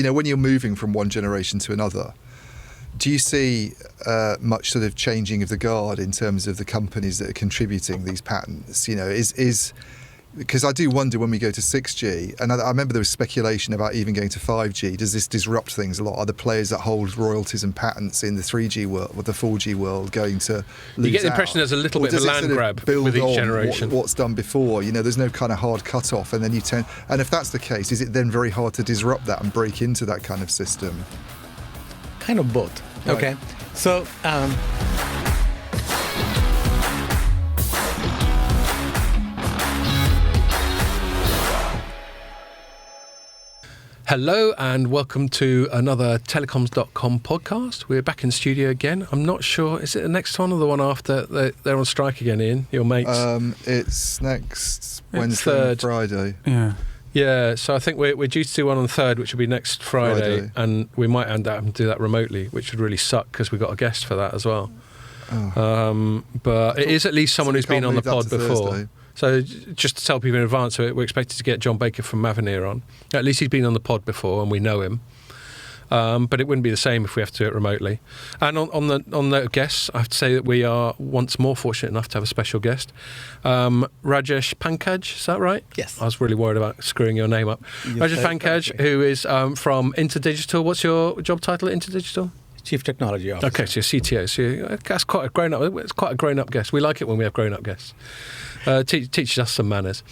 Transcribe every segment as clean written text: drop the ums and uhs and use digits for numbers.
when you're moving from one generation to another, do you see much sort of changing of the guard in terms of the companies that are contributing these patents? Because I do wonder when we go to 6G, and I remember there was speculation about even going to 5G. Does this disrupt things a lot? Are the players that hold royalties and patents in the 3G world or the 4G world going to lose You get the out? impression there's a little bit of a land grab with each generation. What's done before? There's no kind of hard cut-off, and then and if that's the case, is it then very hard to disrupt that and break into that kind of system? Kind of both. Right. Okay. So... Hello and welcome to another Telecoms.com podcast. We're back in studio again. I'm not sure, is it the next one or the one after? They're on strike again, Ian, your mates? It's next Wednesday and Friday. Yeah, so I think we're due to do one on the 3rd, which will be next Friday. And we might end up having to do that remotely, which would really suck because we've got a guest for that as well. But it is at least someone who's been on the pod before. Thursday. So just to tell people in advance, we're expected to get John Baker from Mavenir on. At least he's been on the pod before and we know him. But it wouldn't be the same if we have to do it remotely. And on the guests, I have to say that we are once more fortunate enough to have a special guest. Rajesh Pankaj, is that right? Yes. I was really worried about screwing your name up. Rajesh Pankaj, who is from InterDigital. What's your job title at InterDigital? Chief Technology Officer. Okay, so you're CTO. So that's quite a grown-up. It's quite a grown-up guest. We like it when we have grown-up guests. Teaches us some manners.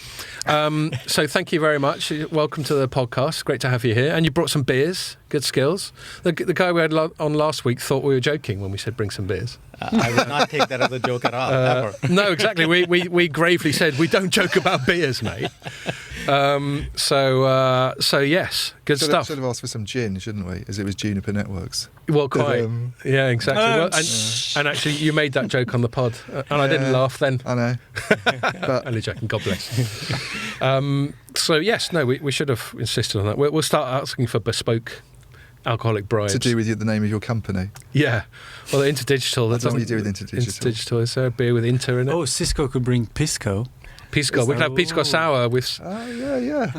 So thank you very much. Welcome to the podcast. Great to have you here. And you brought some beers. Good skills. The guy we had on last week thought we were joking when we said bring some beers. I would not take that as a joke at all, ever. No, exactly. We gravely said we don't joke about beers, mate. So yes, good stuff. Should have asked for some gin, shouldn't we? As it was Juniper Networks. Well, quite. Yeah, exactly. And actually, you made that joke on the pod, and I didn't laugh then. I know. But only joking. God bless. So yes, no, we should have insisted on that. We'll start asking for bespoke alcoholic bribes. To do with the name of your company? Yeah. Well, InterDigital. That's what you do with InterDigital. InterDigital. Is there a beer with Inter in it? Oh, Cisco could bring Pisco. Pisco. We could have Pisco Sour with... Oh, yeah.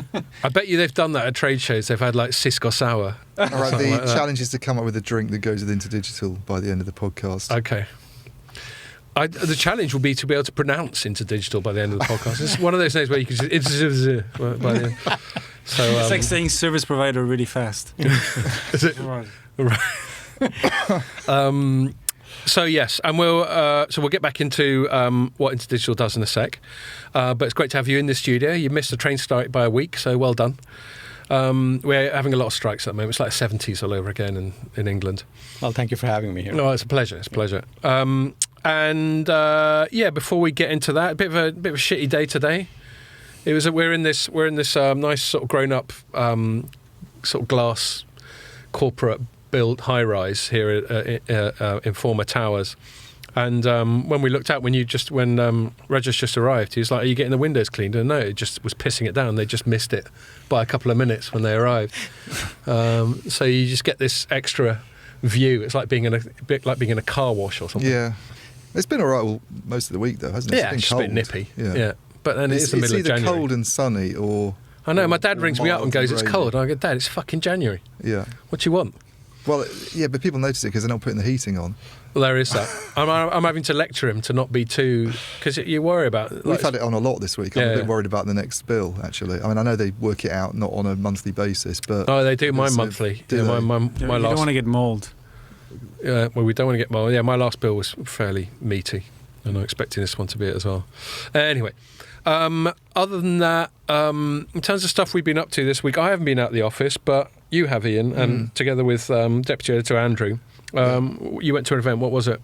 I bet you they've done that at trade shows. They've had like Cisco Sour. All right, the challenge is to come up with a drink that goes with InterDigital by the end of the podcast. Okay. The challenge will be to be able to pronounce InterDigital by the end of the podcast. It's one of those days where you can just... by the end. So, it's like saying service provider really fast. Is it? Right. So yes, and we'll get back into what InterDigital does in a sec. But it's great to have you in the studio. You missed the train strike by a week, so well done. We're having a lot of strikes at the moment. It's like the 70s all over again in England. Well, thank you for having me here. No, it's a pleasure. It's a pleasure. Before we get into that, a bit of a shitty day today. We're in this nice sort of grown up sort of glass corporate built high rise here in Former Towers, and when we looked out when Rajesh just arrived, he was like, "Are you getting the windows cleaned?" And no, it just was pissing it down. They just missed it by a couple of minutes when they arrived. So you just get this extra view. It's like being in a car wash or something. Yeah, it's been all right most of the week though, hasn't it? Yeah, it's been cold. It's a bit nippy. Yeah. But then it's the middle of January. It's either cold and sunny or... I know, my dad rings me up and goes, "It's cold." And I go, "Dad, it's fucking January. Yeah. What do you want?" Well, yeah, but people notice it because they're not putting the heating on. Well, there is that. I'm having to lecture him to not be too... Because you worry about... We've had it on a lot this week. I'm a bit worried about the next bill, actually. I mean, I know they work it out not on a monthly basis, but... Oh, they do mine monthly. You don't want to get mould. Well, we don't want to get mould. Yeah, my last bill was fairly meaty, and I'm expecting this one to be it as well. Anyway... other than that, in terms of stuff we've been up to this week, I haven't been out of the office, but you have, Ian, and together with Deputy Editor Andrew, you went to an event. What was it?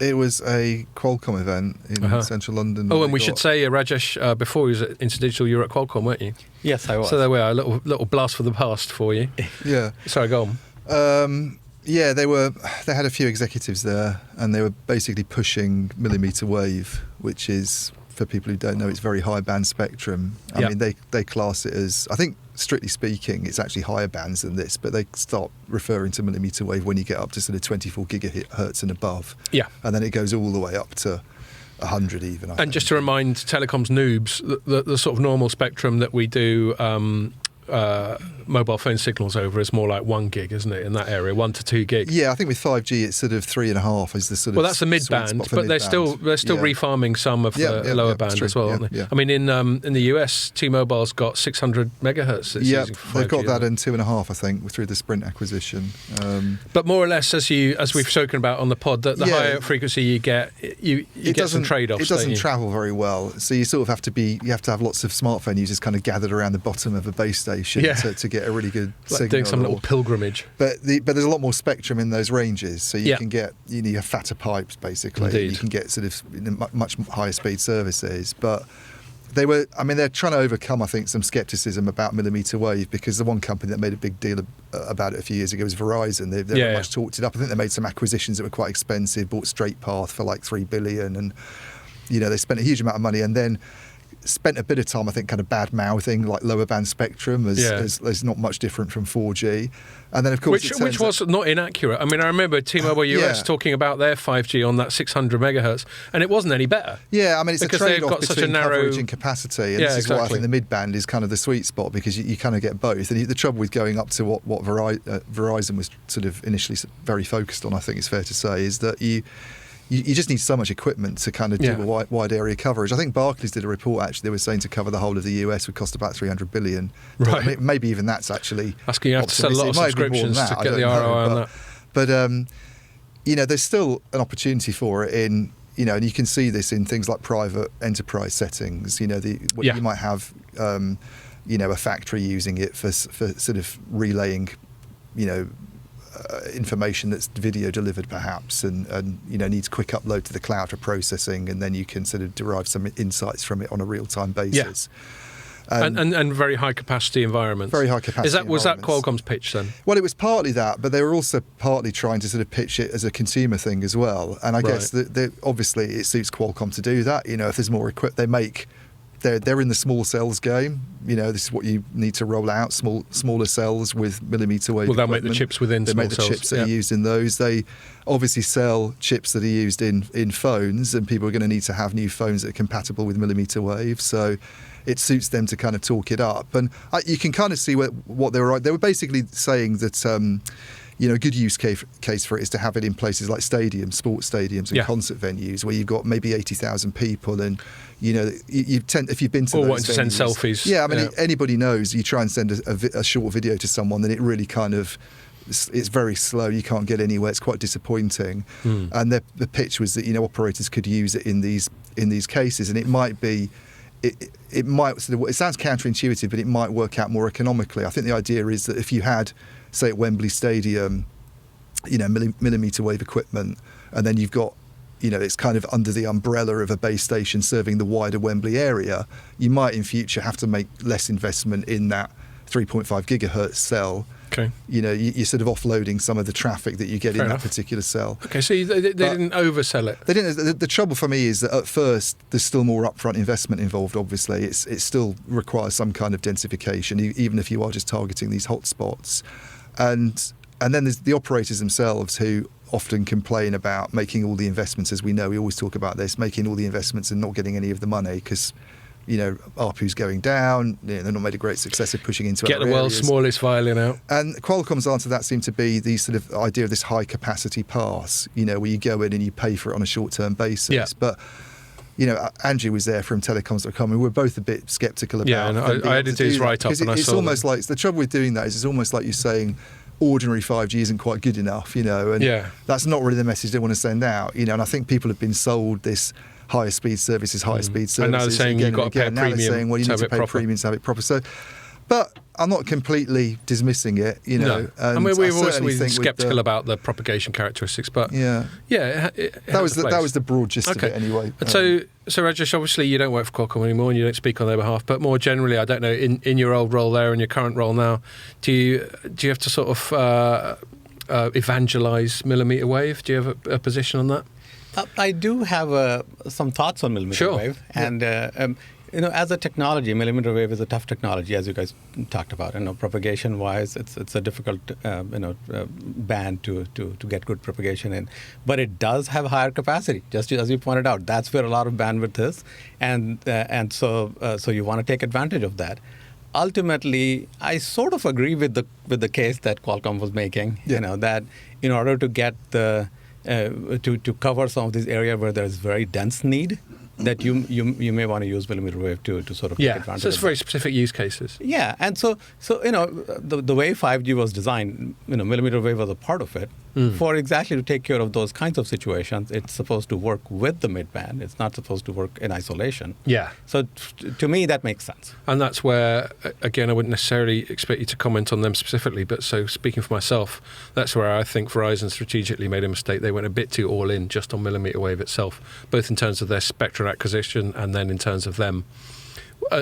It was a Qualcomm event in central London. Oh, and we should say, Rajesh, before he was at InterDigital, you were at Qualcomm, weren't you? Yes, I was. So there we are, a little blast for the past for you. Yeah. Sorry, go on. Yeah, they had a few executives there, and they were basically pushing millimetre wave, which is... For people who don't know, it's very high band spectrum. I mean, they class it as, I think, strictly speaking, it's actually higher bands than this, but they start referring to millimetre wave when you get up to sort of 24 gigahertz and above. Yeah. And then it goes all the way up to 100 even. I think. Just to remind telecoms noobs, the sort of normal spectrum that we do mobile phone signals over is more like 1 gig, isn't it, in that area, 1 to 2 gig? Yeah, I think with 5G it's sort of 3.5 is the sort of. Well, that's the mid band, but they're still refarming some of the lower band as well, aren't they? I mean, in the US, T-Mobile's got 600 megahertz. It's using for 5G, they've got that in 2.5, I think, through the Sprint acquisition. But more or less, as we've spoken about on the pod, that the higher frequency you get, you get some trade-offs. It doesn't travel very well, so you sort of have to have lots of smartphone users kind of gathered around the bottom of a base station to get a really good signal. Doing some little pilgrimage. But there's a lot more spectrum in those ranges, so you can get you have fatter pipes basically. Indeed. You can get sort of much higher speed services, but. They're trying to overcome, I think, some scepticism about millimetre wave, because the one company that made a big deal about it a few years ago was Verizon. They very much talked it up. I think they made some acquisitions that were quite expensive, bought Straight Path for like $3 billion, and they spent a huge amount of money, and then spent a bit of time, I think, kind of bad mouthing like lower band spectrum as not much different from 4G. And then, of course, which was not inaccurate. I mean, I remember T-Mobile US talking about their 5G on that 600 megahertz, and it wasn't any better. Yeah, I mean, it's because a trade-off got between such a narrow coverage and capacity, and this is why I think the mid-band is kind of the sweet spot, because you kind of get both. And the trouble with going up to what Verizon was sort of initially very focused on, I think it's fair to say, is that you just need so much equipment to kind of do a wide area coverage. I think Barclays did a report, actually. They were saying to cover the whole of the US would cost about $300 billion. Right. I mean, maybe even that's actually asking you have to sell a lot of subscriptions to get the ROI on that. But, there's still an opportunity for it in, and you can see this in things like private enterprise settings. You might have, a factory using it for sort of relaying, information that's video delivered perhaps, and needs quick upload to the cloud for processing, and then you can sort of derive some insights from it on a real-time basis. And very high capacity environments. Very high capacity. Was that Qualcomm's pitch then? Well, it was partly that, but they were also partly trying to sort of pitch it as a consumer thing as well. And I guess that obviously it suits Qualcomm to do that. If there's more equipment, they make. They're in the small cells game. This is what you need to roll out: smaller cells with millimetre wave. Well, they'll equipment. make the chips within they small make the cells. chips that are used in those. They obviously sell chips that are used in phones, and people are going to need to have new phones that are compatible with millimetre wave. So it suits them to kind of talk it up, and you can kind of see what they were. They were basically saying that. A good use case for it is to have it in places like stadiums, sports stadiums, and concert venues where you've got maybe 80,000 people, and you tend, if you've been to or those wanting to send selfies. Yeah, I mean, anybody knows you try and send a short video to someone, then it really kind of it's very slow. You can't get anywhere. It's quite disappointing. And the pitch was that operators could use it in these cases, and it might be. It might sort of, it sounds counterintuitive, but it might work out more economically. I think the idea is that if you had, say, at Wembley Stadium, millimetre wave equipment, and then you've got, it's kind of under the umbrella of a base station serving the wider Wembley area, you might in future have to make less investment in that 3.5 gigahertz cell. Okay. You're sort of offloading some of the traffic that you get in that particular cell. Okay, so they didn't oversell it. They didn't. The trouble for me is that at first there's still more upfront investment involved. Obviously, it still requires some kind of densification, even if you are just targeting these hotspots. And then there's the operators themselves who often complain about making all the investments. As we know, we always talk about this, making all the investments and not getting any of the money because. ARPU's going down. They're not made a great success of pushing into get the world's smallest violin out. And Qualcomm's answer to that seemed to be the sort of idea of this high capacity pass. Where you go in and you pay for it on a short term basis. Yeah. But Andrew was there from Telecoms.com, and we were both a bit sceptical about. Yeah, and I edited his write up, and I saw. It's almost like the trouble with doing that is it's almost like you're saying. Ordinary 5G isn't quite good enough, and that's not really the message they want to send out, and I think people have been sold this higher speed services. And now they're saying you've got to pay a premium. Now they're saying, well, you need to pay premiums to have it proper. So, but I'm not completely dismissing it, No. And we've always been sceptical about the propagation characteristics, but that was the broad gist of it anyway. So Rajesh, obviously you don't work for Qualcomm anymore, and you don't speak on their behalf. But more generally, I don't know, in your old role there and your current role now, do you have to sort of evangelise millimetre wave? Do you have a position on that? I do have some thoughts on millimetre wave, and as a technology, millimetre wave is a tough technology, as you guys talked about. Propagation-wise, it's a difficult band to get good propagation in, but it does have higher capacity. Just as you pointed out, that's where a lot of bandwidth is, and so you want to take advantage of that. ultimately, I sort of agree with the case that Qualcomm was making. Yeah. That in order to get to cover some of these areas where there is very dense need, that you may want to use millimeter wave to sort of take advantage. So it's very specific use cases. Yeah, and so the way 5G was designed, millimeter wave was a part of it. For exactly to take care of those kinds of situations, it's supposed to work with the midband. It's not supposed to work in isolation. Yeah. So to me, that makes sense. And that's where, again, I wouldn't necessarily expect you to comment on them specifically, but so speaking for myself, that's where I think Verizon strategically made a mistake. They went a bit too all in just on millimeter wave itself, both in terms of their spectrum acquisition and then in terms of them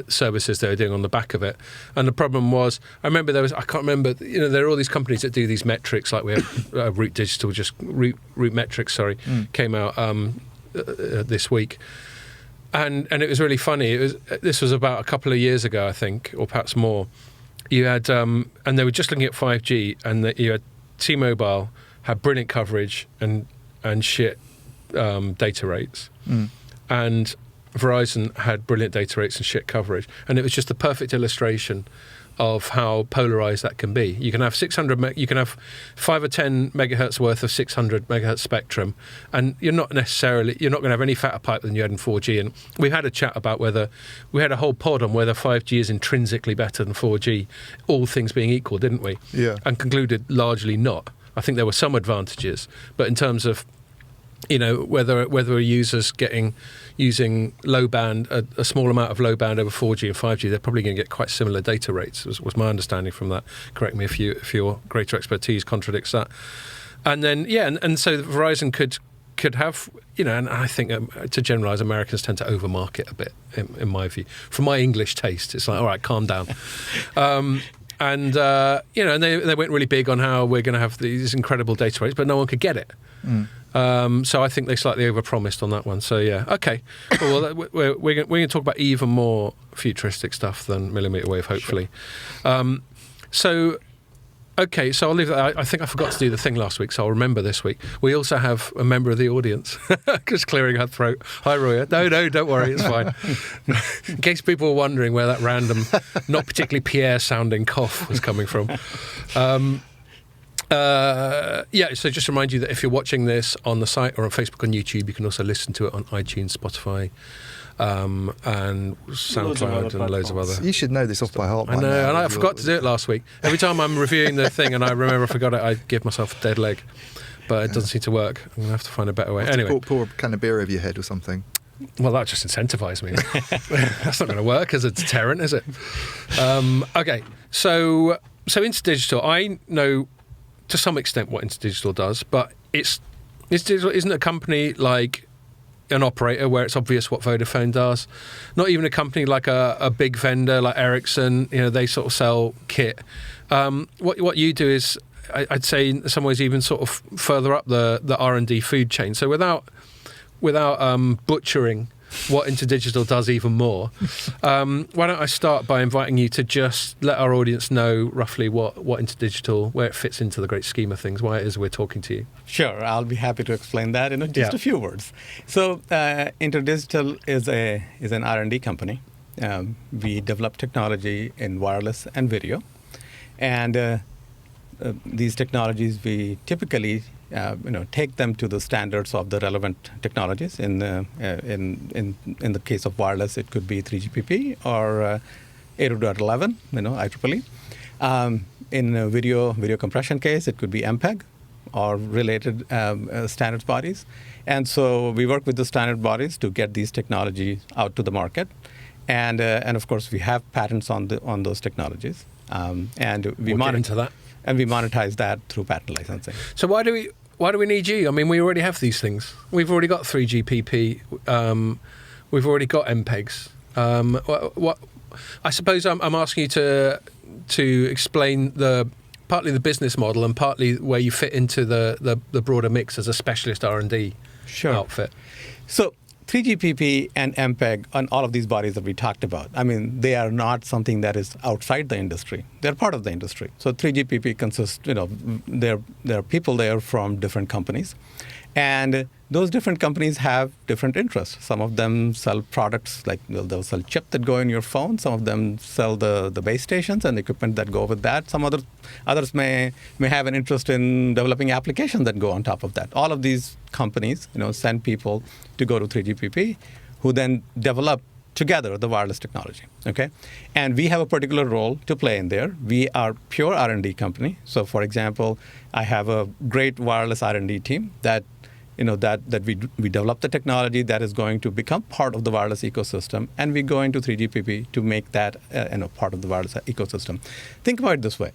services they were doing on the back of it. And the problem was, I can't remember, there are all these companies that do these metrics, like we have Root Digital, Root Metrics, came out this week. And it was really funny. This was about a couple of years ago, I think, or perhaps more. You had, and they were just looking at 5G, and you had T-Mobile had brilliant coverage and shit data rates. And Verizon had brilliant data rates and shit coverage, and it was just the perfect illustration of how polarized that can be. You can have 5 or 10 megahertz worth of 600 megahertz spectrum, and you're not going to have any fatter pipe than you had in 4G. And we had a chat about we had a whole pod on whether 5G is intrinsically better than 4G, all things being equal, didn't we? Yeah. And concluded largely not. I think there were some advantages, but in terms of whether a user's using low band, a small amount of low band over 4G and 5G, they're probably going to get quite similar data rates, was my understanding from that. Correct me if your greater expertise contradicts that. And then, and so Verizon could have, and I think to generalise, Americans tend to overmarket a bit, in my view. From my English taste, it's like, all right, calm down. And they went really big on how we're going to have these incredible data rates, but no one could get it. So I think they slightly overpromised on that one. So yeah, okay. Well, we're going to talk about even more futuristic stuff than millimeter wave, hopefully. Sure. So I'll leave that. I think I forgot to do the thing last week, so I'll remember this week. We also have a member of the audience, just clearing her throat. Hi, Roya. No, don't worry, it's fine. In case people were wondering where that random, not particularly Pierre-sounding cough was coming from. So just remind you that if you're watching this on the site or on Facebook and YouTube, you can also listen to it on iTunes, Spotify, and SoundCloud and loads of other. You should know this off by heart. I know, and I forgot to do it last week. Every time I'm reviewing the thing and I remember I forgot it, I give myself a dead leg. But it doesn't seem to work. I'm going to have to find a better way. Anyway. Pour a can of beer over your head or something. Well, that just incentivised me. That's not going to work as a deterrent, is it? Okay, so InterDigital, I know to some extent what InterDigital does, but InterDigital isn't a company like an operator where it's obvious what Vodafone does. Not even a company like a big vendor like Ericsson. They sort of sell kit. What you do is, I'd say, in some ways, even sort of further up the R&D food chain. So without butchering what InterDigital does even more, why don't I start by inviting you to just let our audience know roughly what InterDigital, where it fits into the great scheme of things, why it is we're talking to you. Sure, I'll be happy to explain that in just a few words. So InterDigital is an R&D company. We develop technology in wireless and video, and these technologies we typically take them to the standards of the relevant technologies. In the case of wireless, it could be 3GPP or 802.11, IEEE. In a video compression case, it could be MPEG or related standards bodies. And so we work with the standard bodies to get these technologies out to the market. And of course, we have patents on those technologies. And we'll get into that. And we monetize that through patent licensing. So why do we need you? I mean, we already have these things. We've already got 3GPP. We've already got MPEGs. What I suppose I'm asking you to explain partly the business model and partly where you fit into the broader mix as a specialist R&D outfit. So 3GPP and MPEG and all of these bodies that we talked about, I mean, they are not something that is outside the industry. They're part of the industry. So 3GPP consists, there are people there from different companies. And those different companies have different interests. Some of them sell products like they'll sell chips that go in your phone. Some of them sell the base stations and equipment that go with that. Some others may have an interest in developing applications that go on top of that. All of these companies, send people to go to 3GPP, who then develop together the wireless technology. Okay, and we have a particular role to play in there. We are pure R&D company. So, for example, I have a great wireless R&D team that we develop the technology that is going to become part of the wireless ecosystem, and we go into 3GPP to make that part of the wireless ecosystem. Think about it this way: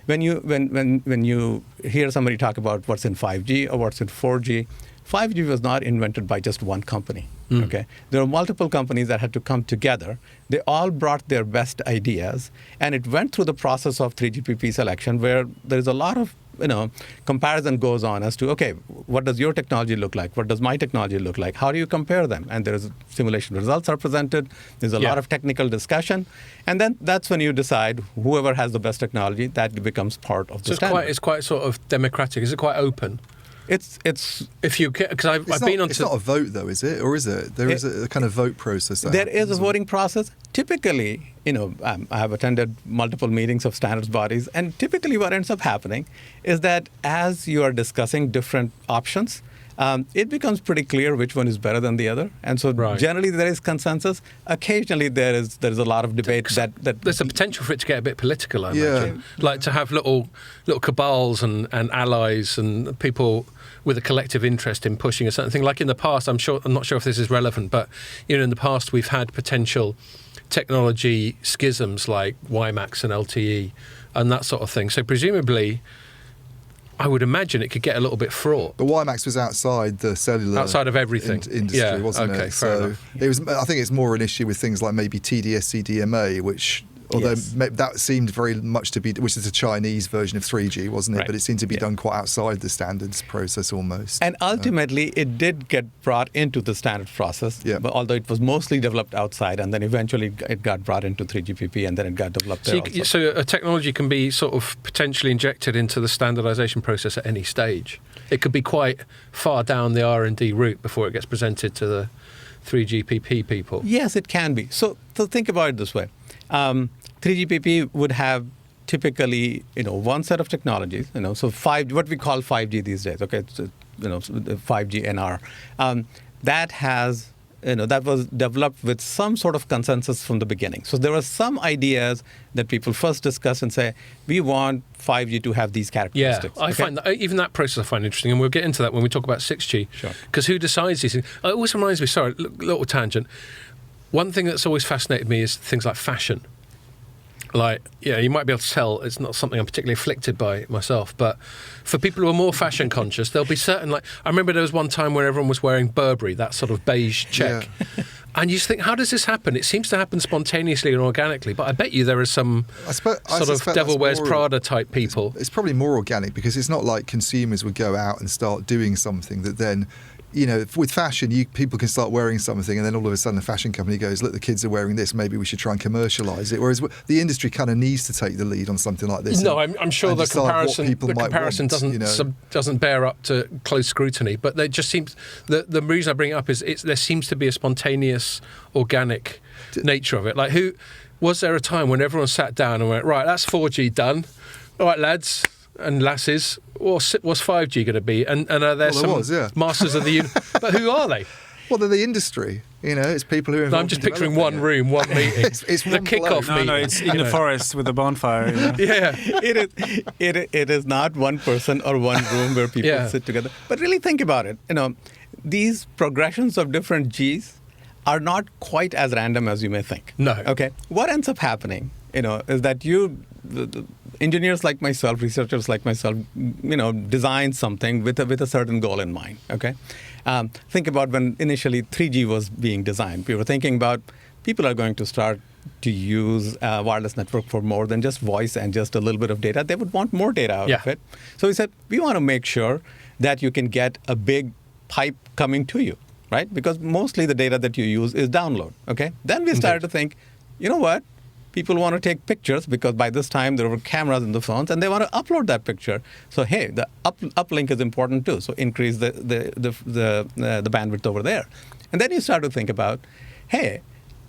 when you hear somebody talk about what's in 5G or what's in 4G, 5G was not invented by just one company. Okay, there are multiple companies that had to come together. They all brought their best ideas, and it went through the process of 3GPP selection, where there is a lot of comparison goes on as to, okay, what does your technology look like? What does my technology look like? How do you compare them? And there's simulation results are presented. There's a lot of technical discussion. And then that's when you decide whoever has the best technology, that becomes part of the standard. It's quite sort of democratic. Is it quite open? It's if you, because I've been on. It's not a vote though, is it, or is it? There is a kind of vote process. There is a voting process. Typically, I have attended multiple meetings of standards bodies, and typically what ends up happening is that as you are discussing different options, it becomes pretty clear which one is better than the other. And so generally there is consensus. Occasionally there is a lot of debate that there's a potential for it to get a bit political, I imagine. Like to have little cabals and allies and people with a collective interest in pushing a certain thing. Like in the past, I'm not sure if this is relevant, but in the past we've had potential technology schisms like WiMAX and LTE and that sort of thing. So presumably, I would imagine it could get a little bit fraught. But WiMAX was outside the cellular outside of everything industry, wasn't it? Fair enough. It was. I think it's more an issue with things like maybe TD-SCDMA, which. Although that seemed very much to be, which is a Chinese version of 3G, wasn't it? Right. But it seemed to be done quite outside the standards process almost. And ultimately, it did get brought into the standards process, but although it was mostly developed outside, and then eventually it got brought into 3GPP, and then it got developed there also. So a technology can be sort of potentially injected into the standardization process at any stage. It could be quite far down the R&D route before it gets presented to the 3GPP people. Yes, it can be. So think about it this way. 3GPP would have typically, one set of technologies, so what we call 5G these days, okay, so, 5G NR, that has, that was developed with some sort of consensus from the beginning. So there were some ideas that people first discuss and say, we want 5G to have these characteristics. Yeah, I find that, even that process I find interesting, and we'll get into that when we talk about 6G. Sure. Because who decides these things? It always reminds me, sorry, little tangent. One thing that's always fascinated me is things like fashion. Like, you might be able to tell it's not something I'm particularly afflicted by myself, but for people who are more fashion conscious, there'll be certain, like, I remember there was one time where everyone was wearing Burberry, that sort of beige check. Yeah. And you just think, how does this happen? It seems to happen spontaneously and organically, but I bet you there are some sort of Devil Wears Prada type people. It's probably more organic because it's not like consumers would go out and start doing something that then... with fashion, people can start wearing something, and then all of a sudden, the fashion company goes, "Look, the kids are wearing this. Maybe we should try and commercialise it." Whereas the industry kind of needs to take the lead on something like this. No, I'm sure the comparison doesn't bear up to close scrutiny. But there just seems the reason I bring it up is there seems to be a spontaneous, organic nature of it. Like, was there a time when everyone sat down and went, "Right, that's 4G done. All right, lads and lasses, what's 5G going to be?" And are there masters of the but who are they? Well, they're the industry. It's people who are involved. I'm just picturing one room, one meeting. it's the kickoff meeting. No, it's in the forest with a bonfire. Yeah, it is not one person or one room where people sit together. But really think about it. These progressions of different Gs are not quite as random as you may think. No. Okay. What ends up happening, is that the engineers like myself, researchers like myself, design something with a certain goal in mind. Okay. Think about when initially 3G was being designed. We were thinking about people are going to start to use a wireless network for more than just voice and just a little bit of data. They would want more data out of it. So we said, we want to make sure that you can get a big pipe coming to you, right? Because mostly the data that you use is download. Okay. Then we started to think, you know what? people want to take pictures because by this time there were cameras in the phones and they want to upload that picture. So hey, the uplink is important too. So increase the bandwidth over there. And then you start to think about, hey,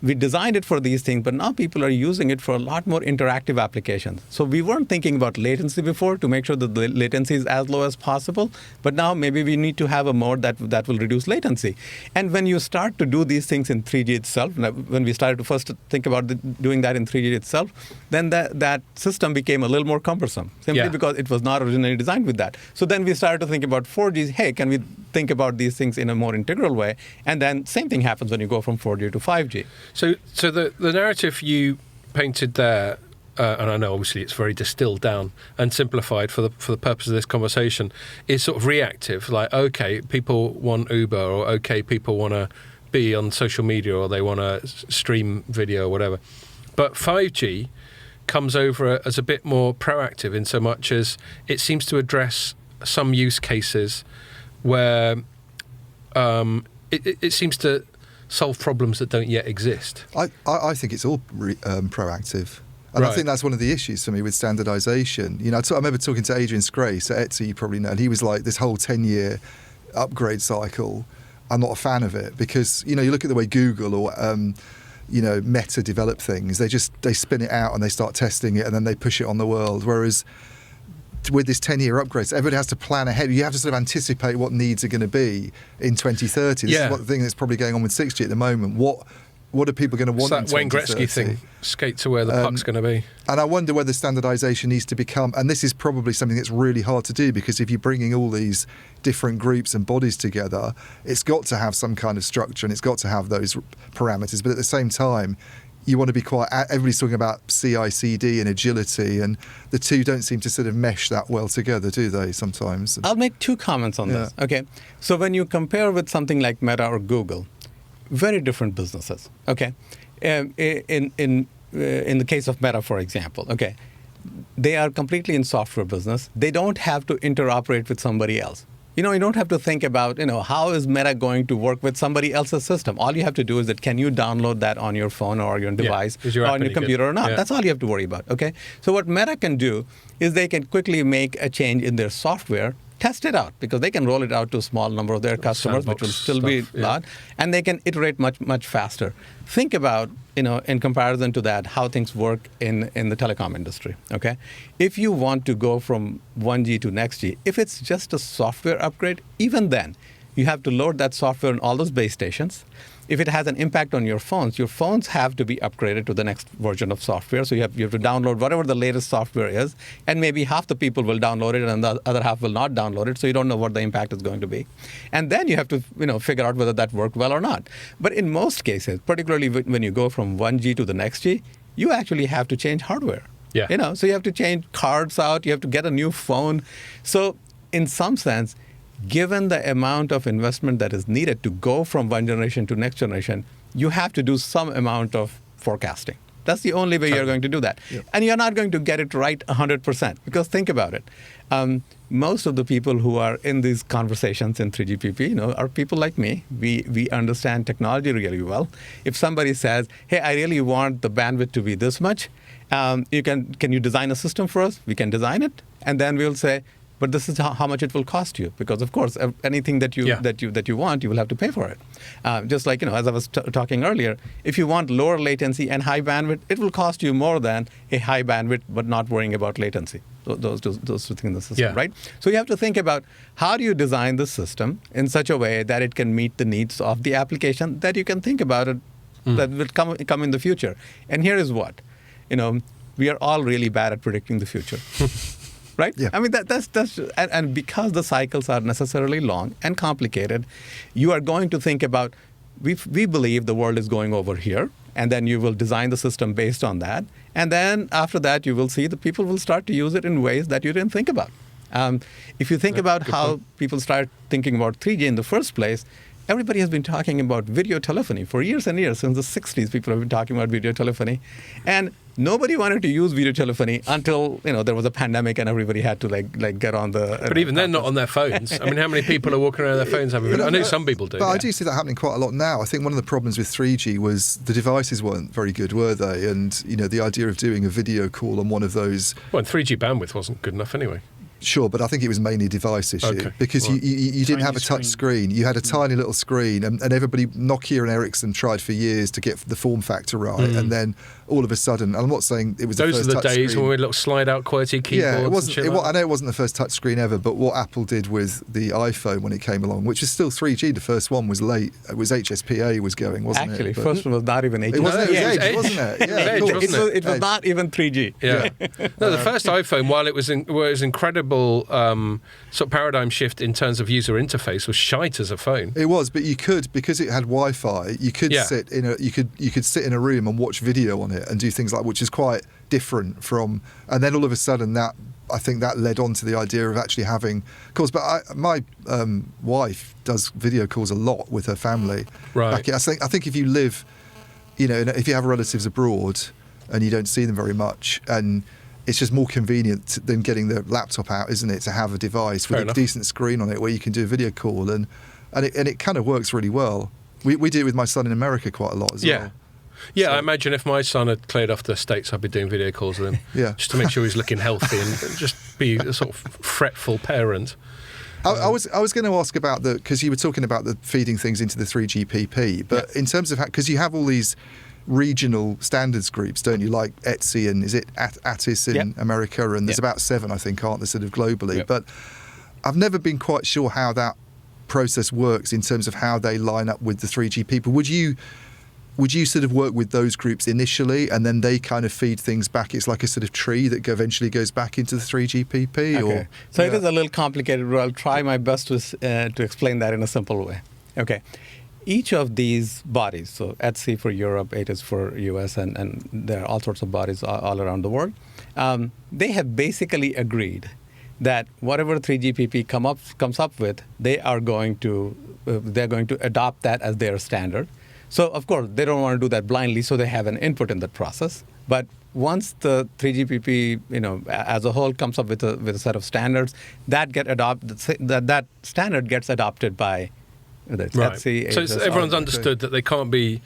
we designed it for these things, but now people are using it for a lot more interactive applications. So we weren't thinking about latency before to make sure that the latency is as low as possible, but now maybe we need to have a mode that will reduce latency. And when you start to do these things in 3G itself, when we started to first think about doing that in 3G itself, then that system became a little more cumbersome, simply because it was not originally designed with that. So then we started to think about 4G, hey, can we think about these things in a more integral way? And then same thing happens when you go from 4G to 5G. So the narrative you painted there, and I know obviously it's very distilled down and simplified for the purpose of this conversation, is sort of reactive. Like, okay, people want Uber, or okay, people want to be on social media, or they want to stream video or whatever. But 5G comes over as a bit more proactive in so much as it seems to address some use cases where it seems to solve problems that don't yet exist. I think it's all proactive. And I think that's one of the issues for me with standardization. You know, I remember talking to Adrian Scrace at Etsy, you probably know, and he was like, this whole 10-year upgrade cycle, I'm not a fan of it, because, you know, you look at the way Google or, Meta develop things, they spin it out and they start testing it and then they push it on the world. Whereas with this 10-year upgrades, everybody has to plan ahead. You have to sort of anticipate what needs are going to be in 2030. This is what the thing that's probably going on with 6G at the moment. What are people going to want in 2030? It's that Wayne Gretzky thing, skate to where the puck's going to be. And I wonder whether standardisation needs to become, and this is probably something that's really hard to do, because if you're bringing all these different groups and bodies together, it's got to have some kind of structure and it's got to have those parameters. But at the same time, you want to be everybody's talking about CI/CD and agility, and the two don't seem to sort of mesh that well together, do they, sometimes? I'll make two comments on this. Okay. So when you compare with something like Meta or Google, very different businesses. Okay. In the case of Meta, for example, okay, they are completely in software business. They don't have to interoperate with somebody else. You don't have to think about, how is Meta going to work with somebody else's system? All you have to do is that can you download that on your phone or your device or on your computer or not? Yeah. That's all you have to worry about, okay? So what Meta can do is they can quickly make a change in their software, test it out, because they can roll it out to a small number of their customers, which will still be a lot, and they can iterate much, much faster. Think about, in comparison to that, how things work in the telecom industry, okay? If you want to go from 1G to next G, if it's just a software upgrade, even then, you have to load that software on all those base stations. If it has an impact on your phones have to be upgraded to the next version of software. So you have to download whatever the latest software is, and maybe half the people will download it and the other half will not download it, so you don't know what the impact is going to be. And then you have to figure out whether that worked well or not. But in most cases, particularly when you go from 1G to the next G, you actually have to change hardware. Yeah. So you have to change cards out, you have to get a new phone. So in some sense, given the amount of investment that is needed to go from one generation to next generation, you have to do some amount of forecasting. That's the only way you're going to do that. Yep. And you're not going to get it right 100%, because think about it. Most of the people who are in these conversations in 3GPP, are people like me. We understand technology really well. If somebody says, hey, I really want the bandwidth to be this much, can you design a system for us? We can design it. And then we'll say, but this is how much it will cost you, because of course anything that you want, you will have to pay for it. Just like as I was talking earlier, if you want lower latency and high bandwidth, it will cost you more than a high bandwidth but not worrying about latency. Those two things in the system, right? So you have to think about how do you design the system in such a way that it can meet the needs of the application, that you can think about it that will come in the future. And here is what, we are all really bad at predicting the future. Right? Yeah. I mean, that's and because the cycles are necessarily long and complicated, you are going to think about, we believe the world is going over here, and then you will design the system based on that. And then after that, you will see the people will start to use it in ways that you didn't think about. If you think about how people start thinking about 3G in the first place, everybody has been talking about video telephony for years and years. Since the 60s, people have been talking about video telephony. And nobody wanted to use video telephony until, there was a pandemic and everybody had to get on the... But even then, not on their phones. I mean, how many people are walking around with their phones having video? I know some people do. But I do see that happening quite a lot now. I think one of the problems with 3G was the devices weren't very good, were they? And, the idea of doing a video call on one of those... Well, and 3G bandwidth wasn't good enough anyway. Sure, but I think it was mainly a device issue because you didn't have a touch screen. You had a tiny little screen, and everybody, Nokia and Ericsson, tried for years to get the form factor right, and then all of a sudden, and I'm not saying it was those the first are the touch days screen. when we had little slide-out QWERTY keyboards. Yeah, it wasn't. And shit I know it wasn't the first touch screen ever, but what Apple did with the iPhone when it came along, which is still 3G, the first one was late. It was HSPA was going, wasn't it? Actually, first one was not even HSPA. It wasn't. It was Edge, Edge, wasn't it? Yeah, Edge, wasn't it? It was not even 3G. Yeah. No, the first iPhone, while it was incredible sort of paradigm shift in terms of user interface, was shite as a phone. It was, but you could, because it had Wi-Fi, you could sit in a room and watch video on it and do things like, which is quite different from. And then all of a sudden, I think that led on to the idea of actually having calls. But my wife does video calls a lot with her family. Right. I think if you live, if you have relatives abroad and you don't see them very much, and it's just more convenient than getting the laptop out, isn't it, to have a device with a decent screen on it where you can do a video call, and it kind of works really well. We do it with my son in America quite a lot as well. Yeah, so, I imagine if my son had cleared off the States, I'd be doing video calls with him. Yeah. Just to make sure he's looking healthy and just be a sort of fretful parent. I was going to ask about because you were talking about the feeding things into the 3GPP, but in terms of because you have all these regional standards groups, don't you? Like ETSI and is it ATIS in America, and there's about 7, I think, aren't there, sort of globally. Yep. But I've never been quite sure how that process works in terms of how they line up with the 3G people. Would you sort of work with those groups initially, and then they kind of feed things back? It's like a sort of tree that eventually goes back into the 3GPP? Okay. So it is a little complicated, but I'll try my best to explain that in a simple way. Okay. Each of these bodies, so ETSI for Europe, ATIS for US, and there are all sorts of bodies all around the world, they have basically agreed that whatever 3GPP comes up with, they're going to adopt that as their standard. So, of course, they don't want to do that blindly, so they have an input in that process. But once the 3GPP, as a whole comes up with a set of standards, that standard gets adopted by ETSI. So everyone's understood that they can't be,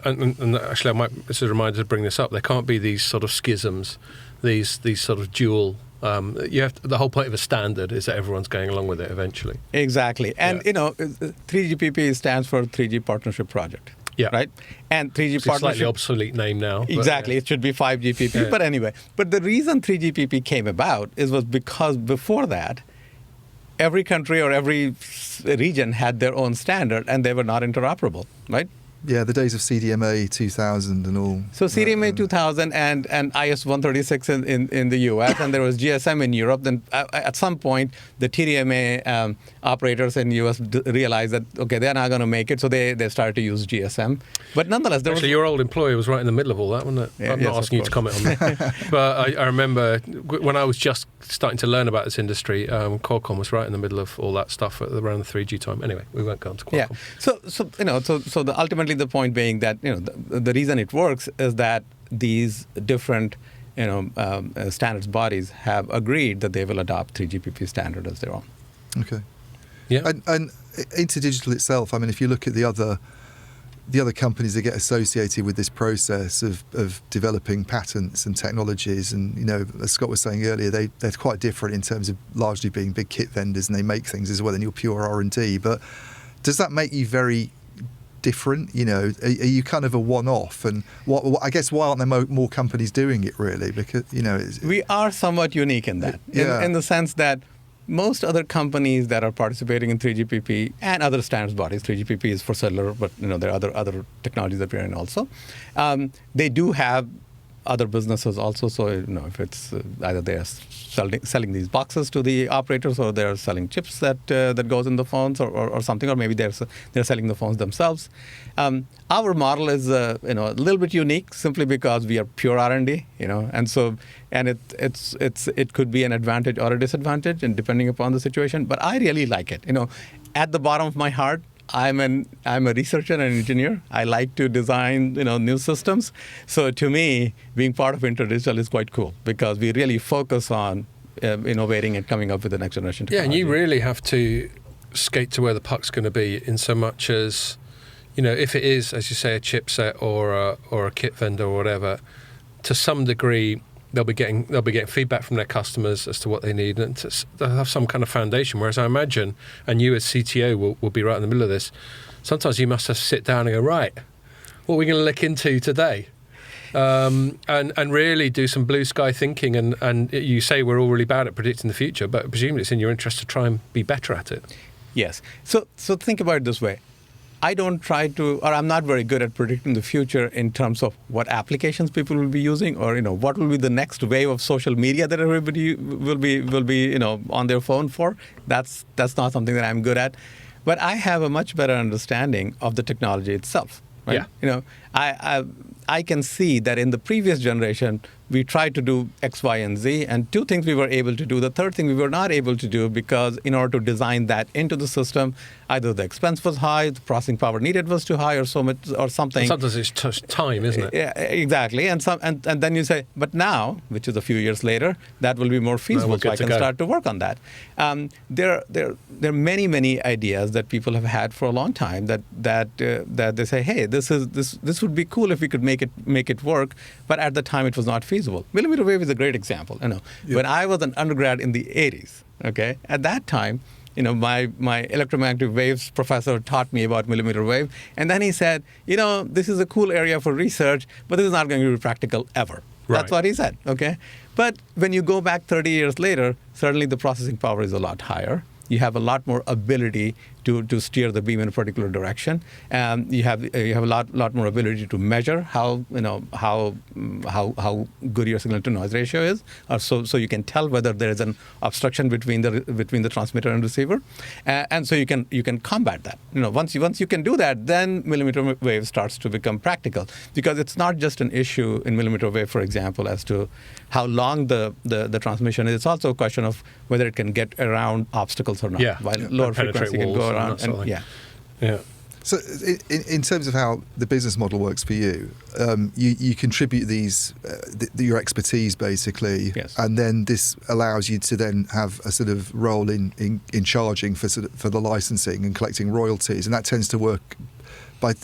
and actually, this is a reminder to bring this up. There can't be these sort of schisms, these sort of dual. The whole point of a standard is that everyone's going along with it eventually. Exactly, and 3GPP stands for 3G Partnership Project. Yeah. Right. And 3G it's partnership. Slightly obsolete name now. Exactly. It should be 5GPP. Yeah. But anyway, the reason 3GPP came about was because before that, every country or every region had their own standard, and they were not interoperable. Right. Yeah, the days of CDMA 2000 and all. So CDMA 2000 and IS 136 in the US, and there was GSM in Europe. Then at some point, the TDMA operators in the US realized that, okay, they're not going to make it, so they started to use GSM. But nonetheless, actually, your old employer was right in the middle of all that, wasn't it? Yeah, I'm not asking you to comment on that. But I remember when I was just starting to learn about this industry, Qualcomm was right in the middle of all that stuff around the 3G time. Anyway, we won't go on to Qualcomm. Yeah. So ultimately the point being that the reason it works is that these different standards bodies have agreed that they will adopt 3GPP standard as their own. Okay. Yeah. And InterDigital itself, I mean, if you look at the other companies that get associated with this process of developing patents and technologies, and as Scott was saying earlier, they're quite different in terms of largely being big kit vendors, and they make things as well, and you're pure R&D. But does that make you very different? Are you kind of a one-off? And I guess why aren't there more companies doing it really? Because we are somewhat unique in that, in the sense that most other companies that are participating in 3GPP and other standards bodies, 3GPP is for cellular, but there are other technologies that we're in also. They do have other businesses also. So if it's either they're selling these boxes to the operators, or they're selling chips that goes in the phones, or something, or maybe they're selling the phones themselves. Our model is a little bit unique simply because we are pure R&D, and it could be an advantage or a disadvantage, and depending upon the situation. But I really like it. At the bottom of my heart, I'm a researcher and engineer. I like to design new systems. So to me, being part of InterDigital is quite cool because we really focus on innovating and coming up with the next generation technology. Yeah, and you really have to skate to where the puck's going to be in so much as, if it is, as you say, a chipset or a kit vendor or whatever, to some degree they'll be getting feedback from their customers as to what they need, and they'll have some kind of foundation. Whereas I imagine, and you as CTO will be right in the middle of this, sometimes you must have to sit down and go, right, what are we going to look into today? And really do some blue sky thinking. And you say we're all really bad at predicting the future, but presumably it's in your interest to try and be better at it. Yes. So think about it this way. I don't try to, or I'm not very good at predicting the future in terms of what applications people will be using, or what will be the next wave of social media that everybody will be on their phone for. That's not something that I'm good at, but I have a much better understanding of the technology itself. Right? Yeah. I can see that in the previous generation, we tried to do X, Y, and Z, and two things we were able to do. The third thing we were not able to do because in order to design that into the system, either the expense was high, the processing power needed was too high, or something. Sometimes it's just time, isn't it? Yeah, exactly. And then you say, but now, which is a few years later, that will be more feasible, so I can start to work on that. There are many ideas that people have had for a long time that they say, hey, this would be cool if we could make it work, but at the time it was not feasible. Millimeter wave is a great example. When I was an undergrad in the 80s, okay, at that time, my electromagnetic waves professor taught me about millimeter wave, and then he said, this is a cool area for research, but this is not going to be practical ever. Right. That's what he said, okay? But when you go back 30 years later, certainly the processing power is a lot higher. You have a lot more ability to steer the beam in a particular direction. You have a lot more ability to measure how good your signal to noise ratio is, so you can tell whether there is an obstruction between the transmitter and receiver, and so you can combat that. Once you can do that, then millimeter wave starts to become practical, because it's not just an issue in millimeter wave, for example, as to how long the transmission is. It's also a question of whether it can get around obstacles or not. Yeah. While lower frequency can go around. Yeah. So in terms of how the business model works for you, you contribute your expertise basically, yes. And then this allows you to then have a sort of role in charging for the licensing and collecting royalties, and that tends to work by.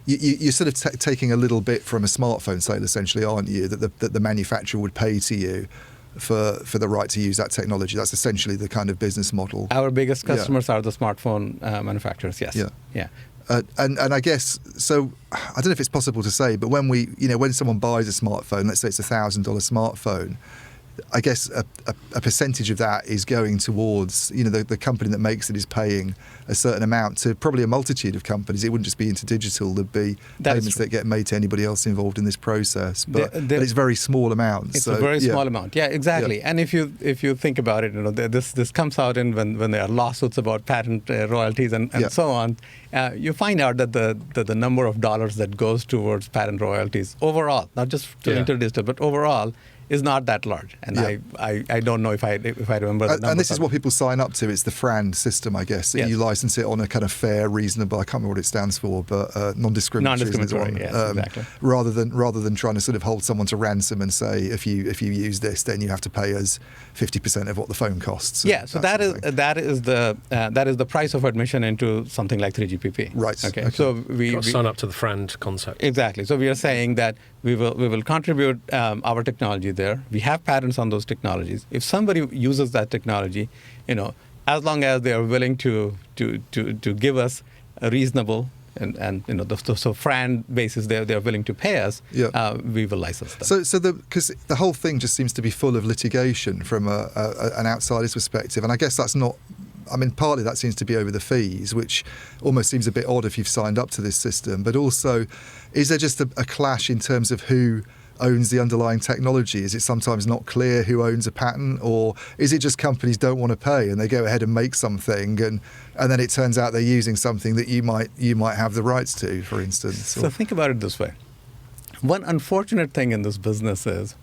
You're sort of taking a little bit from a smartphone sale, essentially, aren't you? That the manufacturer would pay to you for the right to use that technology. That's essentially the kind of business model. Our biggest customers are the smartphone manufacturers. Yes. Yeah. And I guess, so I don't know if it's possible to say, but when someone buys a smartphone, let's say it's $1,000 smartphone, I guess a percentage of that is going towards, the company that makes it is paying a certain amount to probably a multitude of companies. It wouldn't just be InterDigital. There'd be payments that get made to anybody else involved in this process. But it's very small amounts. It's a very small amount. Yeah, exactly. Yeah. And if you think about it, this comes out in when there are lawsuits about patent royalties and so on. You find out that the number of dollars that goes towards patent royalties overall, not just to InterDigital, but overall, is not that large, and I don't know if I remember the number. And this is what people sign up to. It's the FRAND system, I guess. Yes. You license it on a kind of fair, reasonable. I can't remember what it stands for, but non-discriminatory. Yes, exactly. Rather than trying to sort of hold someone to ransom and say, if you use this, then you have to pay us 50% of what the phone costs. Yeah. So that is the price of admission into something like 3GPP. Right. Okay. So we sign up to the FRAND concept. Exactly. So we are saying that we will contribute our technology there. We have patents on those technologies. If somebody uses that technology, as long as they are willing to give us a reasonable and so FRAND basis, they're willing to pay us. Yeah. We will license them. So because the whole thing just seems to be full of litigation from an outsider's perspective, and I guess that's not. I mean, partly that seems to be over the fees, which almost seems a bit odd if you've signed up to this system. But also, is there just a clash in terms of who owns the underlying technology? Is it sometimes not clear who owns a patent, or is it just companies don't want to pay and they go ahead and make something and then it turns out they're using something that you might have the rights to, for instance? So think about it this way. One unfortunate thing in this business is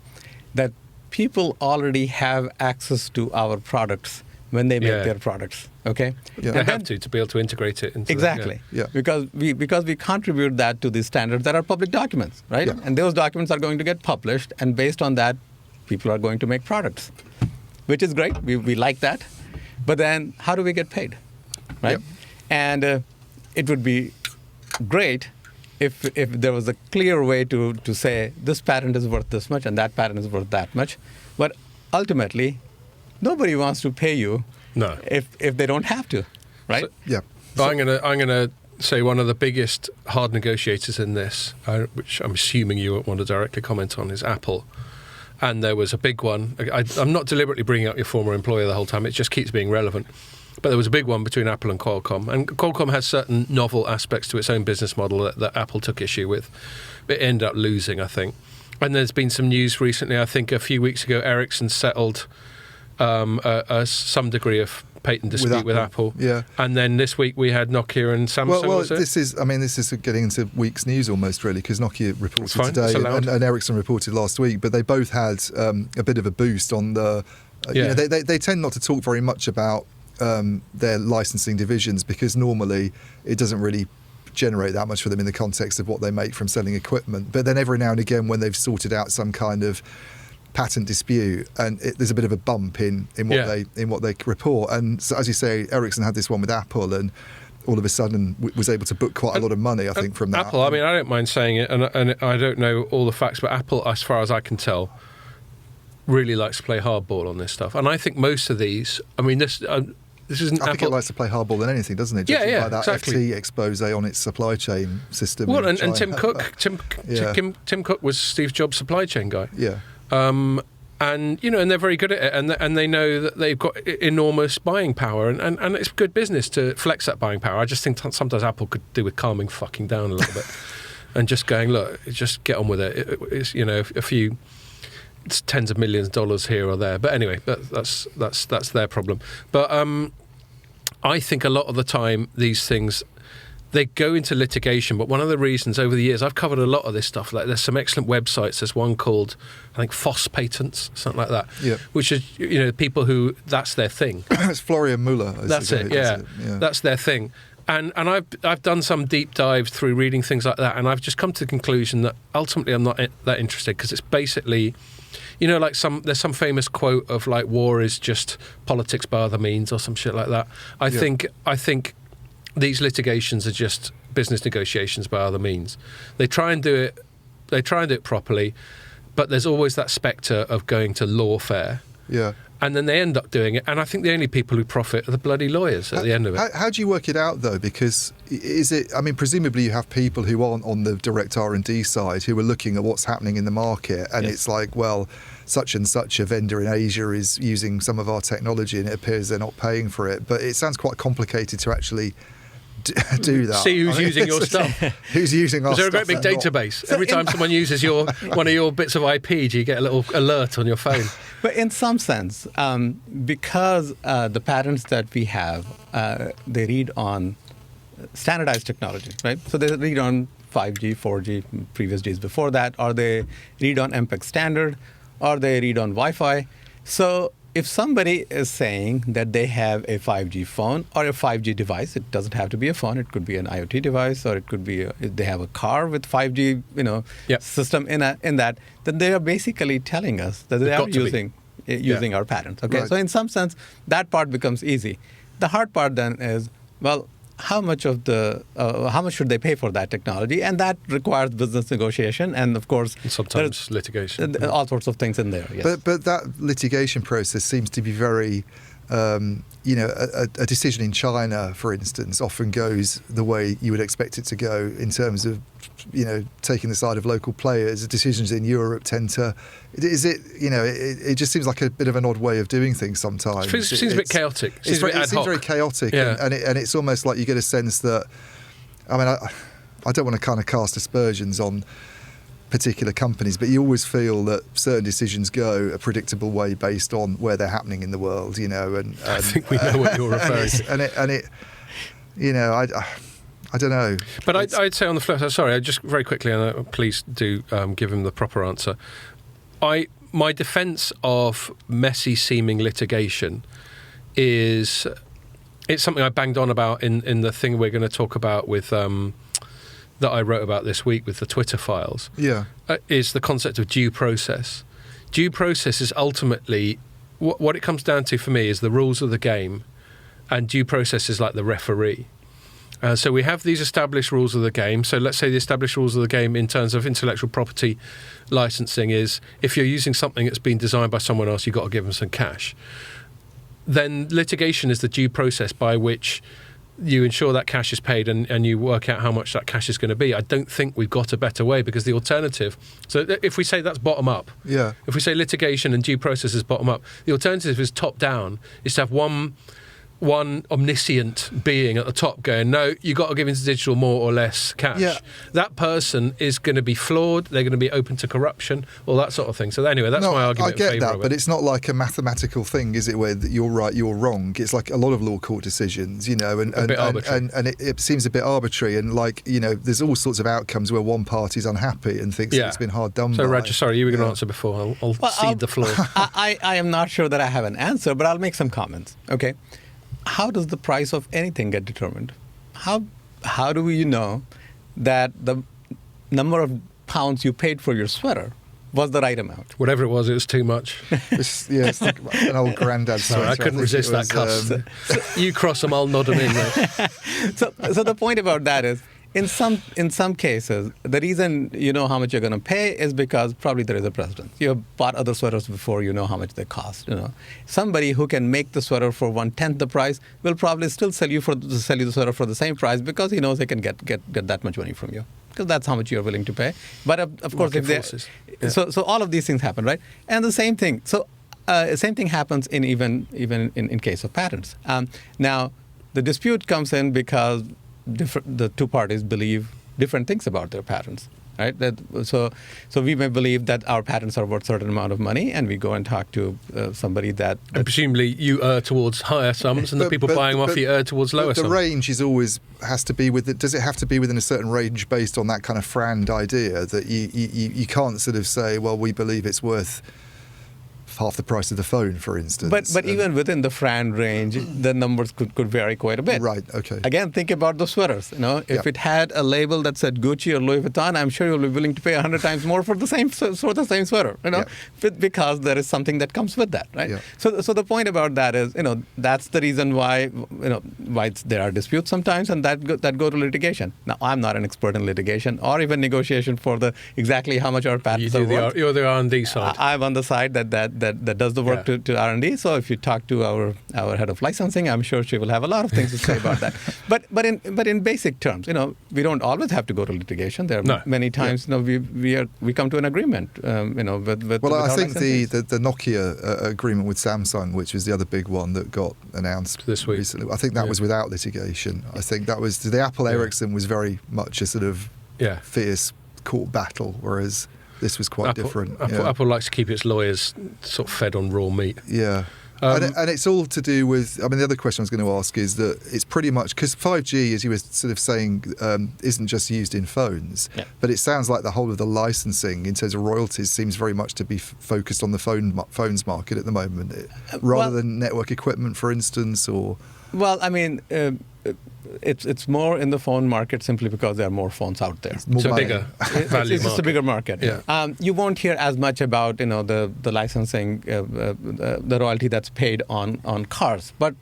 that people already have access to our products when they make their products. Okay, they have to be able to integrate it into exactly. Because we contribute that to the standards that are public documents, right? Yeah. And those documents are going to get published, and based on that, people are going to make products, which is great. We like that, but then how do we get paid, right? Yep. And it would be great if there was a clear way to say this patent is worth this much and that patent is worth that much, but ultimately, nobody wants to pay you if they don't have to, right? So I'm gonna say one of the biggest hard negotiators in this, which I'm assuming you won't want to directly comment on, is Apple. And there was a big one. I'm not deliberately bringing up your former employer the whole time. It just keeps being relevant. But there was a big one between Apple and Qualcomm. And Qualcomm has certain novel aspects to its own business model that Apple took issue with. It ended up losing, I think. And there's been some news recently. I think a few weeks ago, Ericsson settled some degree of patent dispute with Apple. Yeah. And then this week we had Nokia and Samsung. Well, this is getting into week's news almost, really, because Nokia reported today and Ericsson reported last week, but they both had a bit of a boost on the. They tend not to talk very much about their licensing divisions because normally it doesn't really generate that much for them in the context of what they make from selling equipment. But then every now and again, when they've sorted out some kind of patent dispute, and there's a bit of a bump in what they report. And so, as you say, Ericsson had this one with Apple, and all of a sudden was able to book quite a lot of money, I think, from that. Apple, I mean, I don't mind saying it, and I don't know all the facts, but Apple, as far as I can tell, really likes to play hardball on this stuff. And I think most of these, I mean, this isn't. I think it likes to play hardball than anything, doesn't it? Judging by that exactly. FT expose on its supply chain system. Well, and Tim Cook, Tim Cook was Steve Jobs' supply chain guy. Yeah. And and they're very good at it, and they know that they've got enormous buying power, and it's good business to flex that buying power. I just think sometimes Apple could do with calming fucking down a little bit, and just going, look, just get on with it. It's a few. It's tens of millions of dollars here or there, but anyway, that's their problem. But I think a lot of the time these things, they go into litigation. But one of the reasons over the years, I've covered a lot of this stuff. Like there's some excellent websites. There's one called, I think, Foss Patents, something like that. Yeah. Which is people who that's their thing. It's Florian Muller. That's it. Yeah. That's their thing. And I've done some deep dives through reading things like that, and I've just come to the conclusion that ultimately I'm not that interested because it's basically. Like there's some famous quote of like war is just politics by other means or some shit like that. I think these litigations are just business negotiations by other means. They try and do it properly, but there's always that spectre of going to lawfare. Yeah. And then they end up doing it, and I think the only people who profit are the bloody lawyers at the end of it. How do you work it out, though? Because presumably you have people who aren't on the direct R&D side who are looking at what's happening in the market, and it's like, well, such and such a vendor in Asia is using some of our technology, and it appears they're not paying for it. But it sounds quite complicated to actually do that. See who's using your stuff. Who's using our stuff? Is there a great big database? Every time someone uses one of your bits of IP, do you get a little alert on your phone? But in some sense, because the patents that we have, they read on standardized technology, right? So they read on 5G, 4G, previous days before that, or they read on MPEG standard, or they read on Wi-Fi. So if somebody is saying that they have a 5G phone or a 5G device, it doesn't have to be a phone. It could be an IoT device, or it could be they have a car with 5G, system in that. Then they are basically telling us that they are using our patents. Okay, right. So in some sense, that part becomes easy. The hard part then is, well, how much should they pay for that technology? And that requires business negotiation, and of course, and sometimes litigation, all sorts of things in there. Yes. But that litigation process seems to be very, a decision in China, for instance, often goes the way you would expect it to go in terms of, taking the side of local players. Decisions in Europe tend to. It just seems like a bit of an odd way of doing things sometimes. It seems a bit chaotic. It seems very chaotic, and it's almost like you get a sense that. I mean, I don't want to kind of cast aspersions on particular companies, but you always feel that certain decisions go a predictable way based on where they're happening in the world. And I think we know what you're referring to. I don't know. But I'd say on the flip side, sorry, just very quickly, and please do give him the proper answer. My defence of messy seeming litigation is it's something I banged on about in the thing we're going to talk about with that I wrote about this week with the Twitter files. Yeah, is the concept of due process. Due process is ultimately what it comes down to for me is the rules of the game, and due process is like the referee. So we have these established rules of the game. So let's say the established rules of the game in terms of intellectual property licensing is if you're using something that's been designed by someone else, you've got to give them some cash. Then litigation is the due process by which you ensure that cash is paid and you work out how much that cash is going to be. I don't think we've got a better way, because the alternative... So if we say that's bottom up, if we say litigation and due process is bottom up, the alternative is top down, is to have one omniscient being at the top going, no, you've got to give InterDigital more or less cash. Yeah. That person is going to be flawed, they're going to be open to corruption, all that sort of thing. So anyway, that's my argument. I get that, but it's not like a mathematical thing, is it, where you're right, you're wrong. It's like a lot of law court decisions, and it seems a bit arbitrary, and there's all sorts of outcomes where one party's unhappy and thinks that it's been hard done by. So Roger, sorry, you were going to answer before. I'll cede the floor. I am not sure that I have an answer, but I'll make some comments. Okay. How does the price of anything get determined? How do you know that the number of pounds you paid for your sweater was the right amount? Whatever it was too much. It's like an old granddad sweater. I couldn't resist that cuss. You cross them, I'll nod them in. So the point about that is, in some cases, the reason you know how much you're going to pay is because probably there is a precedent. You have bought other sweaters before, you know how much they cost. Somebody who can make the sweater for 1/10 the price will probably still sell you the sweater for the same price, because he knows they can get that much money from you, because that's how much you're willing to pay. But of course, so all of these things happen, right? And the same thing. So same thing happens even in case of patents. Now, the dispute comes in because the two parties believe different things about their patents, right? So we may believe that our patents are worth a certain amount of money, and we go and talk to somebody that... And presumably you err towards higher sums, and the people buying them off you err towards lower sums. The range is always has to be does it have to be within a certain range based on that kind of Frand idea that you can't sort of say, well, we believe it's worth half the price of the phone, for instance. But even within the Frand range, the numbers could vary quite a bit. Right, okay. Again, think about the sweaters. If it had a label that said Gucci or Louis Vuitton, I'm sure you'll be willing to pay 100 times more for the same sweater, because there is something that comes with that, right? Yeah. So the point about that is, that's the reason why, why there are disputes sometimes, and that go to litigation. Now, I'm not an expert in litigation or even negotiation for exactly how much our patents are worth. You're the R&D side. I'm on the side that does the work to R&D. So if you talk to our head of licensing, I'm sure she will have a lot of things to say about that. But in basic terms, we don't always have to go to litigation. There are many times we come to an agreement. With I think the Nokia agreement with Samsung, which was the other big one that got announced this week recently, I think that was without litigation. I think that was the Apple Ericsson was very much a sort of fierce court battle, whereas this was quite different. Apple likes to keep its lawyers sort of fed on raw meat. Yeah. And it's all to do with, the other question I was going to ask is that it's pretty much, because 5G, as you were sort of saying, isn't just used in phones, but it sounds like the whole of the licensing in terms of royalties seems very much to be focused on the phones market at the moment, rather than network equipment, for instance, or... Well, it's more in the phone market simply because there are more phones out there. It's a bigger value It's just a bigger market. Yeah. You won't hear as much about the licensing, the royalty that's paid on cars, but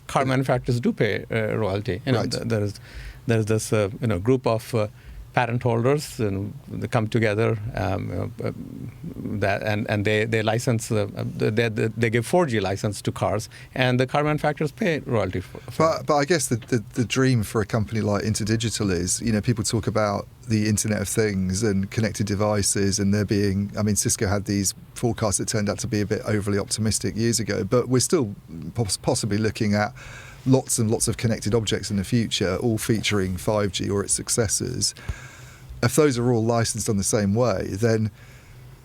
car manufacturers do pay royalty. Right. There is this group of patent holders, and they come together and they license they give 4G license to cars, and the car manufacturers pay royalty for but I guess the dream for a company like InterDigital is, people talk about the Internet of Things and connected devices, and there being, Cisco had these forecasts that turned out to be a bit overly optimistic years ago, but we're still possibly looking at lots and lots of connected objects in the future, all featuring 5G or its successors. If those are all licensed on the same way, then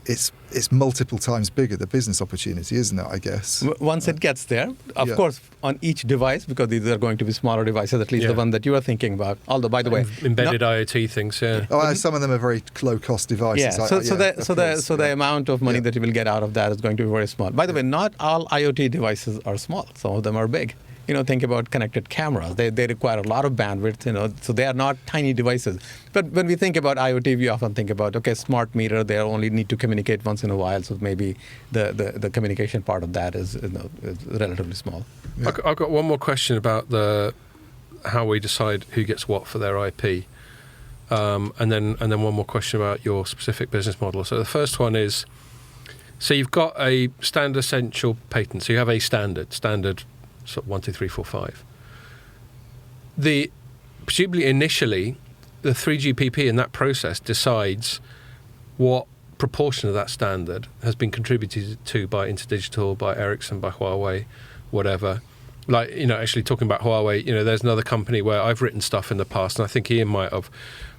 it's it's multiple times bigger, the business opportunity, isn't it, I guess? Once it gets there, of course, on each device, because these are going to be smaller devices, at least the one that you are thinking about. Although, by the way... Embedded IoT things, Oh, some of them are very low-cost devices. Yeah, so the amount of money that you will get out of that is going to be very small. By the way, not all IoT devices are small. Some of them are big. Think about connected cameras. They require a lot of bandwidth, so they are not tiny devices. But when we think about IoT, we often think about, smart meter, they only need to communicate once in a while, so maybe the communication part of that is relatively small. Yeah. I've got one more question about how we decide who gets what for their IP. And then one more question about your specific business model. So the first one is, so you've got a standard essential patent. So you have a standard sort of 1, 2, 3, 4, 5. Presumably initially, the 3GPP in that process decides what proportion of that standard has been contributed to by InterDigital, by Ericsson, by Huawei, whatever. Like, actually talking about Huawei, there's another company where I've written stuff in the past, and I think Ian might have,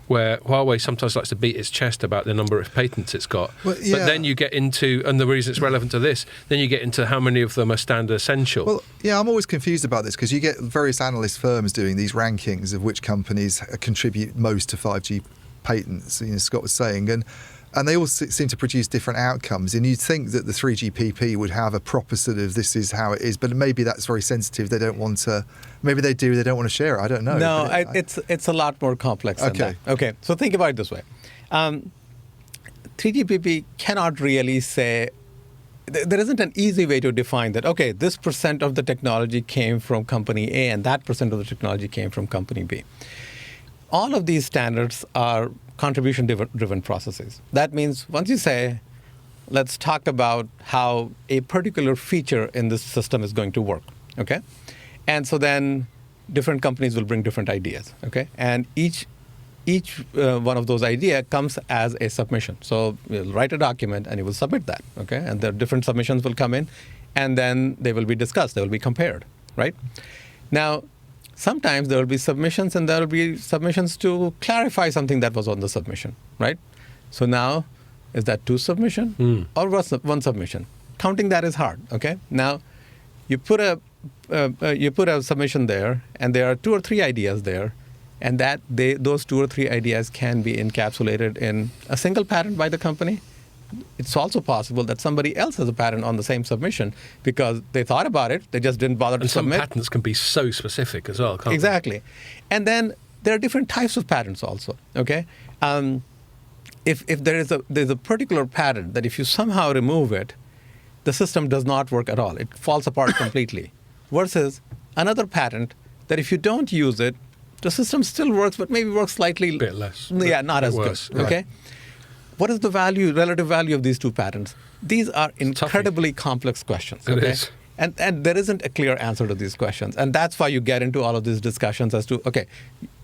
where Huawei sometimes likes to beat its chest about the number of patents it's got. Well, yeah. But then you get into, and the reason it's relevant to this, then you get into how many of them are standard essential. Well, yeah, I'm always confused about this because you get various analyst firms doing these rankings of which companies contribute most to 5G patents, Scott was saying, and they all seem to produce different outcomes. And you'd think that the 3GPP would have a proper sort of, this is how it is, but maybe that's very sensitive. They don't want to, maybe they do, they don't want to share it. I don't know. No, it's a lot more complex than that. Okay, so think about it this way. 3GPP cannot really say, there isn't an easy way to define that, this percent of the technology came from company A and that percent of the technology came from company B. All of these standards are contribution-driven processes. That means once you say, let's talk about how a particular feature in this system is going to work, okay? And so then different companies will bring different ideas, okay? And each one of those ideas comes as a submission. So you'll write a document and you will submit that, okay? And the different submissions will come in, and then they will be discussed. They will be compared, right? Now, sometimes there will be submissions, and there will be submissions to clarify something that was on the submission, right? So now, is that 2 submission or 1 submission? Counting that is hard, okay? Now, you put a submission there, and there are 2 or 3 ideas there, and those 2 or 3 ideas can be encapsulated in a single patent by the company. It's also possible that somebody else has a patent on the same submission because they thought about it, they just didn't bother to submit. Some patents can be so specific as well, can't Exactly. They? And then there are different types of patents also, okay? If there's a particular patent that if you somehow remove it, the system does not work at all. It falls apart completely. Versus another patent that if you don't use it, the system still works, but maybe works slightly... A bit less. Yeah, not as worse, good, okay? Right. What is the relative value of these 2 patents? These are incredibly complex questions. Okay? It is. And there isn't a clear answer to these questions. And that's why you get into all of these discussions as to,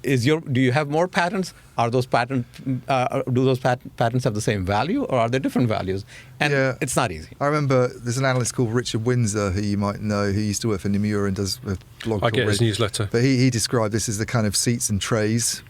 do you have more patents? Are those patents have the same value, or are they different values? And it's not easy. I remember there's an analyst called Richard Windsor, who you might know, who used to work for Nomura and does a blog. I get his newsletter. But he described this as the kind of seats and trays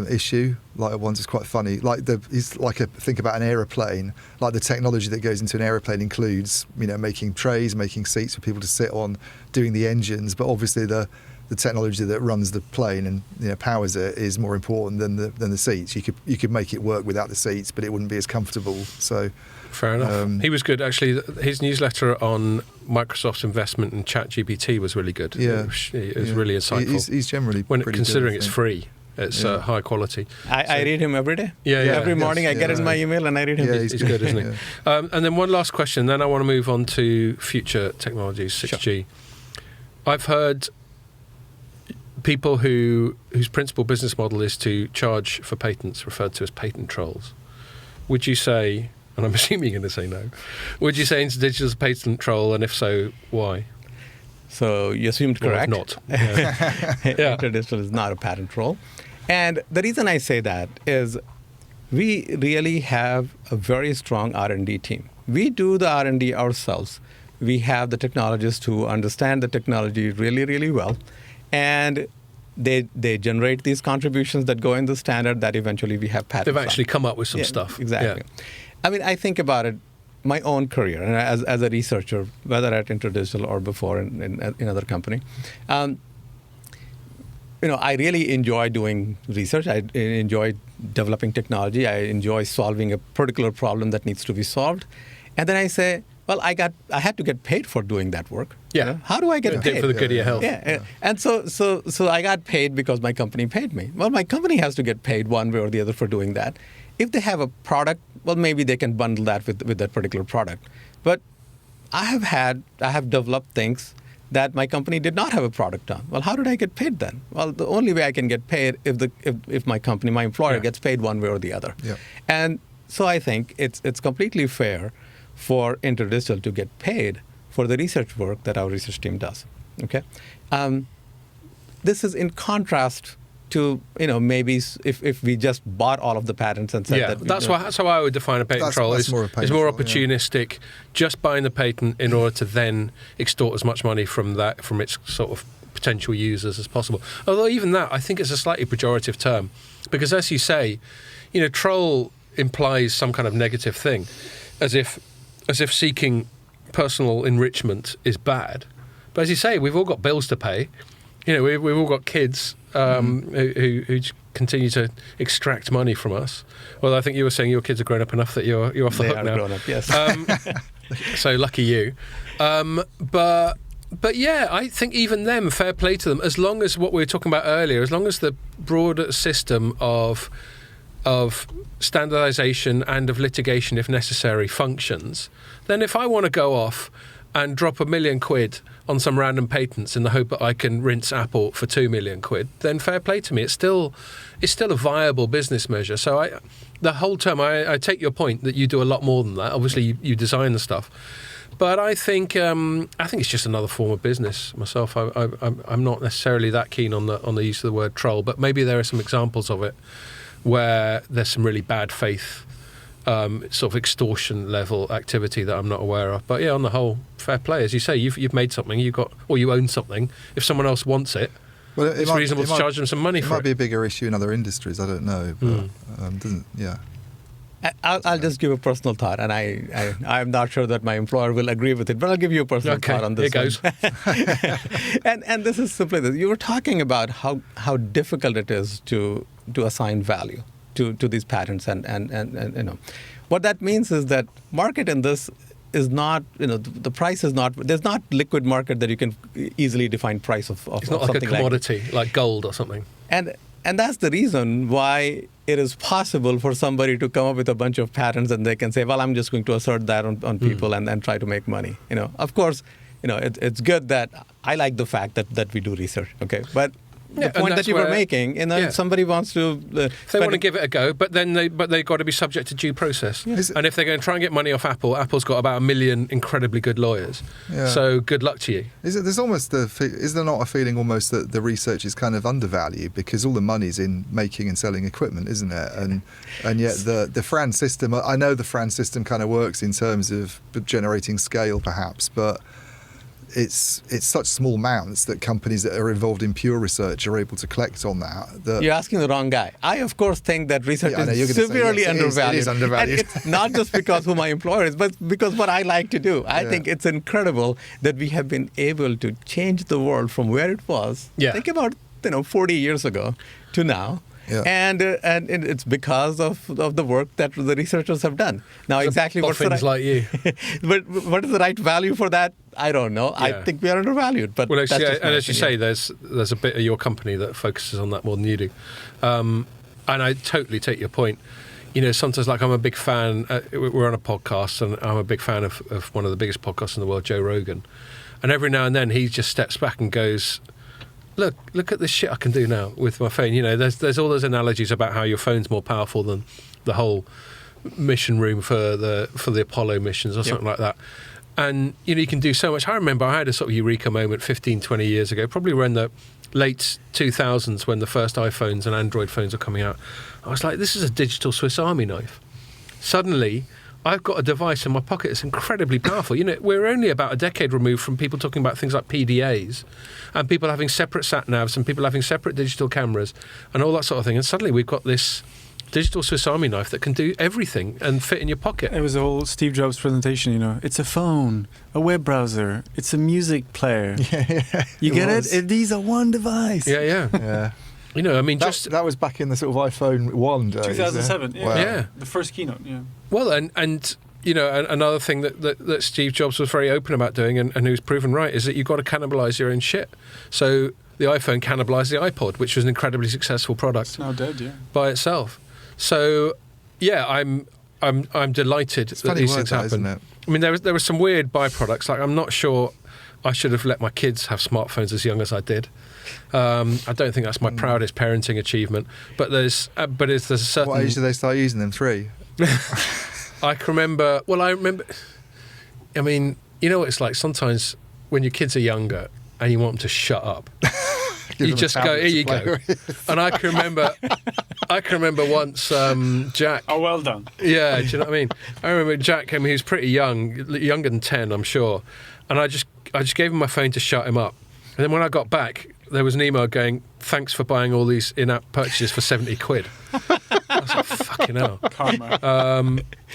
issue. Like at once, it's quite funny. Think about an aeroplane. Like the technology that goes into an aeroplane includes, making trays, making seats for people to sit on, doing the engines. But obviously the technology that runs the plane and powers it is more important than the seats. You could make it work without the seats, but it wouldn't be as comfortable. So fair enough. He was good actually. His newsletter on Microsoft's investment in ChatGPT was really good. Yeah, it was really insightful. He's generally considering good, it's free. It's high quality. I read him every day. Yeah. Every morning I get in my email and I read him. Yeah, he's good, isn't he? And then one last question, then I want to move on to future technologies, 6G. Sure. I've heard people whose principal business model is to charge for patents, referred to as patent trolls. Would you say, and I'm assuming you're going to say no, would you say InterDigital is a patent troll, and if so, why? So you assumed correct. Or not. Yeah. InterDigital is not a patent troll. And the reason I say that is we really have a very strong R&D team. We do the R&D ourselves. We have the technologists who understand the technology really, really well. And they generate these contributions that go in the standard that eventually we have patents. They've actually come up with some stuff. Exactly. Yeah. I mean, I think about it. my own career and as a researcher, whether at InterDigital or before in another company, I really enjoy doing research. I enjoy developing technology. I enjoy solving a particular problem that needs to be solved. And then I say, well, I had to get paid for doing that work. Yeah. How do I get paid? For the good of your health. Yeah. And so I got paid because my company paid me. Well, my company has to get paid one way or the other for doing that. If they have a product, well, maybe they can bundle that with that particular product. But I have developed things that my company did not have a product on. Well, how did I get paid then? Well, the only way I can get paid if my company, my employer, gets paid one way or the other. Yeah. And so I think it's completely fair for InterDigital to get paid for the research work that our research team does. Okay, this is in contrast to maybe if we just bought all of the patents and said that. That's how I would define a patent troll. It's more opportunistic, just buying the patent in order to then extort as much money from its sort of potential users as possible. Although even that, I think it's a slightly pejorative term, because as you say, troll implies some kind of negative thing, as if seeking personal enrichment is bad. But as you say, we've all got bills to pay. We've all got kids who continue to extract money from us. Well, I think you were saying your kids are grown up enough that you're off the hook now. They are grown up, yes. So lucky you. But yeah, I think even them, fair play to them, as long as what we were talking about earlier, as long as the broader system of standardization and of litigation, if necessary, functions, then if I want to go off and drop £1 million on some random patents in the hope that I can rinse Apple for £2 million, then fair play to me. It's still a viable business measure. So the whole term, I take your point that you do a lot more than that. Obviously, you design the stuff, but I think it's just another form of business. Myself, I'm not necessarily that keen on the use of the word troll, but maybe there are some examples of it where there's some really bad faith, sort of extortion level activity that I'm not aware of. But yeah, on the whole, fair play. As you say, you've made something, you own something. If someone else wants it, well, it's reasonable to charge them some money for it. It might be a bigger issue in other industries. I don't know, but I'll just give a personal thought, and I'm not sure that my employer will agree with it, but I'll give you a personal thought on this. Here goes. and this is simply this. You were talking about how difficult it is to assign value to these patents, and what that means is that market in this is not, the price is not, there's not liquid market that you can easily define price of it's not like a commodity like gold or something. And that's the reason why it is possible for somebody to come up with a bunch of patents and they can say, well, I'm just going to assert that on people and try to make money. Of course, it's good that I like the fact that we do research. Okay, but the point that you were making, somebody wants to, if they want to give it a go, but they've got to be subject to due process. Yeah. And if they're going to try and get money off Apple's got about 1 million incredibly good lawyers. Yeah. So good luck to you. Is there not a feeling almost that the research is kind of undervalued because all the money's in making and selling equipment, isn't it? And yet the FRAN system, I know the FRAN system kind of works in terms of generating scale, perhaps, but it's such small amounts that companies that are involved in pure research are able to collect on that. You're asking the wrong guy. I, of course, think that research is severely undervalued. It is undervalued. And it's not just because who my employer is, but because what I like to do. I think it's incredible that we have been able to change the world from where it was, think about 40 years ago, to now. Yeah. And it's because of the work that the researchers have done. Now, exactly what's the right, like you. But what is the right value for that? I don't know. Yeah. I think we are undervalued. But well, as you say, there's a bit of your company that focuses on that more than you do, and I totally take your point. Sometimes, like, I'm a big fan. We're on a podcast, and I'm a big fan of one of the biggest podcasts in the world, Joe Rogan. And every now and then, he just steps back and goes, Look at this shit I can do now with my phone. There's all those analogies about how your phone's more powerful than the whole mission room for the Apollo missions or something like that. And you can do so much. I remember I had a sort of eureka moment 15, 20 years ago, probably around the late 2000s when the first iPhones and Android phones were coming out. I was like, this is a digital Swiss Army knife. Suddenly, I've got a device in my pocket that's incredibly powerful. We're only about a decade removed from people talking about things like PDAs and people having separate sat-navs and people having separate digital cameras and all that sort of thing. And suddenly we've got this digital Swiss Army knife that can do everything and fit in your pocket. It was the whole Steve Jobs presentation, It's a phone, a web browser, it's a music player. You get it? These are one device. Yeah. I mean, that was back in the sort of iPhone 1 days. 2007, Wow. Yeah. The first keynote, yeah. Well, and another thing that Steve Jobs was very open about doing and who's proven right is that you've got to cannibalize your own shit. So the iPhone cannibalized the iPod, which was an incredibly successful product. It's now dead, yeah. By itself. So, yeah, I'm delighted that these things happen. Isn't it? I mean, there were some weird byproducts. Like, I'm not sure I should have let my kids have smartphones as young as I did. I don't think that's my proudest parenting achievement. But there's a certain. What age did they start using them? 3. I remember. I mean, you know what it's like sometimes when your kids are younger and you want them to shut up. You just go, here you go. And I can remember once Jack. Oh, well done. Yeah, do you know what I mean? I remember Jack came. He was pretty young, younger than 10, I'm sure. And I just gave him my phone to shut him up. And then when I got back, there was an email going, "Thanks for buying all these in-app purchases for 70 quid." I was like, fucking hell. Karma.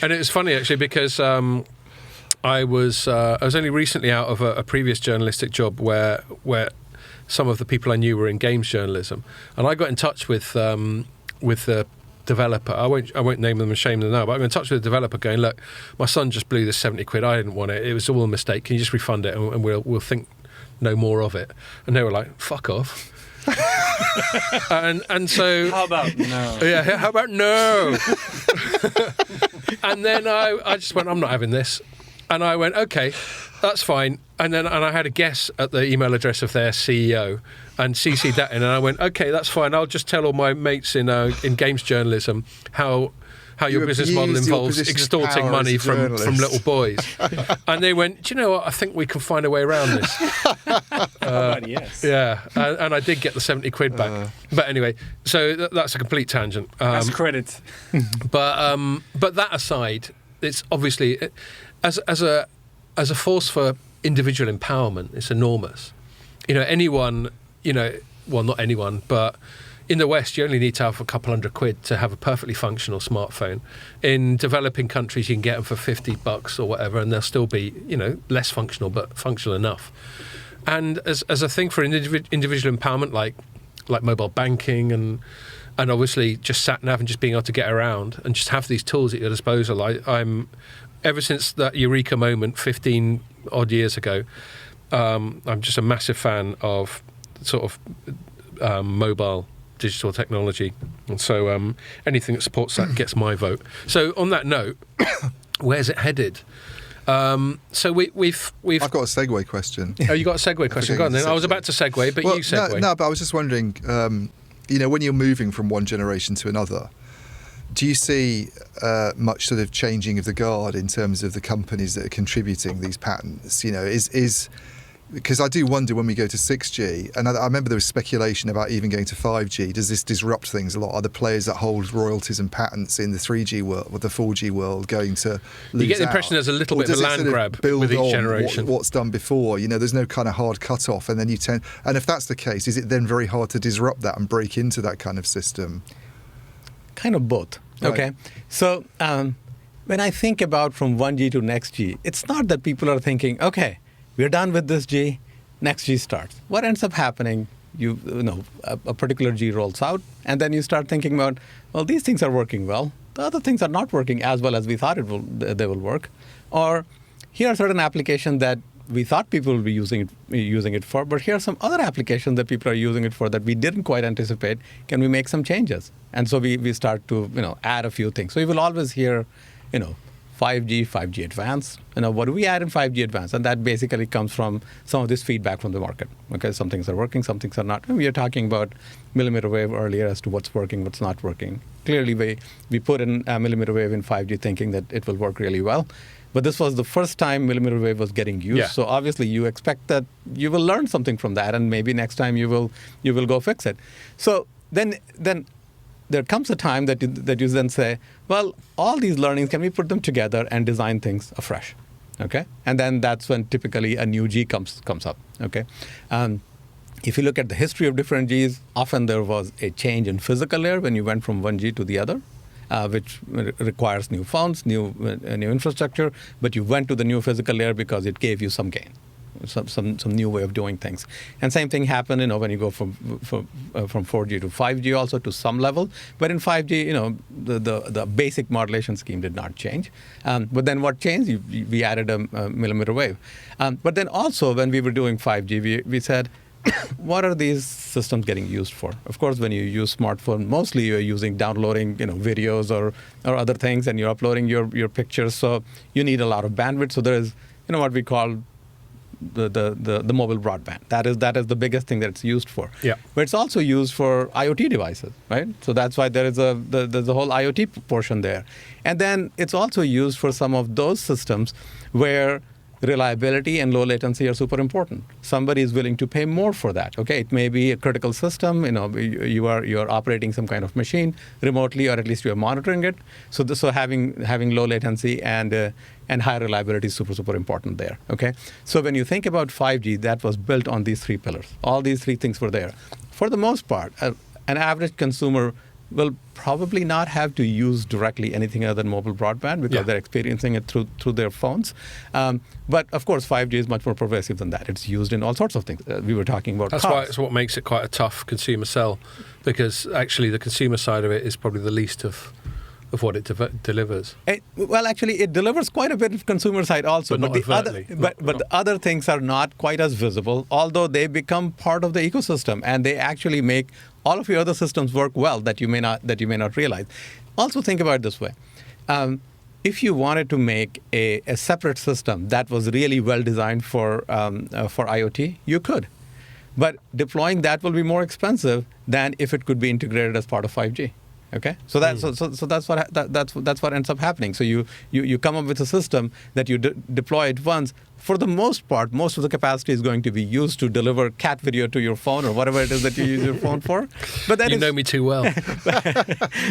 And it was funny actually because I was only recently out of a previous journalistic job where some of the people I knew were in games journalism, and I got in touch with the developer. I won't name them and shame them now, but I got in touch with the developer going, "Look, my son just blew this 70 quid. I didn't want it. It was all a mistake. Can you just refund it and we'll think no more of it?" And they were like, "Fuck off." and so How about no? Yeah, how about no? And then I just went, "I'm not having this." And I went, "Okay, that's fine." And I had a guess at the email address of their CEO and CC'd that in. And I went, "Okay, that's fine. I'll just tell all my mates in games journalism how your business model involves extorting money from little boys." And they went, "Do you know what? I think we can find a way around this." Yes. Yeah, and I did get the 70 quid back. But anyway, so that's a complete tangent. As credit. But that aside, it's obviously as a force for individual empowerment, it's enormous. Anyone, well, not anyone, but in the West, you only need to have a couple £100 to have a perfectly functional smartphone. In developing countries, you can get them for $50 or whatever, and they'll still be, less functional, but functional enough. And as a thing for individual empowerment, like mobile banking and obviously just sat nav and just being able to get around and just have these tools at your disposal. I'm ever since that eureka moment 15 odd years ago, I'm just a massive fan of sort of mobile digital technology, and so anything that supports that gets my vote. So on that note, where's it headed? So we've I've got a segue question. Oh, you got a segue question? Go on then. I was about to segue, but you segue. No, but I was just wondering, when you're moving from one generation to another, do you see much sort of changing of the guard in terms of the companies that are contributing these patents? Because I do wonder when we go to 6G, and I remember there was speculation about even going to 5G. Does this disrupt things a lot? Are the players that hold royalties and patents in the 3G world or the 4G world going to lose You get the out? impression there's a little Or bit of a land grab with each generation. What's done before? There's no kind of hard cut-off, and then and if that's the case, is it then very hard to disrupt that and break into that kind of system? Kind of both. Right. Okay. So when I think about from 1G to next G, it's not that people are thinking, okay, we're done with this G, next G starts. What ends up happening, a particular G rolls out, and then you start thinking about, well, these things are working well. The other things are not working as well as we thought they will work. Or here are certain applications that we thought people will be using it for, but here are some other applications that people are using it for that we didn't quite anticipate. Can we make some changes? And so we start to add a few things. So you will always hear 5G Advanced. What do we add in 5G Advanced? And that basically comes from some of this feedback from the market. Okay, some things are working, some things are not. And we are talking about millimeter wave earlier as to what's working, what's not working. Clearly, we put in millimeter wave in 5G thinking that it will work really well. But this was the first time millimeter wave was getting used. Yeah. So obviously you expect that you will learn something from that, and maybe next time you will go fix it. So then there comes a time that you then say, well, all these learnings, can we put them together and design things afresh? Okay, and then that's when typically a new G comes up. Okay, if you look at the history of different Gs, often there was a change in physical layer when you went from one G to the other. which requires new phones, new infrastructure, but you went to the new physical layer because it gave you some gain. Some new way of doing things. And same thing happened, when you go from 4G to 5G also to some level. But in 5G, the basic modulation scheme did not change. But then what changed? We added a millimeter wave. But then also when we were doing 5G, we said, what are these systems getting used for? Of course, when you use smartphone, mostly you're using downloading, videos or other things, and you're uploading your pictures. So you need a lot of bandwidth. So there is, what we call the mobile broadband. That is the biggest thing that it's used for. Yeah. But it's also used for IoT devices, right? So that's why there's a whole IoT portion there. And then it's also used for some of those systems where reliability and low latency are super important. Somebody is willing to pay more for that. Okay, it may be a critical system. You are operating some kind of machine remotely, or at least you are monitoring it. So having low latency and high reliability is super important there. Okay, so when you think about 5G, that was built on these three pillars. All these three things were there. For the most part, an average consumer will probably not have to use directly anything other than mobile broadband because they're experiencing it through their phones. But of course, 5G is much more pervasive than that. It's used in all sorts of things. We were talking about That's cars. why it's what makes it quite a tough consumer sell, because actually the consumer side of it is probably the least of what it delivers. Well, actually, it delivers quite a bit of consumer side also. But not overtly. The other things are not quite as visible, although they become part of the ecosystem, and they actually make all of your other systems work well that you may not realize. Also, think about it this way. If you wanted to make a separate system that was really well designed for IoT, you could. But deploying that will be more expensive than if it could be integrated as part of 5G. Okay, so that's what ends up happening. So you come up with a system that you deploy at once. For the most part, most of the capacity is going to be used to deliver cat video to your phone or whatever it is that you use your phone for. But then know me too well.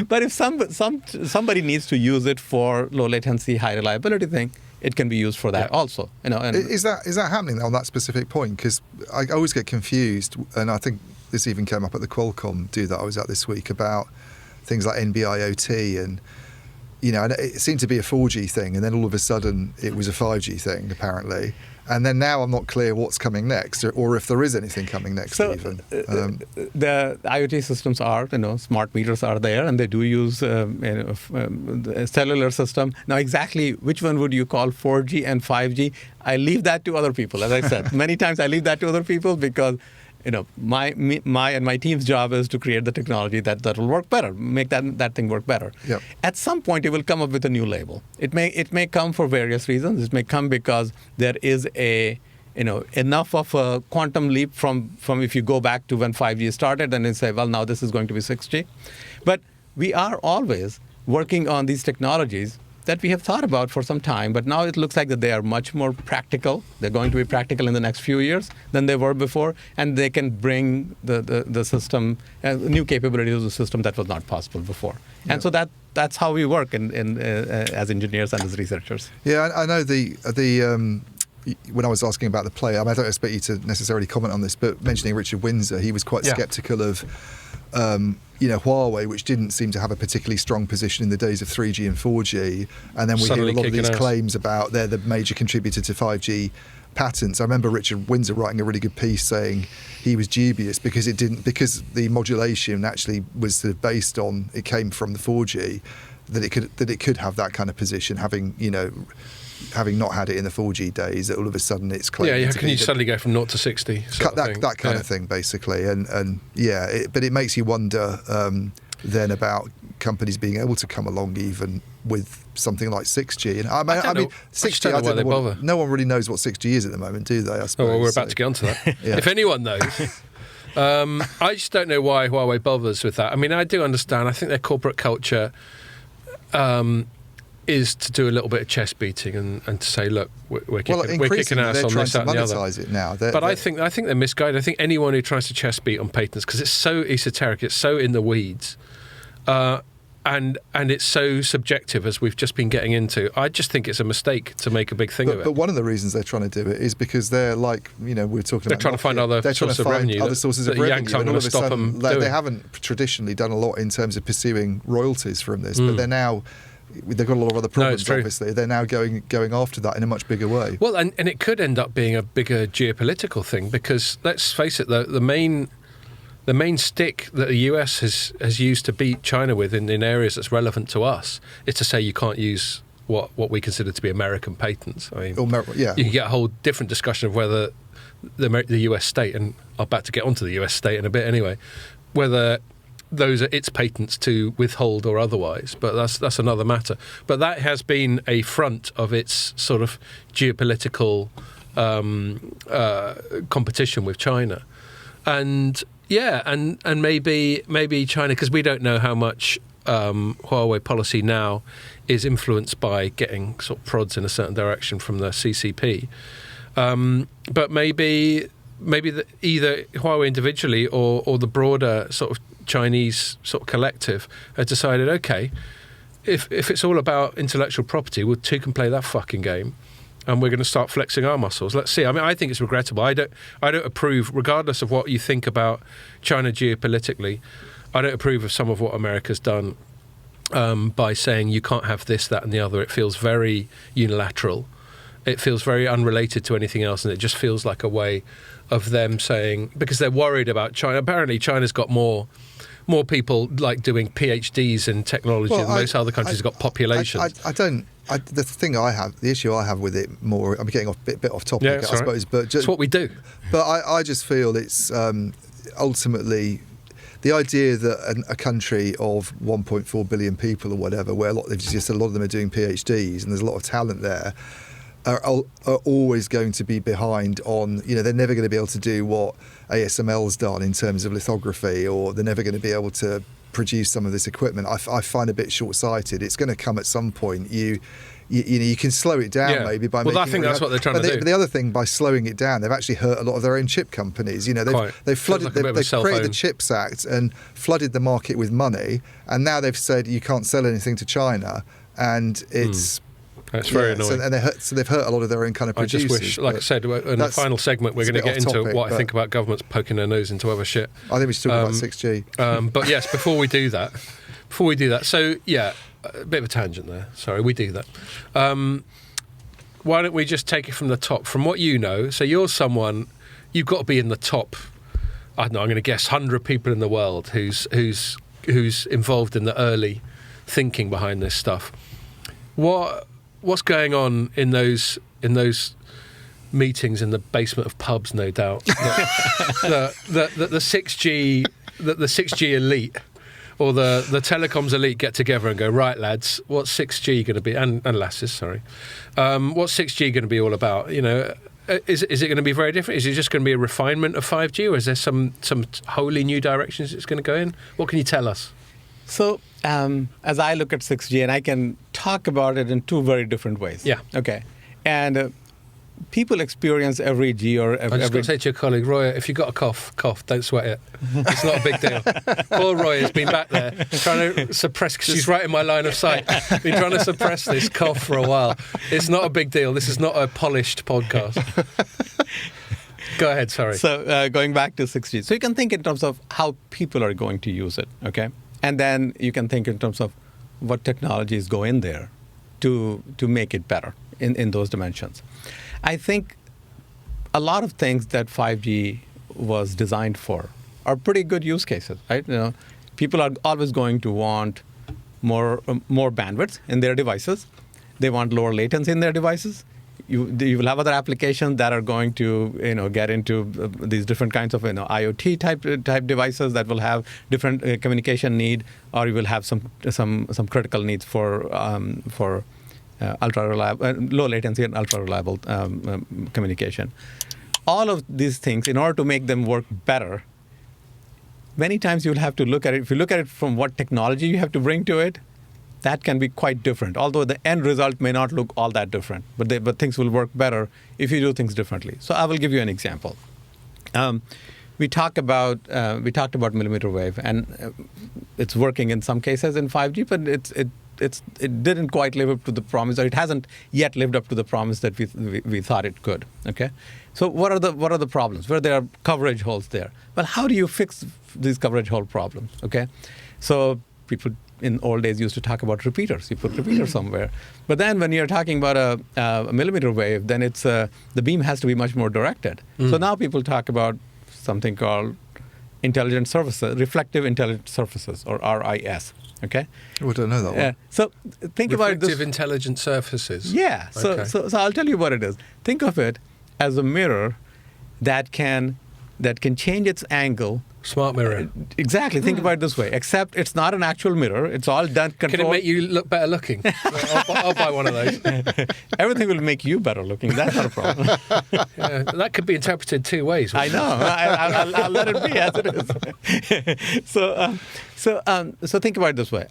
But if somebody needs to use it for low latency, high reliability thing, it can be used for that also. And is that happening on that specific point? Because I always get confused, and I think this even came up at the Qualcomm do that I was at this week about things like NB-IoT and and it seemed to be a 4G thing, and then all of a sudden it was a 5G thing apparently, and then now I'm not clear what's coming next or if there is anything coming next. So, even the IoT systems are smart meters are there, and they do use the cellular system. Now exactly which one would you call 4G and 5G? I leave that to other people. As I said many times, I leave that to other people because my and my team's job is to create the technology that will work better, make that thing work better. Yep. At some point, it will come up with a new label. It may come for various reasons. It may come because there is enough of a quantum leap from if you go back to when 5G started and then say, well, now this is going to be 6G. But we are always working on these technologies that we have thought about for some time, but now it looks like that they are much more practical. They're going to be practical in the next few years than they were before, and they can bring the system, new capabilities of the system that was not possible before. Yeah. And so that's how we work as engineers and as researchers. Yeah, I know when I was asking about the play, I don't expect you to necessarily comment on this, but mentioning Richard Windsor, he was quite sceptical of Huawei, which didn't seem to have a particularly strong position in the days of 3G and 4G, and then we hear a lot of these claims about they're the major contributor to 5G patents. I remember Richard Windsor writing a really good piece saying he was dubious because the modulation actually was sort of based on, it came from the 4G, that it could have that kind of position, having not had it in the 4G days, that all of a sudden it's claimed. Yeah, can you suddenly go from 0 to 60? That kind of thing, basically. But it makes you wonder then about companies being able to come along even with something like 6G. And I mean 6G, I don't know no one really knows what 6G is at the moment, do they? I suppose. Oh, well, we're about to get onto that. Yeah. If anyone knows. I just don't know why Huawei bothers with that. I mean, I do understand. I think their corporate culture is to do a little bit of chest beating and to say, look, we're kicking ass on this, that, and the other. It now. I think they're misguided. I think anyone who tries to chest beat on patents, because it's so esoteric, it's so in the weeds, and it's so subjective, as we've just been getting into. I just think it's a mistake to make a big thing of it. But one of the reasons they're trying to do it is because they're like, we're talking they're about... trying to find other sources of revenue. Other sources of revenue. Yanks aren't going to stop them doing. They haven't traditionally done a lot in terms of pursuing royalties from this, but they're now... They've got a lot of other problems, obviously. They're now going after that in a much bigger way. Well, and it could end up being a bigger geopolitical thing, because let's face it, the main stick that the US has used to beat China with in areas that's relevant to us is to say you can't use what we consider to be American patents. I mean, you can get a whole different discussion of whether the US state, and I'm about to get onto the US state in a bit anyway, whether those are its patents to withhold or otherwise, but that's another matter. But that has been a front of its sort of geopolitical competition with China, and maybe China, because we don't know how much Huawei policy now is influenced by getting sort of prods in a certain direction from the CCP, but maybe either Huawei individually or the broader sort of Chinese sort of collective has decided, okay, if it's all about intellectual property, well, two can play that fucking game, and we're going to start flexing our muscles. Let's see. I mean, I think it's regrettable. I don't approve, regardless of what you think about China geopolitically, I don't approve of some of what America's done by saying you can't have this, that, and the other. It feels very unilateral. It feels very unrelated to anything else, and it just feels like a way of them saying, because they're worried about China. Apparently, China's got more people like doing PhDs in technology than most other countries have got populations. The issue I have with it more, I'm getting a bit off topic, I suppose, but just, it's what we do. But I just feel it's ultimately the idea that a country of 1.4 billion people or whatever, where a lot of them are doing PhDs and there's a lot of talent there, are always going to be behind on, they're never going to be able to do what ASML's done in terms of lithography, or they're never going to be able to produce some of this equipment. I find a bit short-sighted. It's going to come at some point. You can slow it down maybe by making... Well, I think that's what they're trying to do. But the other thing, by slowing it down, they've actually hurt a lot of their own chip companies. They've created the CHIPS Act and flooded the market with money, and now they've said you can't sell anything to China, and it's... That's very annoying. And they've hurt a lot of their own kind of producers. I just wish, like I said, in the final segment, we're going to get into what I think about governments poking their nose into other shit. I think we should talk about 6G. But yes, before we do that, so yeah, a bit of a tangent there. Sorry, we do that. Why don't we just take it from the top, from what you know? So you're someone, you've got to be in the top, I don't know, I'm going to guess 100 people in the world who's involved in the early thinking behind this stuff. What's going on in those meetings in the basement of pubs, no doubt? The 6G elite or the telecoms elite get together and go, right, lads, what's 6G going to be? And lasses, sorry. What's 6G going to be all about? Is it going to be very different? Is it just going to be a refinement of 5G, or is there some wholly new directions it's going to go in? What can you tell us? So, as I look at 6G, and I can talk about it in two very different ways. Yeah. Okay. And people experience every G or every... I'm just going to say to your colleague, Roy, if you've got a cough, don't sweat it. It's not a big deal. Poor Roy has been back there trying to suppress, because she's right in my line of sight, been trying to suppress this cough for a while. It's not a big deal. This is not a polished podcast. Go ahead, sorry. So, going back to 6G. So, you can think in terms of how people are going to use it, okay? And then you can think in terms of what technologies go in there to make it better in those dimensions. I think a lot of things that 5G was designed for are pretty good use cases, right? People are always going to want more bandwidth in their devices. They want lower latency in their devices. You will have other applications that are going to get into these different kinds of IoT type devices that will have different communication need, or you will have some critical needs for ultra reliable, low latency and ultra reliable communication. All of these things, in order to make them work better, many times you'll have to look at it. If you look at it from what technology you have to bring to it, that can be quite different, although the end result may not look all that different. But things will work better if you do things differently. So I will give you an example. we talked about millimeter wave, and it's working in some cases in 5G, but it didn't quite live up to the promise, or it hasn't yet lived up to the promise that we thought it could. Okay, so what are the problems? Where there are coverage holes there? Well, how do you fix these coverage hole problems? Okay, so people in old days used to talk about repeaters. You put repeaters somewhere, but then when you're talking about a millimeter wave, then it's the beam has to be much more directed. So now people talk about something called intelligent surfaces, reflective intelligent surfaces, or RIS. Okay. Oh, I don't know that one. So think about this. Reflective intelligent surfaces. Yeah. Okay. So I'll tell you what it is. Think of it as a mirror that can change its angle. Smart mirror. Exactly. Think about it this way. Except it's not an actual mirror. It's all done controlled. Can it make you look better looking? I'll buy one of those. Everything will make you better looking. That's not a problem. Yeah, that could be interpreted two ways. I know. I'll let it be as it is. So think about it this way.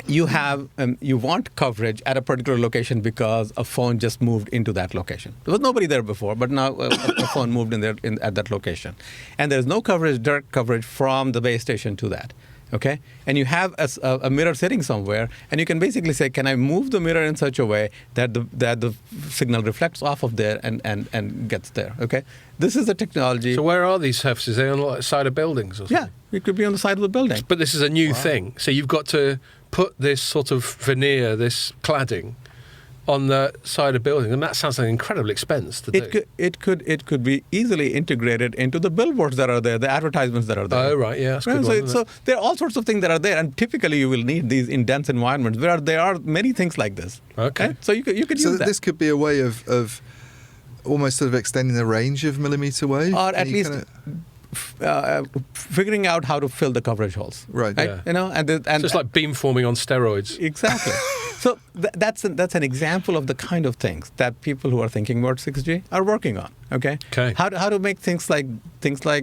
You want coverage at a particular location because a phone just moved into that location. There was nobody there before, but now a phone moved in there at that location, and there's no direct coverage from the base station to that. Okay, and you have a mirror sitting somewhere, and you can basically say, can I move the mirror in such a way that the signal reflects off of there and gets there? Okay, this is the technology. So where are these surfaces? Are they on the side of buildings or something? Yeah, it could be on the side of the building. But this is a new thing, so you've got to put this sort of veneer, this cladding, on the side of buildings, and that sounds like an incredible expense to do. It could be easily integrated into the billboards that are there, the advertisements that are there. Oh, right, yeah, that's a good one, so there are all sorts of things that are there, and typically you will need these in dense environments where there are many things like this. Okay. Right? So you could use that. This could be a way of almost sort of extending the range of millimeter wave? Or at least figuring out how to fill the coverage holes. Right. Yeah. You know, and it's like beamforming on steroids. Exactly. So that's an example of the kind of things that people who are thinking about 6G are working on. Okay. How to make things like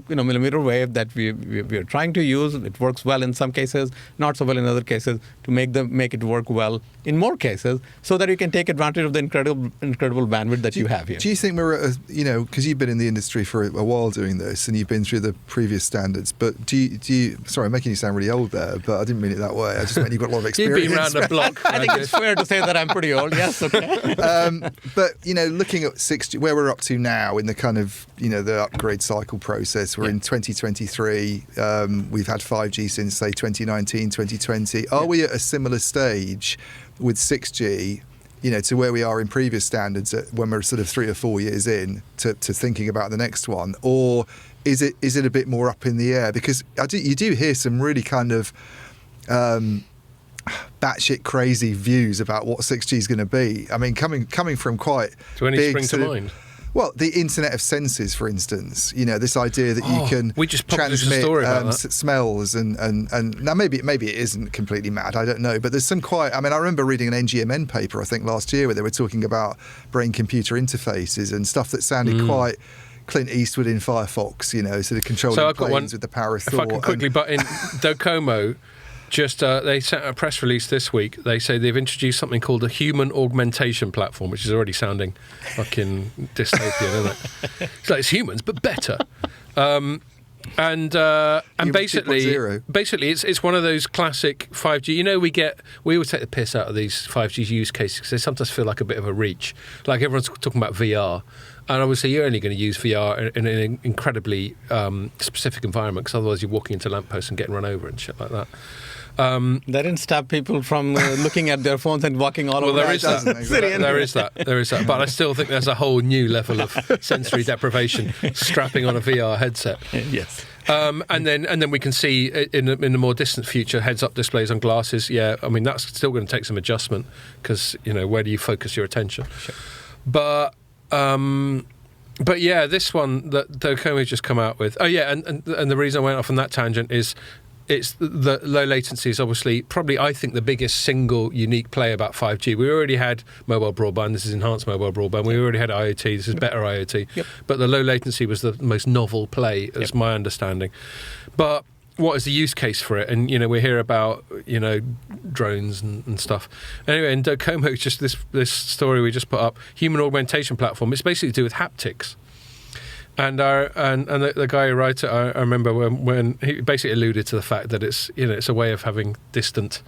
millimeter wave that we are trying to use. It works well in some cases, not so well in other cases. To make it work well in more cases, so that you can take advantage of the incredible bandwidth that you have here. Do you think we're at because you've been in the industry for a while doing this, and you've been through the previous standards, but do you sorry, I'm making you sound really old there, but I didn't mean it that way. I just meant you've got a lot of experience. You've been around the block. I think it's fair to say that I'm pretty old. Yes. Okay. But looking at 6G, where we're up to now in the kind of the upgrade cycle process, we're in 2023. We've had 5G since say 2019, 2020. Are we at a similar stage with 6G? To where we are in previous standards when we're sort of 3 or 4 years in to thinking about the next one, or is it a bit more up in the air? Because you do hear some really kind of batshit crazy views about what 6G is going to be. I mean, coming from quite do any big spring to mind? Well, the Internet of Senses, for instance, this idea that you can we just transmit that. smells and now maybe it isn't completely mad, I don't know, but there's some I remember reading an NGMN paper, I think last year, where they were talking about brain-computer interfaces and stuff that sounded quite Clint Eastwood in Firefox, sort of controlling planes with the power of thought. If I can quickly butt in, Docomo just they sent a press release this week. They say they've introduced something called a human augmentation platform, which is already sounding fucking dystopian, isn't it? It's like it's humans but better. And basically it's one of those classic 5G. We always take the piss out of these 5G use cases because they sometimes feel like a bit of a reach. Like everyone's talking about VR. And obviously, you're only going to use VR in an incredibly specific environment, because otherwise you're walking into lampposts and getting run over and shit like that. That didn't stop people from looking at their phones and walking all over. Well, there is that. There is that. But I still think there's a whole new level of sensory deprivation strapping on a VR headset. Yes. And then we can see in the more distant future heads-up displays on glasses. Yeah, I mean that's still going to take some adjustment because where do you focus your attention? Sure. But yeah, this one that Docomo just come out with. Oh yeah, and the reason I went off on that tangent is it's the low latency is obviously probably, I think, the biggest single unique play about 5G. We already had mobile broadband. This is enhanced mobile broadband. We already had IoT. This is better IoT. Yep. But the low latency was the most novel play, as my understanding. But what is the use case for it? And we hear about drones and stuff. Anyway, in Docomo, just this story we just put up, human augmentation platform. It's basically to do with haptics. And the guy who wrote it, I remember when he basically alluded to the fact that it's a way of having distant,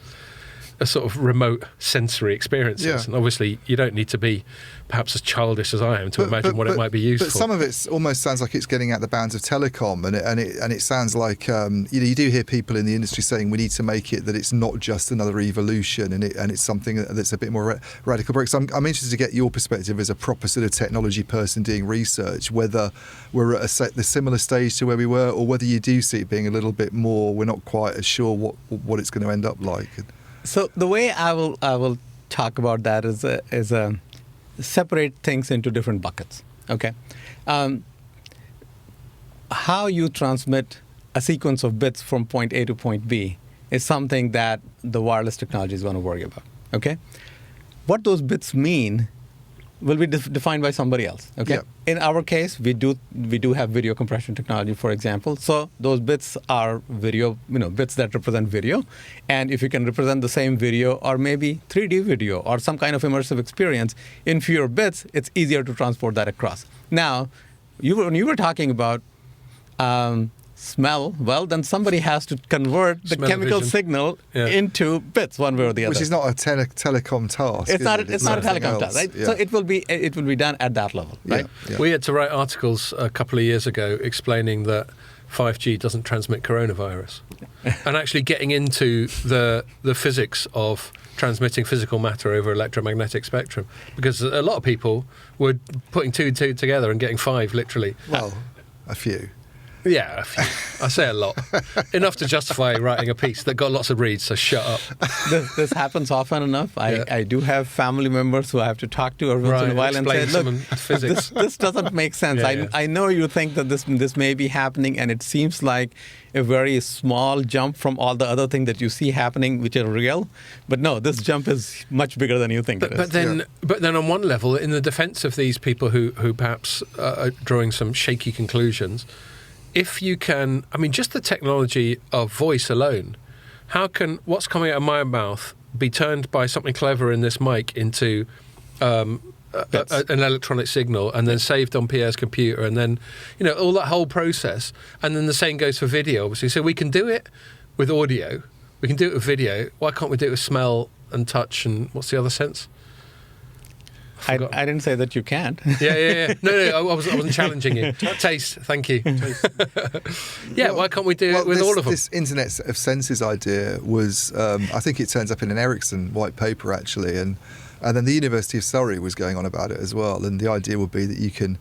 a sort of remote sensory experiences. Yeah. And obviously you don't need to be perhaps as childish as I am to imagine what it might be used for. But some of it almost sounds like it's getting out the bounds of telecom, and it sounds like you do hear people in the industry saying we need to make it that it's not just another evolution, and it's something that's a bit more radical break. So I'm interested to get your perspective as a proper sort of technology person doing research, whether we're at the similar stage to where we were, or whether you do see it being a little bit more. We're not quite as sure what it's going to end up like. So the way I will talk about that is separate things into different buckets. Okay, how you transmit a sequence of bits from point A to point B is something that the wireless technology is going to worry about. Okay, what those bits mean will be defined by somebody else. Okay. Yep. In our case, we do have video compression technology, for example. So those bits are video, bits that represent video. And if you can represent the same video, or maybe 3D video, or some kind of immersive experience in fewer bits, it's easier to transport that across. Now, when you were talking about smell, well, then somebody has to convert the chemical signal into bits one way or the other. Which is not a telecom task. It's not a telecom task, right? Yeah. So it will be done at that level, right? Yeah. We had to write articles a couple of years ago explaining that 5G doesn't transmit coronavirus, and actually getting into the physics of transmitting physical matter over electromagnetic spectrum, because a lot of people were putting two and two together and getting five, literally. Well, a few. Yeah, I say a lot. Enough to justify writing a piece that got lots of reads, so shut up. This happens often enough. I do have family members who I have to talk to every once in a while and say, look, this doesn't make sense. I know you think that this may be happening, and it seems like a very small jump from all the other things that you see happening, which are real. But no, this jump is much bigger than you think it is. But then on one level, in the defense of these people who perhaps are drawing some shaky conclusions, if you can, just the technology of voice alone, how can what's coming out of my mouth be turned by something clever in this mic into an electronic signal, and then saved on Pierre's computer, and then, all that whole process. And then the same goes for video, obviously. So we can do it with audio, we can do it with video. Why can't we do it with smell and touch, and what's the other sense? I didn't say that you can't. Yeah. No, I wasn't challenging you. Taste, thank you. Why can't we do it with all of them? This Internet of Senses idea was, I think it turns up in an Ericsson white paper, actually, and then the University of Surrey was going on about it as well. And the idea would be that you can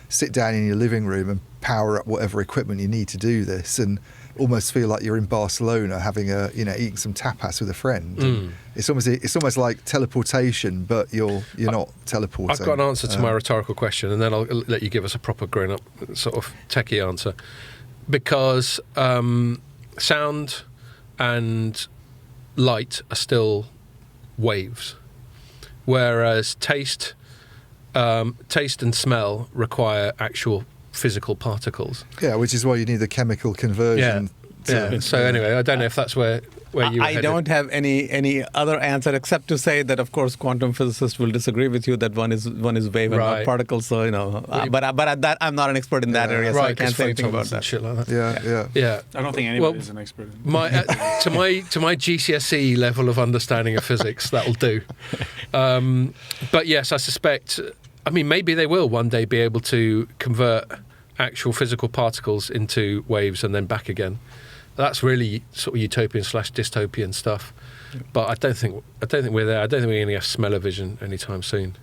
sit down in your living room and power up whatever equipment you need to do this, and almost feel like you're in Barcelona having eating some tapas with a friend. It's almost like teleportation, but you're not teleporting. I've got an answer to my rhetorical question, and then I'll let you give us a proper grown-up sort of techie answer. Because sound and light are still waves, whereas taste and smell require actual physical particles. Yeah, which is why you need the chemical conversion. Yeah. So anyway, I don't know if that's where you were I don't have any other answer except to say that, of course, quantum physicists will disagree with you that one is wave and not particle. So but that I'm not an expert in that area, so I can't say anything about that. Shit like that. Yeah. I don't think anybody is an expert. To my GCSE level of understanding of physics, that'll do. But yes, I suspect. Maybe they will one day be able to convert actual physical particles into waves and then back again. That's really sort of utopian/dystopian stuff. But I don't think we're there. I don't think we're going to have smell-o-vision anytime soon.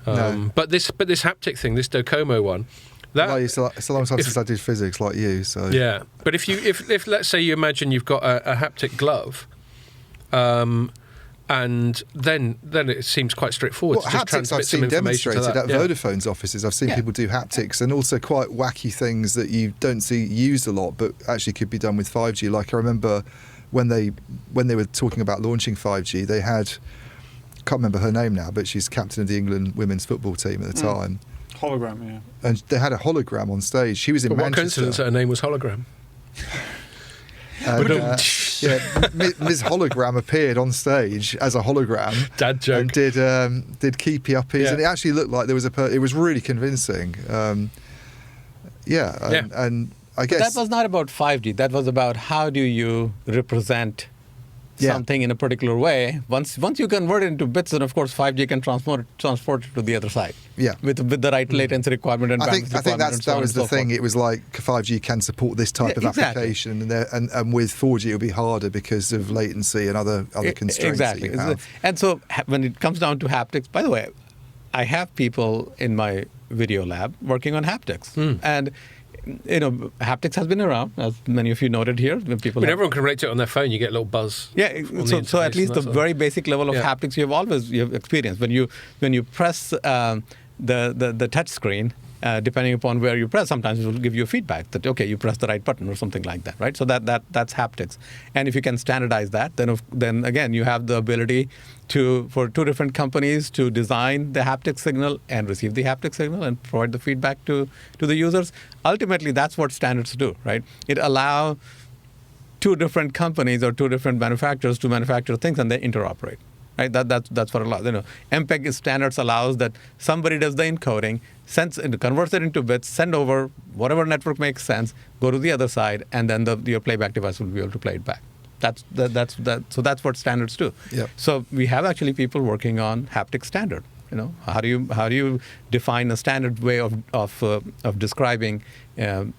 No. But this haptic thing, this Docomo one, it's a long time since I did physics like you. So yeah. But if let's say you imagine you've got a haptic glove, and then it seems quite straightforward to just transmit some information to that. Haptics I've seen demonstrated at Vodafone's offices. I've seen people do haptics, and also quite wacky things that you don't see used a lot, but actually could be done with 5G. Like I remember when they were talking about launching 5G, they had, can't remember her name now, but she's captain of the England women's football team at the time. Hologram, yeah. And they had a hologram on stage. She was in Manchester. What coincidence that her name was Hologram? Ms. Hologram appeared on stage as a hologram. Dad joke. And did keepy uppies, and it actually looked like there was it was really convincing. And I guess that was not about 5G. That was about how do you represent something in a particular way. Once you convert it into bits, then of course 5G can transport it to the other side. Yeah, with the right latency requirement and bandwidth requirement. I think that was the thing. It was like 5G can support this type of application, and with 4G it'll be harder because of latency and other constraints. Exactly. And so when it comes down to haptics, by the way, I have people in my video lab working on haptics, and haptics has been around, as many of you noted here. When everyone can relate to it on their phone, you get a little buzz. Yeah, so at least the very basic level of haptics you have experienced. When you press the touch screen, depending upon where you press, sometimes it will give you feedback that, okay, you pressed the right button or something like that, right? So that's haptics. And if you can standardize that, then again, you have the ability for two different companies to design the haptic signal and receive the haptic signal and provide the feedback to the users. Ultimately, that's what standards do, right? It allows two different companies or two different manufacturers to manufacture things and they interoperate. Right, that's what allows. MPEG standards allows that somebody does the encoding, converts it into bits, send over whatever network makes sense, go to the other side, and then your playback device will be able to play it back. So that's what standards do. Yep. So we have actually people working on haptic standard. How do you define a standard way of describing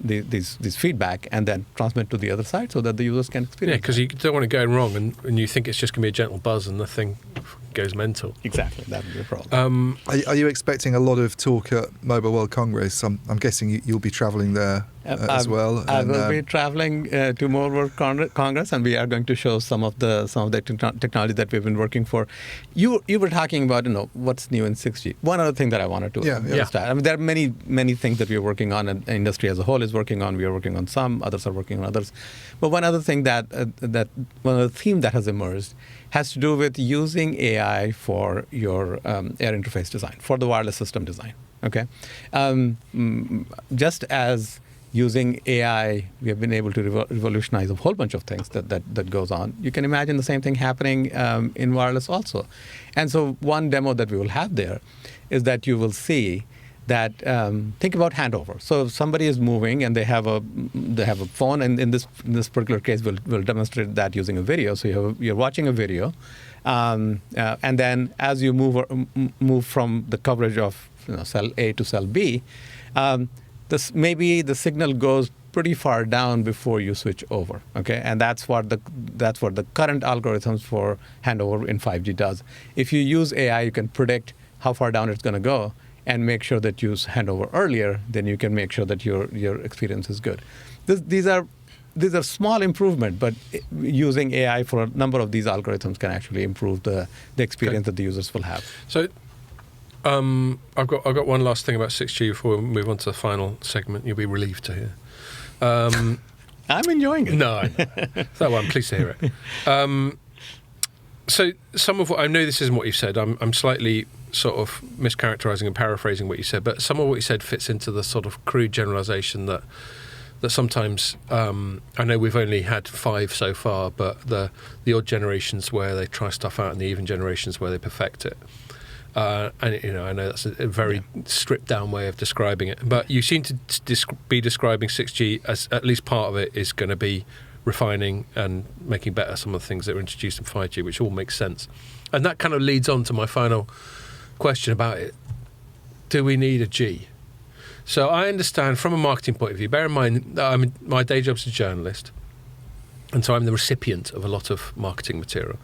these feedback and then transmit to the other side so that the users can experience. Yeah, because you don't want to go wrong, and you think it's just going to be a gentle buzz, and the thing goes mental. Exactly, that would be a problem. Are you expecting a lot of talk at Mobile World Congress? I'm guessing you'll be travelling there as well. I will be travelling to Mobile World Congress, and we are going to show some of the technology that we've been working for. You were talking about what's new in 6G. One other thing that I wanted to start. I mean, there are many things that we're working on, and the industry as a whole is working on. We are working on some, others are working on others. But one other thing one other theme that has emerged has to do with using AI for your air interface design, for the wireless system design. Okay, just as using AI, we have been able to revolutionize a whole bunch of things that goes on. You can imagine the same thing happening in wireless also. And so one demo that we will have there is that you will see that think about handover. So if somebody is moving and they have a phone, and in this particular case, we'll demonstrate that using a video. So you're watching a video, and then as you move from the coverage of cell A to cell B, maybe the signal goes pretty far down before you switch over. Okay, and that's what the current algorithms for handover in 5G does. If you use AI, you can predict how far down it's going to go, and make sure that you hand over earlier, then you can make sure that your experience is good. These are small improvement, but using AI for a number of these algorithms can actually improve the experience that the users will have. So I've got one last thing about 6G before we move on to the final segment. You'll be relieved to hear. I'm enjoying it. No, I know. So I'm pleased to hear it. So some of what I know, this isn't what you've said. I'm slightly sort of mischaracterizing and paraphrasing what you said, but some of what you said fits into the sort of crude generalization that sometimes I know we've only had 5 so far, but the odd generations where they try stuff out and the even generations where they perfect it. And I know that's a very stripped down way of describing it, but you seem to be describing 6G as at least part of it is going to be refining and making better some of the things that were introduced in 5G, which all makes sense. And that kind of leads on to my final question about it. Do we need a G? So I understand from a marketing point of view, bear in mind that my day job's a journalist, and so I'm the recipient of a lot of marketing material.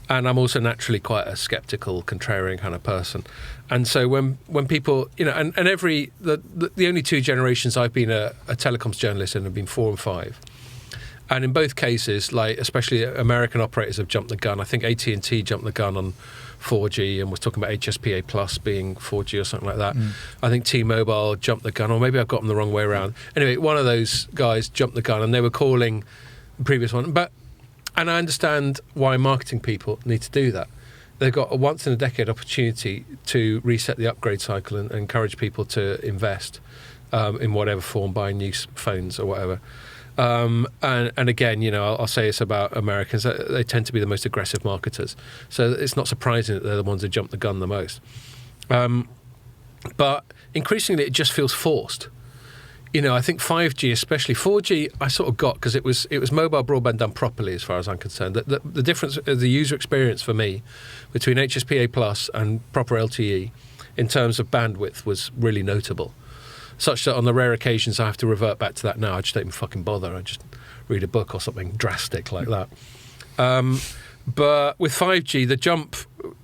And I'm also naturally quite a skeptical, contrarian kind of person. And so when people, and the only 2 generations I've been a telecoms journalist in have been 4 and 5. And in both cases, like especially American operators have jumped the gun. I think AT&T jumped the gun on 4G and was talking about HSPA Plus being 4G or something like that. I think T-Mobile jumped the gun, or maybe I've got them the wrong way around. Anyway, one of those guys jumped the gun, and they were calling the previous one. And I understand why marketing people need to do that. They've got a once-in-a-decade opportunity to reset the upgrade cycle and encourage people to invest in whatever form, buying new phones or whatever. And again, I'll say it's about Americans. They tend to be the most aggressive marketers. So it's not surprising that they're the ones who jump the gun the most. But increasingly, it just feels forced. I think 5G, especially 4G, I sort of got because it was mobile broadband done properly, as far as I'm concerned. The difference, the user experience for me between HSPA Plus and proper LTE in terms of bandwidth was really notable, such that on the rare occasions I have to revert back to that now, I just don't even fucking bother. I just read a book or something drastic like that. But with 5G, the jump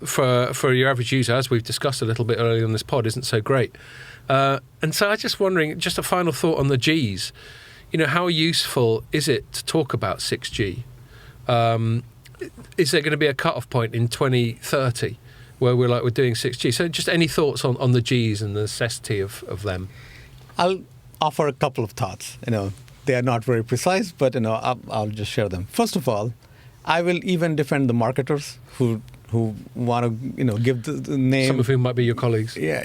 for your average user, as we've discussed a little bit earlier on this pod, isn't so great. And so I was just wondering, just a final thought on the Gs. How useful is it to talk about 6G? Is there going to be a cut-off point in 2030 where we're doing 6G? So just any thoughts on the Gs and the necessity of them? I'll offer a couple of thoughts. They are not very precise, but I'll just share them. First of all, I will even defend the marketers who want to give the name. Some of whom might be your colleagues. Yeah,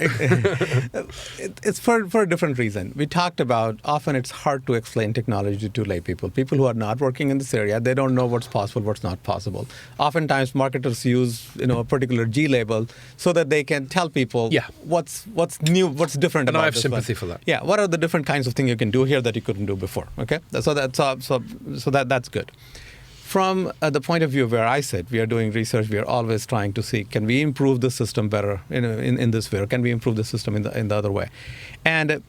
it's for a different reason. We talked about often it's hard to explain technology to lay people. People who are not working in this area, they don't know what's possible, what's not possible. Oftentimes, marketers use a particular G label so that they can tell people what's new, what's different. And about I have this sympathy one. for that. Yeah, what are the different kinds of things you can do here that you couldn't do before? Okay, so that's good. From the point of view where I sit, we are doing research. We are always trying to see, can we improve the system better in this way, or can we improve the system in the other way? And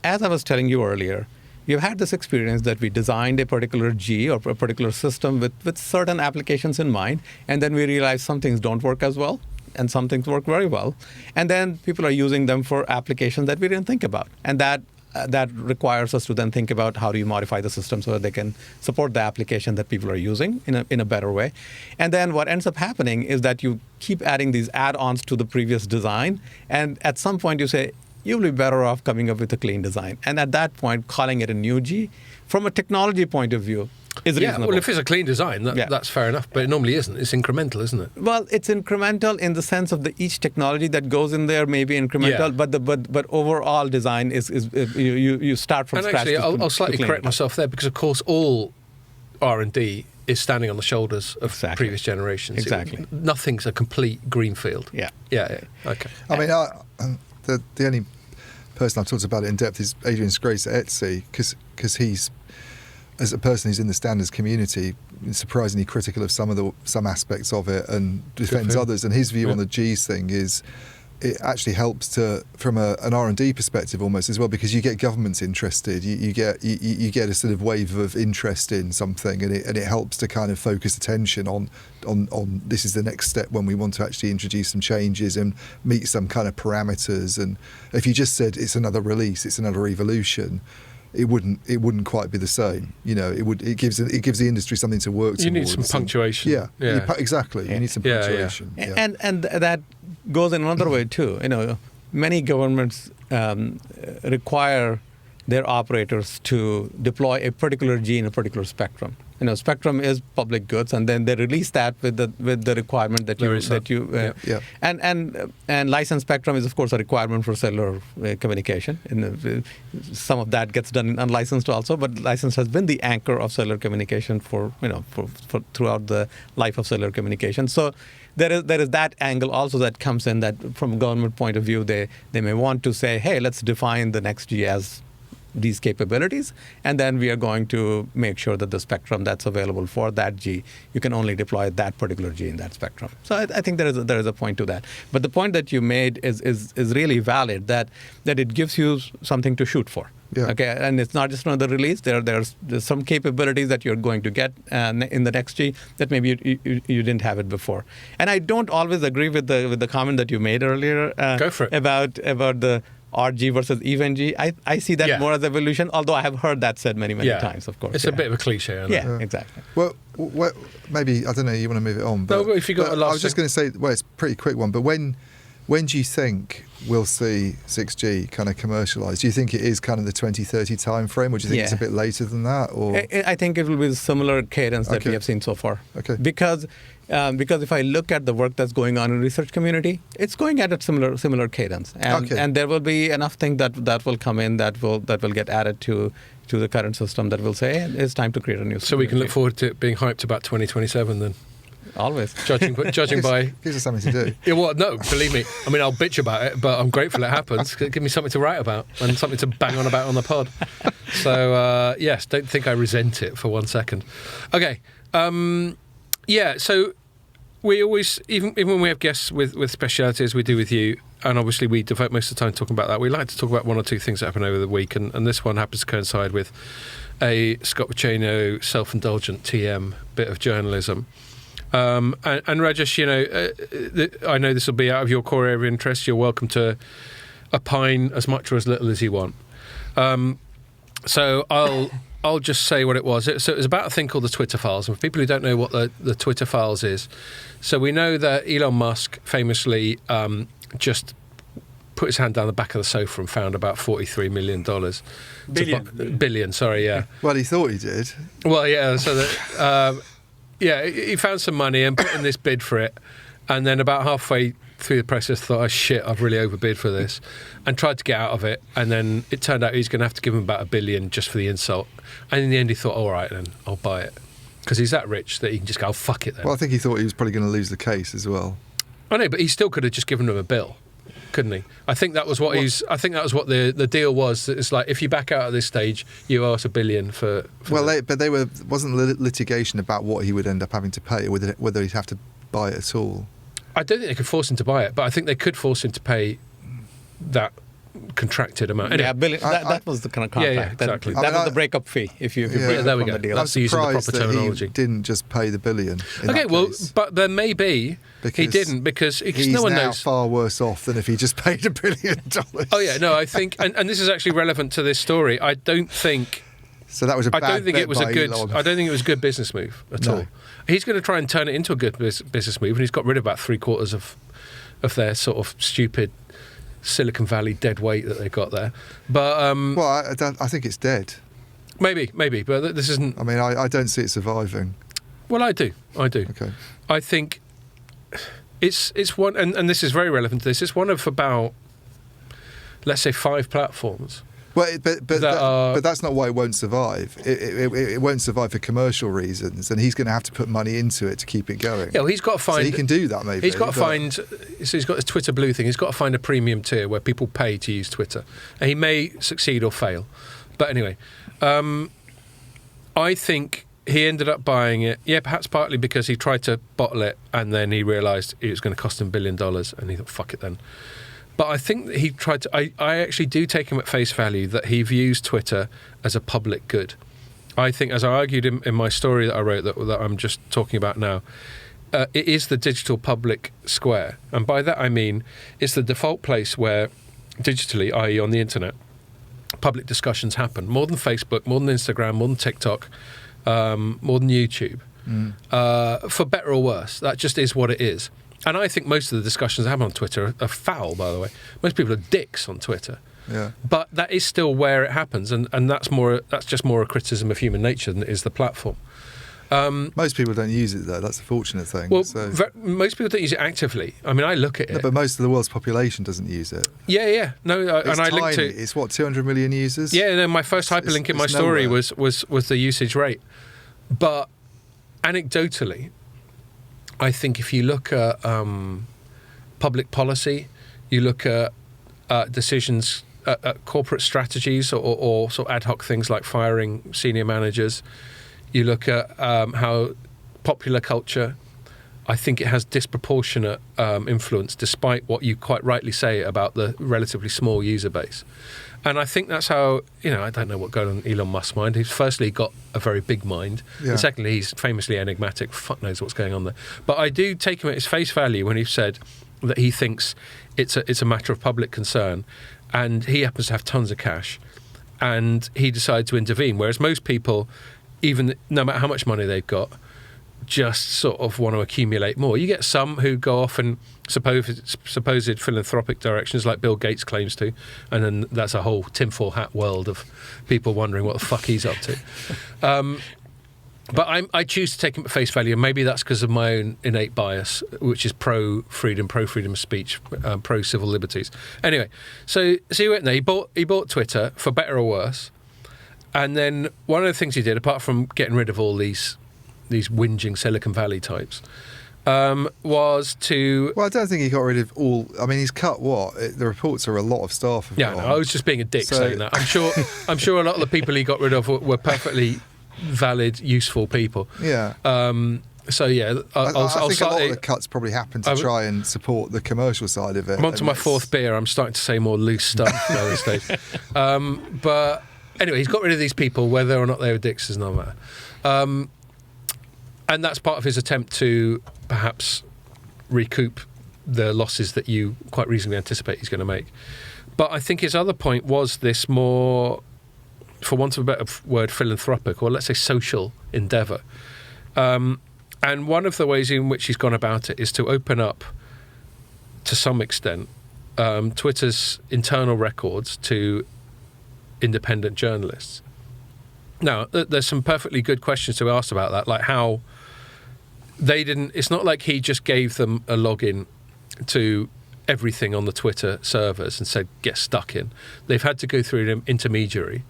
as I was telling you earlier, you've had this experience that we designed a particular G or a particular system with certain applications in mind, and then we realized some things don't work as well, and some things work very well, and then people are using them for applications that we didn't think about, and that requires us to then think about how do you modify the system so that they can support the application that people are using in a better way. And then what ends up happening is that you keep adding these add-ons to the previous design, and at some point you say, you'll be better off coming up with a clean design. And at that point, calling it a new G, from a technology point of view, is reasonable. Well, if it's a clean design, that's fair enough, but it normally isn't. It's incremental, isn't it? Well, it's incremental in the sense of each technology that goes in there may be incremental, but overall design is you start from scratch. And actually, I'll slightly correct myself there, because of course all R&D is standing on the shoulders of previous generations. Exactly. Nothing's a complete greenfield. Yeah. Okay. I mean, the only person I've talked about it in depth is Adrian Scrace at Etsy, because he's, as a person who's in the standards community, surprisingly critical of some aspects of it and defends others. And his view on the G's thing is it actually helps from an R&D perspective almost as well, because you get governments interested. You get a sort of wave of interest in something, and it helps to kind of focus attention on this is the next step when we want to actually introduce some changes and meet some kind of parameters. And if you just said it's another release, it's another evolution, it wouldn't quite be the same. It gives the industry something to work towards. You need some punctuation. Exactly. You need some punctuation. Yeah. And that goes in another way too. Many governments require their operators to deploy a particular G in a particular spectrum. Spectrum is public goods, and then they release that with the requirement that and licensed spectrum is of course a requirement for cellular communication. And some of that gets done in unlicensed also, but license has been the anchor of cellular communication for throughout the life of cellular communication. So there is that angle also that comes in, that from a government point of view, they may want to say, hey, let's define the next G as these capabilities, and then we are going to make sure that the spectrum that's available for that G, you can only deploy that particular G in that spectrum. So I think there is a point to that. But the point that you made is really valid, that it gives you something to shoot for. Yeah. Okay, and it's not just another release. There's some capabilities that you're going to get in the next G that maybe you didn't have it before. And I don't always agree with the comment that you made earlier. Go for it. About the RG versus even G. I see that more as evolution, although I have heard that said many times, of course. It's a bit of a cliche, isn't it? Exactly. Well, maybe, I don't know, you want to move it on. But, no, if you got a last I was just going to say, well, it's a pretty quick one, but when do you think we'll see 6G kind of commercialised? Do you think it is kind of the 2030 time frame, or do you think it's a bit later than that? Or I think it will be a similar cadence that we have seen so far. Okay. Because if I look at the work that's going on in the research community, it's going at a similar cadence, and there will be enough things that will come in that will get added to the current system that will say, hey, it's time to create a new system. So we can look forward to it being hyped about 2027 then. Always. Judging by... Gives us something to do. Yeah, well, no, believe me. I mean, I'll bitch about it, but I'm grateful it happens. Give me something to write about and something to bang on about on the pod. So, yes, don't think I resent it for 1 second. Okay. So we always, even when we have guests with speciality as we do with you, and obviously we devote most of the time talking about that, we like to talk about one or two things that happen over the week, and this one happens to coincide with a Scott Pacino self-indulgent TM bit of journalism. And Rajesh, I know this will be out of your core area of interest. You're welcome to opine as much or as little as you want. So I'll just say what it was. So it was about a thing called the Twitter files. And for people who don't know what the Twitter files is, so we know that Elon Musk famously just put his hand down the back of the sofa and found about $43 million. Billion, sorry, yeah. Well, he thought he did. Well, yeah, so that... he found some money and put in this bid for it, and then about halfway through the process thought, oh shit, I've really overbid for this, and tried to get out of it, and then it turned out he's going to have to give him about $1 billion just for the insult, and in the end he thought, all right then, I'll buy it, because he's that rich that he can just go, oh, fuck it then. Well, I think he thought he was probably going to lose the case as well. I know, but he still could have just given him a bill, couldn't he? I think that was what the deal was. It's like, if you back out at this stage, you owe us $1 billion for wasn't litigation about what he would end up having to pay, or whether he'd have to buy it at all. I don't think they could force him to buy it, but I think they could force him to pay that contracted amount. Anyway, yeah, billion, that was the kind of contract. Yeah, exactly. That was the breakup fee. If you break there we from go. the deal. That's using the proper terminology. He didn't just pay the $1 billion. Okay, well, but there may be he didn't because no one knows. He's now far worse off than if he just paid $1 billion. Oh yeah, no, I think, and this is actually relevant to this story. I don't think. So that was a bad I don't think it was a good. Elon. I don't think it was a good business move at all. He's going to try and turn it into a good business move, and he's got rid of about 3/4 of their sort of stupid Silicon Valley dead weight that they've got there. But I think it's dead. Maybe, but this isn't. I mean, I don't see it surviving. Well, I do. Okay. I think it's one, and this is very relevant to this. It's one of about, let's say, 5 platforms. Well, but that's not why it won't survive. It won't survive for commercial reasons, and he's going to have to put money into it to keep it going. Yeah, well, he's got to find. So he can do that, maybe. He's got to find. So he's got his Twitter Blue thing. He's got to find a premium tier where people pay to use Twitter, and he may succeed or fail. But anyway, I think he ended up buying it. Yeah, perhaps partly because he tried to bottle it, and then he realised it was going to cost him $1 billion, and he thought, "Fuck it then." But I think that he tried to... I actually do take him at face value that he views Twitter as a public good. I think, as I argued in my story that I wrote that I'm just talking about now, it is the digital public square. And by that I mean it's the default place where digitally, i.e. on the internet, public discussions happen. More than Facebook, more than Instagram, more than TikTok, more than YouTube. For better or worse. That just is what it is. And I think most of the discussions that happen on Twitter are foul, by the way. Most people are dicks on Twitter. Yeah. But that is still where it happens, and that's just more a criticism of human nature than it is the platform. Most people don't use it, though. That's the fortunate thing. Well, most people don't use it actively. I mean, I look at it. No, but most of the world's population doesn't use it. Yeah. No, and I linked to... It's, 200 million users? Yeah, no, my first hyperlink in my story was the usage rate. But anecdotally... I think if you look at public policy, you look at decisions, at corporate strategies or sort of ad hoc things like firing senior managers, you look at how popular culture, I think it has disproportionate influence despite what you quite rightly say about the relatively small user base. And I think that's how, I don't know what goes on in Elon Musk's mind. He's firstly got a very big mind. Yeah. And secondly, he's famously enigmatic. Fuck knows what's going on there. But I do take him at his face value when he said that he thinks it's a matter of public concern. And he happens to have tons of cash. And he decided to intervene. Whereas most people, even no matter how much money they've got, just sort of want to accumulate more. You get some who go off in supposed philanthropic directions like Bill Gates claims to, and then that's a whole tinfoil hat world of people wondering what the fuck he's up to. But I choose to take him at face value, and maybe that's because of my own innate bias, which is pro-freedom of speech, pro-civil liberties. Anyway, so he went there, he bought Twitter, for better or worse, and then one of the things he did, apart from getting rid of all these whinging Silicon Valley types, was to... Well, I don't think he got rid of all... I mean, he's cut what? The reports are a lot of staff. Yeah, no, I was just being a dick saying that. I'm sure a lot of the people he got rid of were perfectly valid, useful people. Yeah. So yeah, I think a lot of the cuts probably happened to try and support the commercial side of it. I'm on to my fourth beer. I'm starting to say more loose stuff by this stage. But anyway, he's got rid of these people, whether or not they were dicks does not matter. And that's part of his attempt to perhaps recoup the losses that you quite reasonably anticipate he's going to make. But I think his other point was this more, for want of a better word, philanthropic, or let's say social endeavour. And one of the ways in which he's gone about it is to open up, to some extent, Twitter's internal records to independent journalists. Now, there's some perfectly good questions to ask about that, like how they didn't... It's not like he just gave them a login to everything on the Twitter servers and said, get stuck in. They've had to go through an intermediary.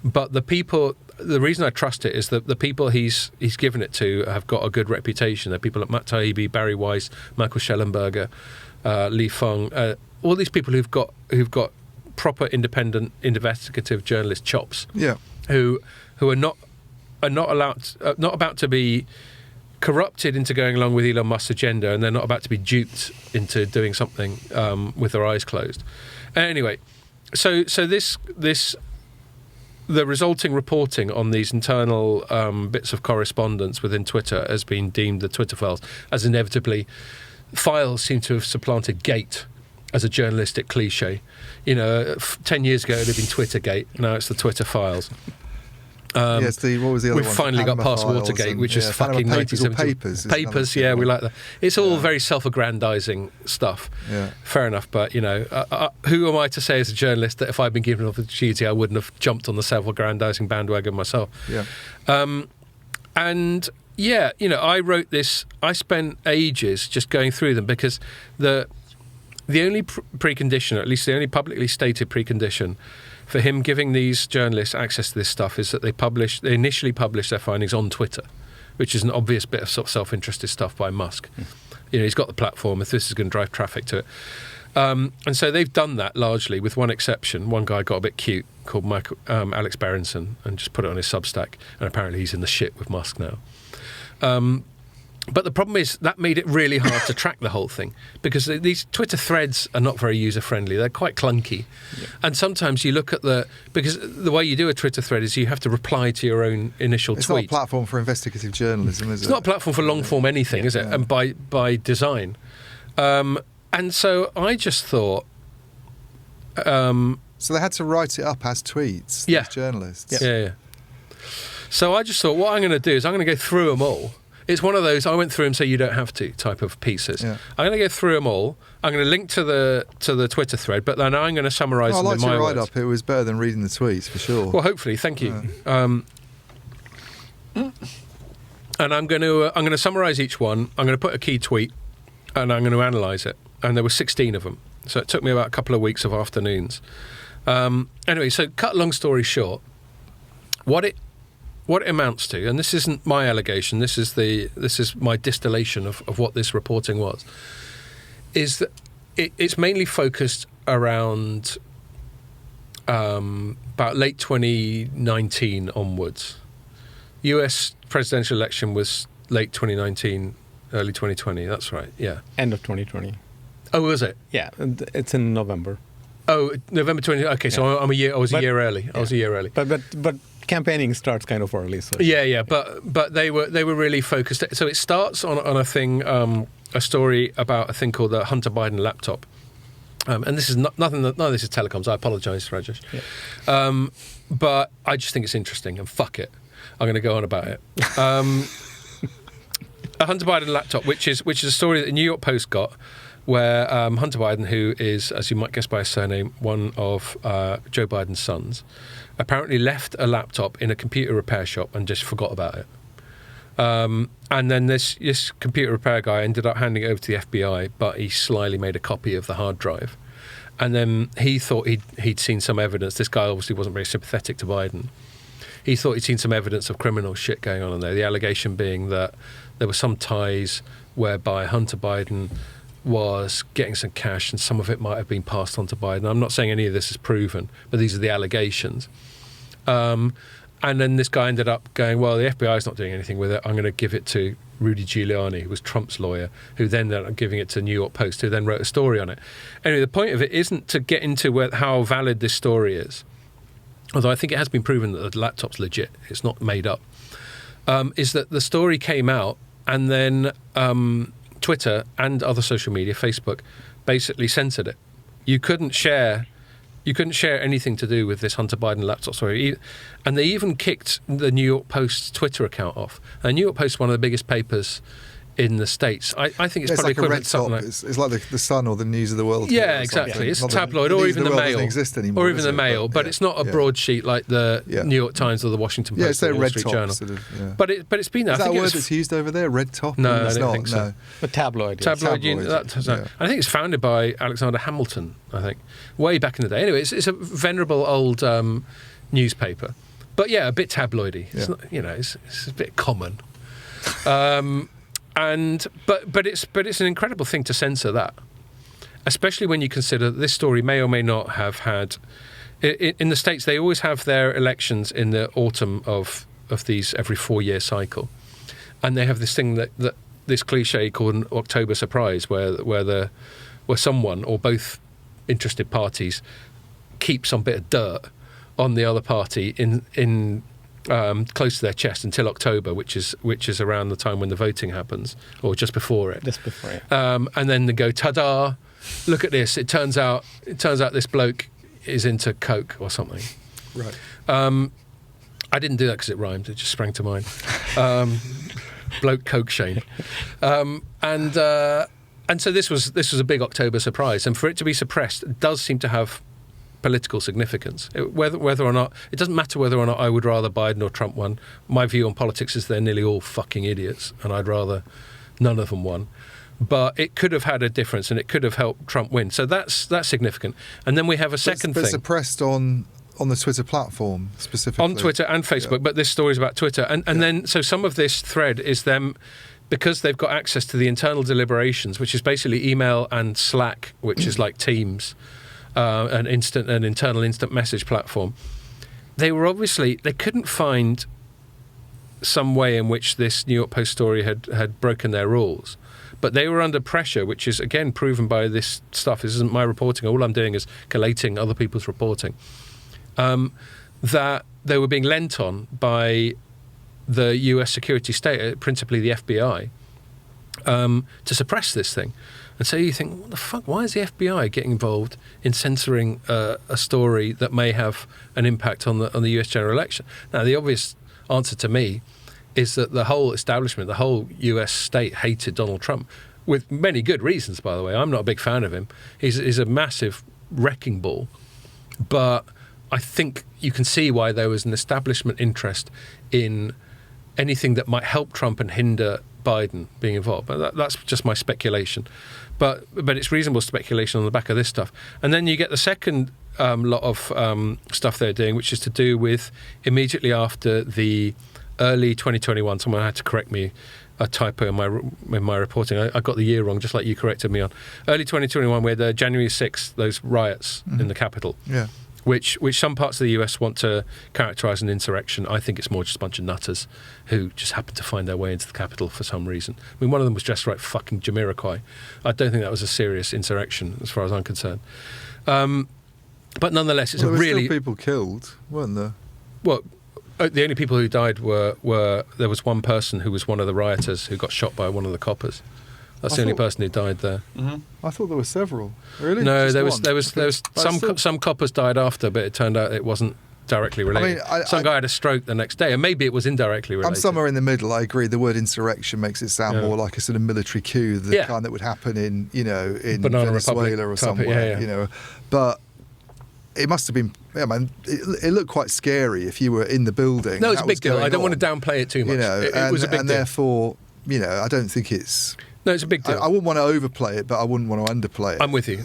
But the people... The reason I trust it is that the people he's given it to have got a good reputation. They're people like Matt Taibbi, Barry Weiss, Michael Schellenberger, Li Feng, all these people who've got proper independent investigative journalist chops. Yeah. Who are not about to be corrupted into going along with Elon Musk's agenda, and they're not about to be duped into doing something with their eyes closed. Anyway, so this the resulting reporting on these internal bits of correspondence within Twitter has been deemed, the Twitter files, as inevitably files seem to have supplanted Gate as a journalistic cliche. 10 years ago it had been Twittergate, now it's the Twitter files. Yes, what was the other one? We've finally got past Watergate, which is fucking 1970s. Papers, yeah, we like that. It's all very self-aggrandising stuff. Yeah. Fair enough, but, who am I to say as a journalist that if I'd been given an opportunity, I wouldn't have jumped on the self-aggrandising bandwagon myself? Yeah. I wrote this, I spent ages just going through them because the only precondition, or at least the only publicly stated precondition for him giving these journalists access to this stuff is that they initially publish their findings on Twitter, which is an obvious bit of sort of self-interested stuff by Musk. He's got the platform, if this is going to drive traffic to it. And so they've done that largely, with one exception. One guy got a bit cute called Alex Berenson and just put it on his Substack, and apparently he's in the shit with Musk now. But the problem is that made it really hard to track the whole thing, because these Twitter threads are not very user-friendly. They're quite clunky. Yeah. And sometimes you look at because the way you do a Twitter thread is you have to reply to your own initial tweet. It's not a platform for investigative journalism, is it? It's not a platform for long-form anything, is it? Yeah. And by design. And so I just thought... so they had to write it up as tweets, these journalists? Yeah. So I just thought, what I'm going to do is I'm going to go through them all. It's one of those I went through them so you don't have to type of pieces. Yeah. I'm going to go through them all. I'm going to link to the Twitter thread, but then I'm going to summarise them in my words. I liked your write-up. It was better than reading the tweets, for sure. Well, hopefully. Thank you. And I'm going to summarise each one. I'm going to put a key tweet, and I'm going to analyse it. And there were 16 of them. So it took me about a couple of weeks of afternoons. Anyway, so cut long story short, what it amounts to, and this isn't my allegation, this is my distillation of what this reporting was, is that it's mainly focused around about late 2019 onwards. US presidential election was late 2019, early 2020, that's right, yeah. End of 2020. Oh, was it? Yeah, it's in November. Oh, November 20. Okay, so I was a year early. I was a year early. But campaigning starts kind of early. So. Yeah. But they were really focused. So it starts on a thing, a story about a thing called the Hunter Biden laptop. And this is nothing. None of this is telecoms. I apologise, Rajesh. Yeah. But I just think it's interesting, and fuck it, I'm going to go on about it. A Hunter Biden laptop, which is a story that the New York Post got. Where Hunter Biden, who is, as you might guess by his surname, one of Joe Biden's sons, apparently left a laptop in a computer repair shop and just forgot about it. And then this computer repair guy ended up handing it over to the FBI, but he slyly made a copy of the hard drive. And then he thought he'd seen some evidence. This guy obviously wasn't very sympathetic to Biden. he thought he'd seen some evidence of criminal shit going on in there. The allegation being that there were some ties whereby Hunter Biden was getting some cash, and some of it might have been passed on to Biden. I'm not saying any of this is proven, but these are the allegations. And then this guy ended up going, well, the FBI is not doing anything with it. I'm going to give it to Rudy Giuliani, who was Trump's lawyer, who then ended up giving it to New York Post, who then wrote a story on it. Anyway, the point of it isn't to get into how valid this story is, although I think it has been proven that the laptop's legit. It's not made up. Is that the story came out, and then Twitter and other social media, Facebook, basically censored it. You couldn't share anything to do with this Hunter Biden laptop story. And they even kicked the New York Post's Twitter account off. And New York Post is one of the biggest papers in the States. I think it's probably like equivalent to something like... It's like the Sun or the News of the World. Yeah, exactly. It's a tabloid, or even the Mail. Exist anymore, or even the Mail, but it's not a broadsheet like the New York Times or the Washington Post it's or the Wall red Street top, Journal. Sort of, But it's been there. Is that a word that's used over there, red top? No, I don't not. think so. No. But tabloid. Tabloid. I think it's founded by Alexander Hamilton, I think, way back in the day. Anyway, it's a venerable old newspaper. But yeah, a bit tabloidy. It's not, it's a bit common. But it's an incredible thing to censor that, especially when you consider that this story may or may not have had. In the States, they always have their elections in the autumn of these every 4-year cycle, and they have this thing that this cliche called an October surprise, where someone or both interested parties keep some bit of dirt on the other party in close to their chest until October, which is around the time when the voting happens, or just before it. Just before it. And then they go, ta-da! Look at this. It turns out this bloke is into coke or something. Right. I didn't do that because it rhymed. It just sprang to mind. Bloke coke Shane. And so this was a big October surprise, and for it to be suppressed does seem to have political significance. Whether or not, it doesn't matter whether or not I would rather Biden or Trump won. My view on politics is they're nearly all fucking idiots, and I'd rather none of them won. But it could have had a difference, and it could have helped Trump win. So that's significant. And then we have a second thing. But suppressed on the Twitter platform specifically. On Twitter and Facebook, but this story is about Twitter. And then, so some of this thread is them, because they've got access to the internal deliberations, which is basically email and Slack, which is like Teams, an internal instant message platform. They couldn't find some way in which this New York Post story had broken their rules. But they were under pressure, which is, again, proven by this stuff. This isn't my reporting. All I'm doing is collating other people's reporting. That they were being lent on by the US security state, principally the FBI, to suppress this thing. And so you think, what the fuck? Why is the FBI getting involved in censoring a story that may have an impact on the US general election? Now, the obvious answer to me is that the whole establishment, the whole US state hated Donald Trump, with many good reasons, by the way. I'm not a big fan of him. He's a massive wrecking ball. But I think you can see why there was an establishment interest in anything that might help Trump and hinder Biden being involved. But that's just my speculation. But it's reasonable speculation on the back of this stuff. And then you get the second lot of stuff they're doing, which is to do with immediately after the early 2021. Someone had to correct me, a typo in my reporting. I got the year wrong, just like you corrected me on. Early 2021, we had the January 6th, those riots in the Capitol. Yeah. Which some parts of the US want to characterise an insurrection. I think it's more just a bunch of nutters who just happened to find their way into the Capitol for some reason. I mean, one of them was dressed like fucking Jamiroquai. I don't think that was a serious insurrection, as far as I'm concerned. But nonetheless, it's there a really... still people killed, weren't there? Well, the only people who died were there was one person who was one of the rioters who got shot by one of the coppers. That's the only person who died there. Mm-hmm. I thought there were several. Really? No, there was some coppers died after, but it turned out it wasn't directly related. I mean, some guy had a stroke the next day, and maybe it was indirectly related. I'm somewhere in the middle. I agree. The word insurrection makes it sound more like a sort of military coup, the kind that would happen in Banana Venezuela Republic or somewhere. But it must have been. Yeah, man. It looked quite scary if you were in the building. No, it's a big deal. I don't want to downplay it too much. It was a big deal, and therefore, I don't think it's. No, it's a big deal. I wouldn't want to overplay it, but I wouldn't want to underplay it. I'm with you.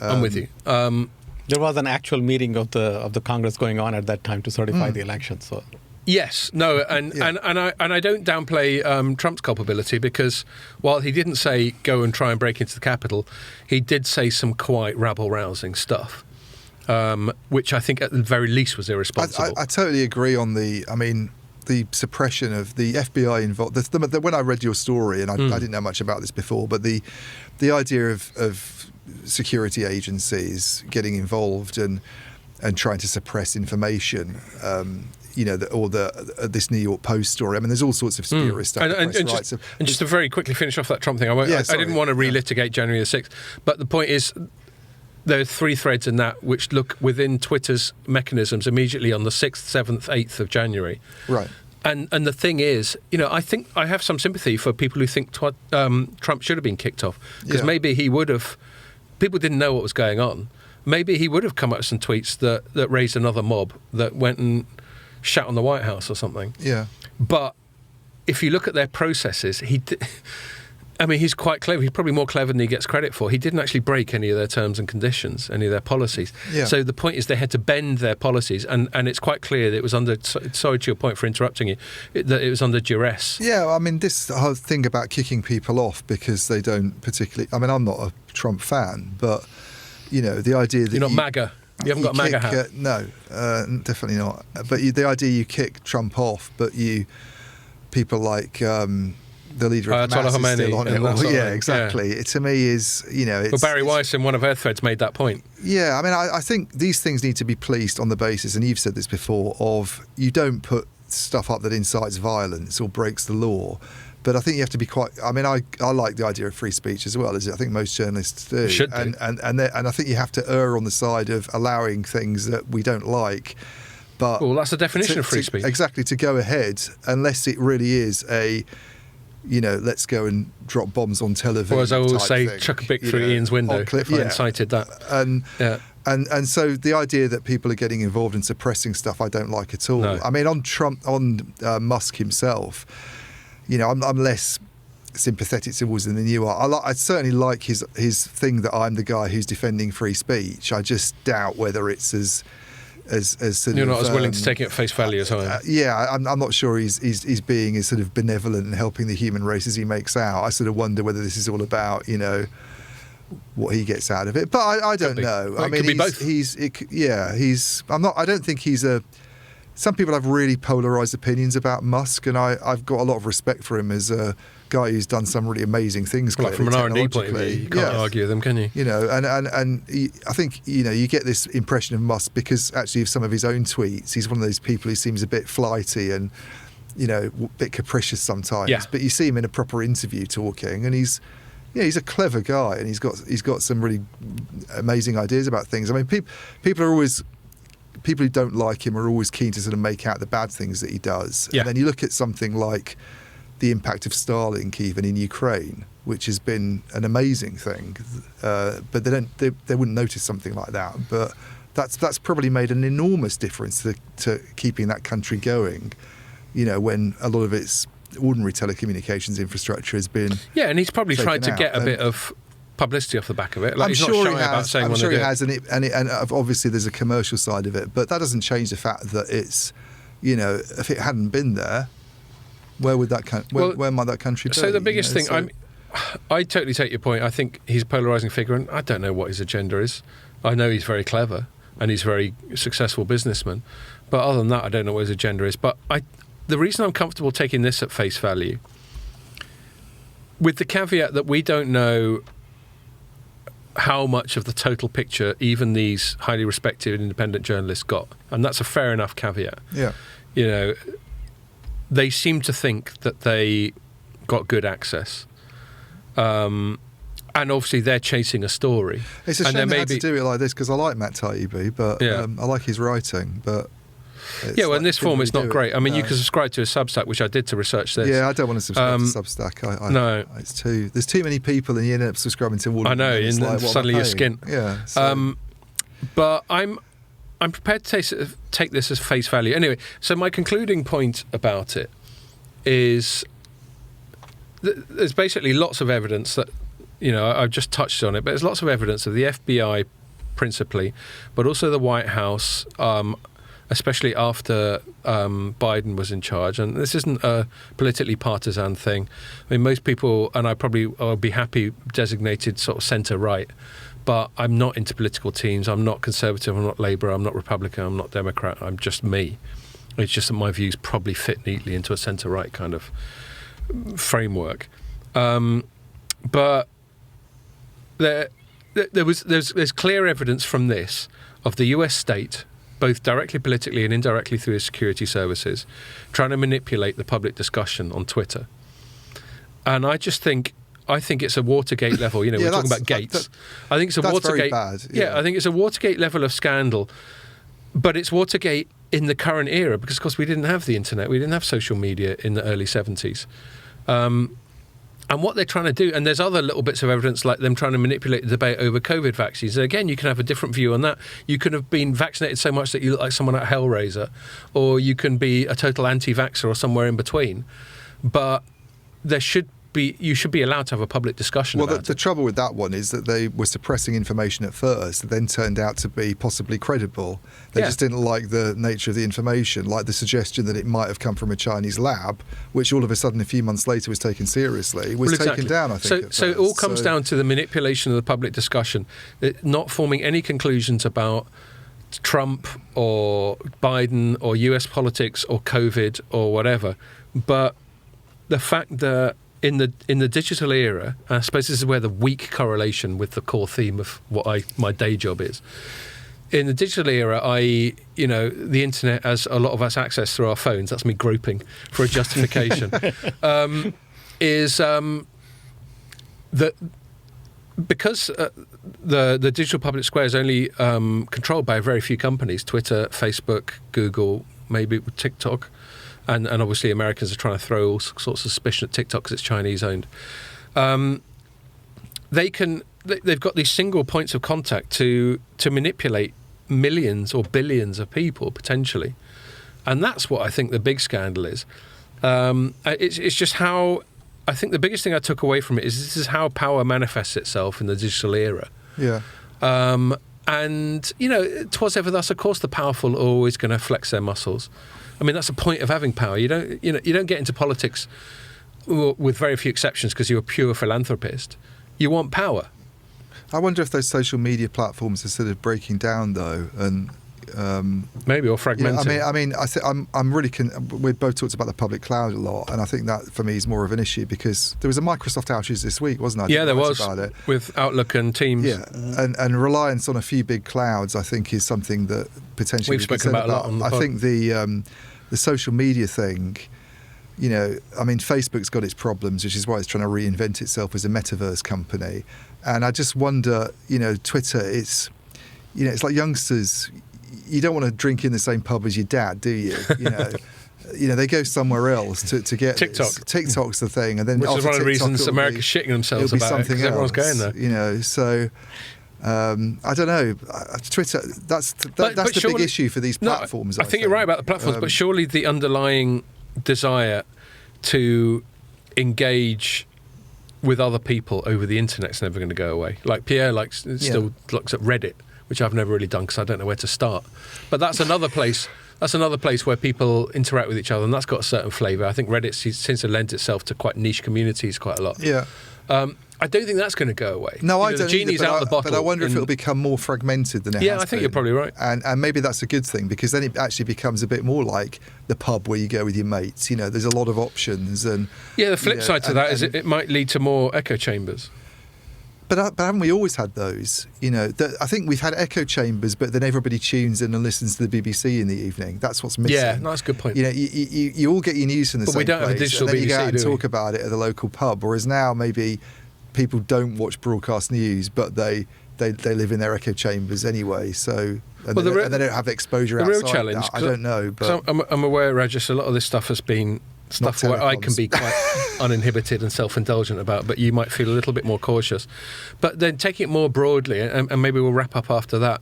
There was an actual meeting of the Congress going on at that time to certify the election. So Yes, no, and I don't downplay Trump's culpability, because while he didn't say go and try and break into the Capitol, he did say some quite rabble-rousing stuff, which I think at the very least was irresponsible. I totally agree on the suppression of the FBI involved. When I read your story, and I didn't know much about this before, but the idea of security agencies getting involved and trying to suppress information. This New York Post story. I mean, there's all sorts of spurious stuff. And just to very quickly finish off that Trump thing, I didn't want to relitigate January the 6th, but the point is, there are 3 threads in that which look within Twitter's mechanisms immediately on the 6th, 7th, 8th of January. Right. And the thing is, I think I have some sympathy for people who think Trump should have been kicked off, because maybe he would have. People didn't know what was going on. Maybe he would have come up with some tweets that raised another mob that went and shat on the White House or something. Yeah. But if you look at their processes, he's quite clever. He's probably more clever than he gets credit for. He didn't actually break any of their terms and conditions, any of their policies. Yeah. So the point is they had to bend their policies, and it's quite clear that it was under, sorry to your point for interrupting you, that it was under duress. Yeah, I mean, this whole thing about kicking people off because they don't particularly... I mean, I'm not a Trump fan, but, the idea that... You're not MAGA. You haven't got a MAGA hat. No, definitely not. But the idea you kick Trump off, but people like... the leader of Hamas is still on it. Yeah, exactly. Yeah. It, to me, is Well, Barry Weiss in one of her threads made that point. Yeah, I mean, I think these things need to be policed on the basis, and you've said this before, of you don't put stuff up that incites violence or breaks the law. But I think you have to be quite. I mean, I like the idea of free speech as well, as I think most journalists do. Should do. And I think you have to err on the side of allowing things that we don't like. But well, that's the definition of free speech. Exactly, to go ahead, unless it really is a. Let's go and drop bombs on television. Or as I always say, thing, chuck a bic through Ian's window. If I incited that. And so the idea that people are getting involved in suppressing stuff, I don't like at all. No. I mean, on Musk himself, I'm less sympathetic towards him than you are. I certainly like his thing that I'm the guy who's defending free speech. I just doubt whether it's as sort You're of, not as willing to take it at face value as I am. I'm not sure he's being as sort of benevolent and helping the human race as he makes out. I sort of wonder whether this is all about what he gets out of it. But I don't know. Well, I mean, could be both. I don't think he's a. Some people have really polarised opinions about Musk, and I've got a lot of respect for him as a guy who's done some really amazing things. Well, like from an R&D point of view, you can't argue with them, can you? And I think you get this impression of Musk because actually of some of his own tweets, he's one of those people who seems a bit flighty and a bit capricious sometimes. Yeah. But you see him in a proper interview talking, and he's a clever guy, and he's got some really amazing ideas about things. I mean, people who don't like him are always keen to sort of make out the bad things that he does. Yeah. And then you look at something like the impact of Starlink even in Ukraine, which has been an amazing thing, but they wouldn't notice something like that. But that's probably made an enormous difference to keeping that country going. When a lot of its ordinary telecommunications infrastructure has been and he's probably tried to get a bit of publicity off the back of it. Like, I'm sure he has, and obviously there's a commercial side of it, but that doesn't change the fact that it's, if it hadn't been there, where would that where might that country be? So the biggest thing, I totally take your point. I think he's a polarising figure, and I don't know what his agenda is. I know he's very clever and he's a very successful businessman, but other than that, I don't know what his agenda is. But the reason I'm comfortable taking this at face value, with the caveat that we don't know how much of the total picture even these highly respected independent journalists got, and that's a fair enough caveat. Yeah. They seem to think that they got good access. And obviously they're chasing a story. It's a shame they had to do it like this, because I like Matt Taibbi, but I like his writing, but... in this form it's not great. I mean, you can subscribe to a Substack, which I did to research this. Yeah, I don't want to subscribe to Substack. No. There's too many people and you end up subscribing to all of them. I know, and suddenly you're skint. Yeah. So. But I'm prepared to take this as face value. Anyway, so my concluding point about it is there's basically lots of evidence that, I've just touched on it, but there's lots of evidence of the FBI principally, but also the White House, especially after Biden was in charge. And this isn't a politically partisan thing. I mean, most people, and I'll be happy designated sort of centre-right, but I'm not into political teams. I'm not Conservative, I'm not Labour, I'm not Republican, I'm not Democrat. I'm just me. It's just that my views probably fit neatly into a centre-right kind of framework. But there's clear evidence from this of the US state, both directly politically and indirectly through its security services, trying to manipulate the public discussion on Twitter. And I think it's a Watergate level. You know, we're talking about Gates. I think it's a Watergate. Very bad. Yeah, I think it's a Watergate level of scandal. But it's Watergate in the current era because, of course, we didn't have the internet. We didn't have social media in the early 70s. And what they're trying to do, and there's other little bits of evidence like them trying to manipulate the debate over COVID vaccines. And again, you can have a different view on that. You can have been vaccinated so much that you look like someone at Hellraiser, or you can be a total anti-vaxxer or somewhere in between. But you should be allowed to have a public discussion about it. The trouble with that one is that they were suppressing information at first that then turned out to be possibly credible. They just didn't like the nature of the information, like the suggestion that it might have come from a Chinese lab, which all of a sudden a few months later was taken seriously, was taken down, I think. So it all comes down to the manipulation of the public discussion, not forming any conclusions about Trump or Biden or US politics or COVID or whatever. But the fact that in the digital era, I suppose this is where the weak correlation with the core theme of what my day job is. In the digital era, i.e., the internet, as a lot of us access through our phones, that's me groping for a justification, is that because the digital public square is only controlled by very few companies, Twitter, Facebook, Google, maybe TikTok, and obviously Americans are trying to throw all sorts of suspicion at TikTok because it's Chinese owned. They've got these single points of contact to manipulate millions or billions of people potentially, and that's what I think the big scandal is. It's just how I think the biggest thing I took away from it is this is how power manifests itself in the digital era. Yeah. And 'twas ever thus. Of course, the powerful are always going to flex their muscles. I mean, that's the point of having power. You don't get into politics with very few exceptions because you're a pure philanthropist. You want power. I wonder if those social media platforms are sort of breaking down though, and maybe or fragmenting. I'm really. We both talked about the public cloud a lot, and I think that for me is more of an issue because there was a Microsoft outage this week, wasn't there? Yeah, there was about it. With Outlook and Teams. Yeah, and reliance on a few big clouds, I think, is something that potentially we've spoken about a lot on the pod. I think the social media thing. Facebook's got its problems, which is why it's trying to reinvent itself as a metaverse company. And I just wonder, Twitter, it's like youngsters. You don't want to drink in the same pub as your dad, do you? They go somewhere else to get TikTok. TikTok's the thing, and then which is one of the reasons America's shitting themselves about it because everyone's going there. So I don't know. Twitter. That's the big issue for these platforms. I think you're right about the platforms, but surely the underlying desire to engage with other people over the internet's never going to go away. Like Pierre still looks at Reddit, which I've never really done because I don't know where to start. But that's another place. That's another place where people interact with each other, and that's got a certain flavour. I think Reddit seems to lend itself to quite niche communities quite a lot. Yeah. I don't think that's going to go away. No, I don't. The genie's either, out the bottle. But I wonder if it'll become more fragmented than it has Yeah, I think you're probably right. And maybe that's a good thing because then it actually becomes a bit more like the pub where you go with your mates. There's a lot of options. And the flip side to that is it might lead to more echo chambers. But haven't we always had those? I think we've had echo chambers, but then everybody tunes in and listens to the BBC in the evening. That's what's missing. Yeah, that's a good point. You all get your news from the same place. But we don't have a digital and then BBC, you go out and do talk about it at the local pub. Whereas now maybe people don't watch broadcast news, but they live in their echo chambers anyway. So and they don't have exposure outside. The real challenge, I don't know. But I'm aware, Rajesh, a lot of this stuff has been stuff where I can be quite uninhibited and self-indulgent about, but you might feel a little bit more cautious. But then taking it more broadly, and maybe we'll wrap up after that.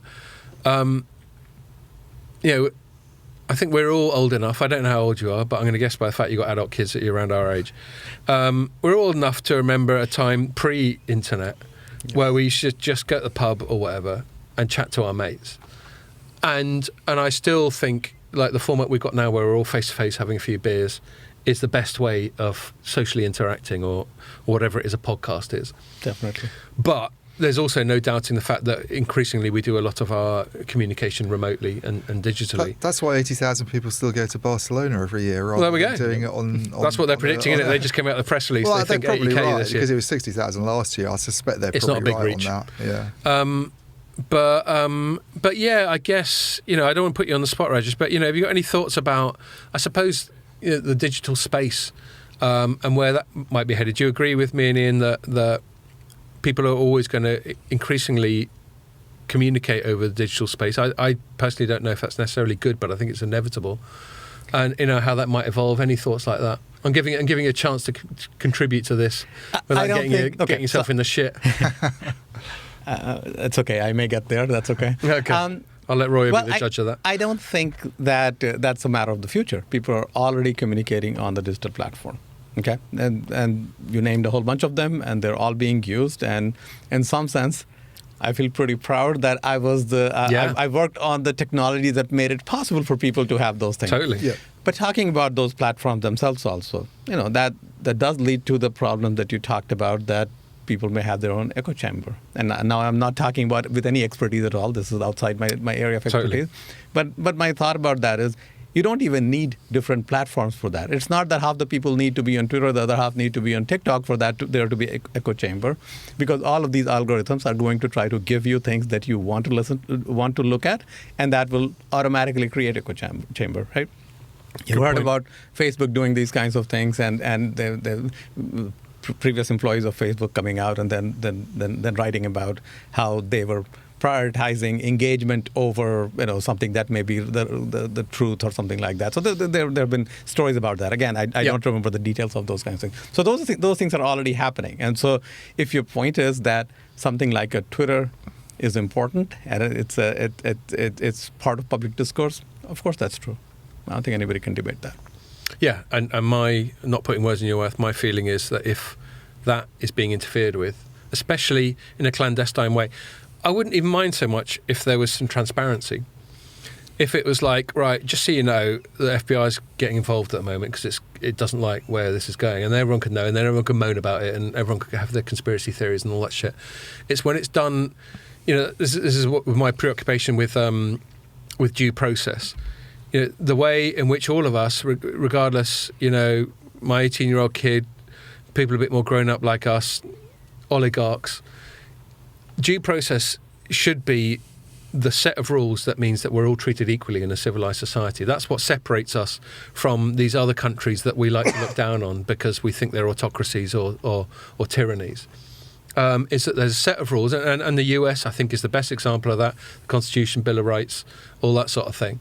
I think we're all old enough. I don't know how old you are, but I'm going to guess by the fact you've got adult kids that you're around our age. We're old enough to remember a time pre-internet where we should just go to the pub or whatever and chat to our mates. And I still think like the format we've got now, where we're all face to face having a few beers, is the best way of socially interacting, or whatever it is a podcast is. Definitely. But there's also no doubting the fact that increasingly we do a lot of our communication remotely and digitally. That's why 80,000 people still go to Barcelona every year. Rather there we go. Than doing it on that's what they're predicting, isn't it? They just came out with the press release. Well, they think probably 80K right, this year. because it was 60,000 last year. I suspect they're It's probably not a big reach. on that. Yeah. But yeah, I guess, I don't want to put you on the spot, Rajesh, but, have you got any thoughts about, I suppose, the digital space and where that might be headed? Do you agree with me and Ian that people are always going to increasingly communicate over the digital space? I personally don't know if that's necessarily good, but I think it's inevitable. And, how that might evolve. Any thoughts like that? I'm giving you a chance to contribute to this without getting yourself in the shit. It's okay. I may get there. That's okay. Okay. I'll let Roy be the judge of that. I don't think that that's a matter of the future. People are already communicating on the digital platform. Okay, and you named a whole bunch of them, and they're all being used. And in some sense, I feel pretty proud that I was I worked on the technology that made it possible for people to have those things. Totally. Yeah. But talking about those platforms themselves also, that does lead to the problem that you talked about, that people may have their own echo chamber. And now I'm not talking about with any expertise at all. This is outside my area of expertise. Totally. But my thought about that is, you don't even need different platforms for that. It's not that half the people need to be on Twitter, the other half need to be on TikTok for that there to be echo chamber, because all of these algorithms are going to try to give you things that you want to look at, and that will automatically create echo chamber, right? You heard about Facebook doing these kinds of things, and the previous employees of Facebook coming out and then writing about how they were prioritizing engagement over something that may be the truth or something like that. So there have been stories about that. Again, I don't remember the details of those kinds of things. So those things are already happening. And so if your point is that something like a Twitter is important and it's part of public discourse, of course that's true. I don't think anybody can debate that. Yeah, and my, not putting words in your mouth, my feeling is that if that is being interfered with, especially in a clandestine way, I wouldn't even mind so much if there was some transparency. If it was like, right, just so you know, the FBI is getting involved at the moment because it doesn't like where this is going, and everyone could know, and then everyone could moan about it, and everyone could have their conspiracy theories and all that shit. It's when it's done, this is what with my preoccupation with due process. The way in which all of us, regardless, my 18-year-old kid, people a bit more grown up like us, oligarchs, due process should be the set of rules that means that we're all treated equally in a civilized society. That's what separates us from these other countries that we like to look down on because we think they're autocracies or tyrannies. Is that there's a set of rules, and the US, I think, is the best example of that. The Constitution, Bill of Rights, all that sort of thing.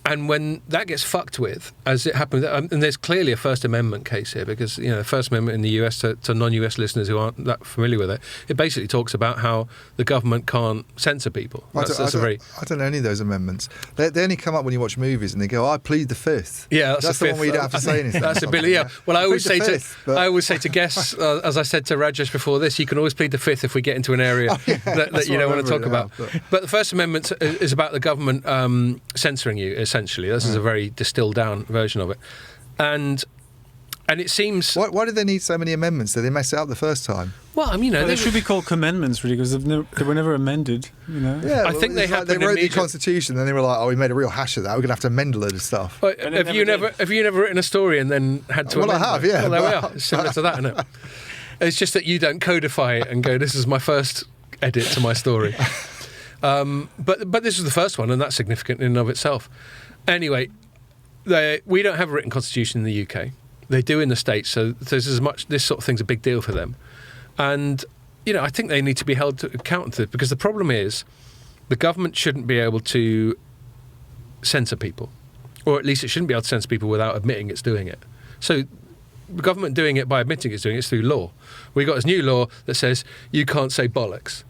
And when that gets fucked with, as it happened, and there's clearly a First Amendment case here, because the First Amendment in the US, to non-US listeners who aren't that familiar with it, it basically talks about how the government can't censor people. I don't know any of those amendments. They only come up when you watch movies, and they go, "I plead the fifth." Yeah, that's the one where you don't have to say anything. That's a bit. Yeah. Well, I always say to guests, as I said to Rajesh before this, you can always plead the fifth if we get into an area that you don't want to talk about. But the First Amendment is about the government censoring you. Essentially, this is a very distilled down version of it, and it seems. Why did they need so many amendments? Did they mess it up the first time? Well, they should be called commandments, really, because they were never amended. Yeah, I think they happened. They wrote the Constitution, then they were like, "Oh, we made a real hash of that. We're going to have to amend a load of stuff." But have you never written a story and then had to? Well, I have. Yeah. Well, there we are. It's similar to that, isn't it? It's just that you don't codify it and go, "This is my first edit to my story." But this was the first one, and that's significant in and of itself. Anyway, we don't have a written constitution in the UK. They do in the States, so there's this sort of thing's a big deal for them. And, I think they need to be held to account to it, because the problem is the government shouldn't be able to censor people, or at least it shouldn't be able to censor people without admitting it's doing it. So the government doing it by admitting it's doing it is through law. We got this new law that says you can't say bollocks.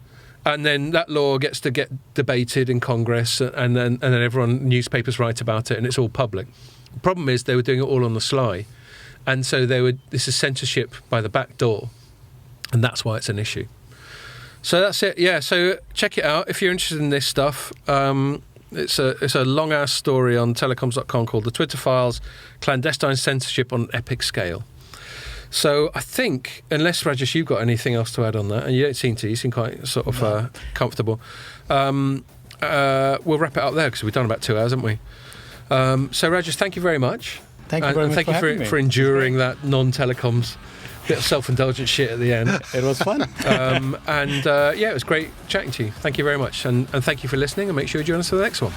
And then that law gets to get debated in Congress, and then newspapers write about it, and it's all public. The problem is they were doing it all on the sly, and so this is censorship by the back door, and that's why it's an issue. So that's it. Yeah. So check it out if you're interested in this stuff. It's a long ass story on Telecoms.com called "The Twitter Files: Clandestine Censorship on an Epic Scale." So I think, unless Rajesh, you've got anything else to add on that, and you don't seem to. You seem quite sort of comfortable. We'll wrap it up there because we've done about 2 hours, haven't we? So Rajesh, thank you very much. Thank you very much. Thank you for enduring that non-telecoms bit of self-indulgent shit at the end. It was fun. It was great chatting to you. Thank you very much. And thank you for listening, and make sure you join us for the next one.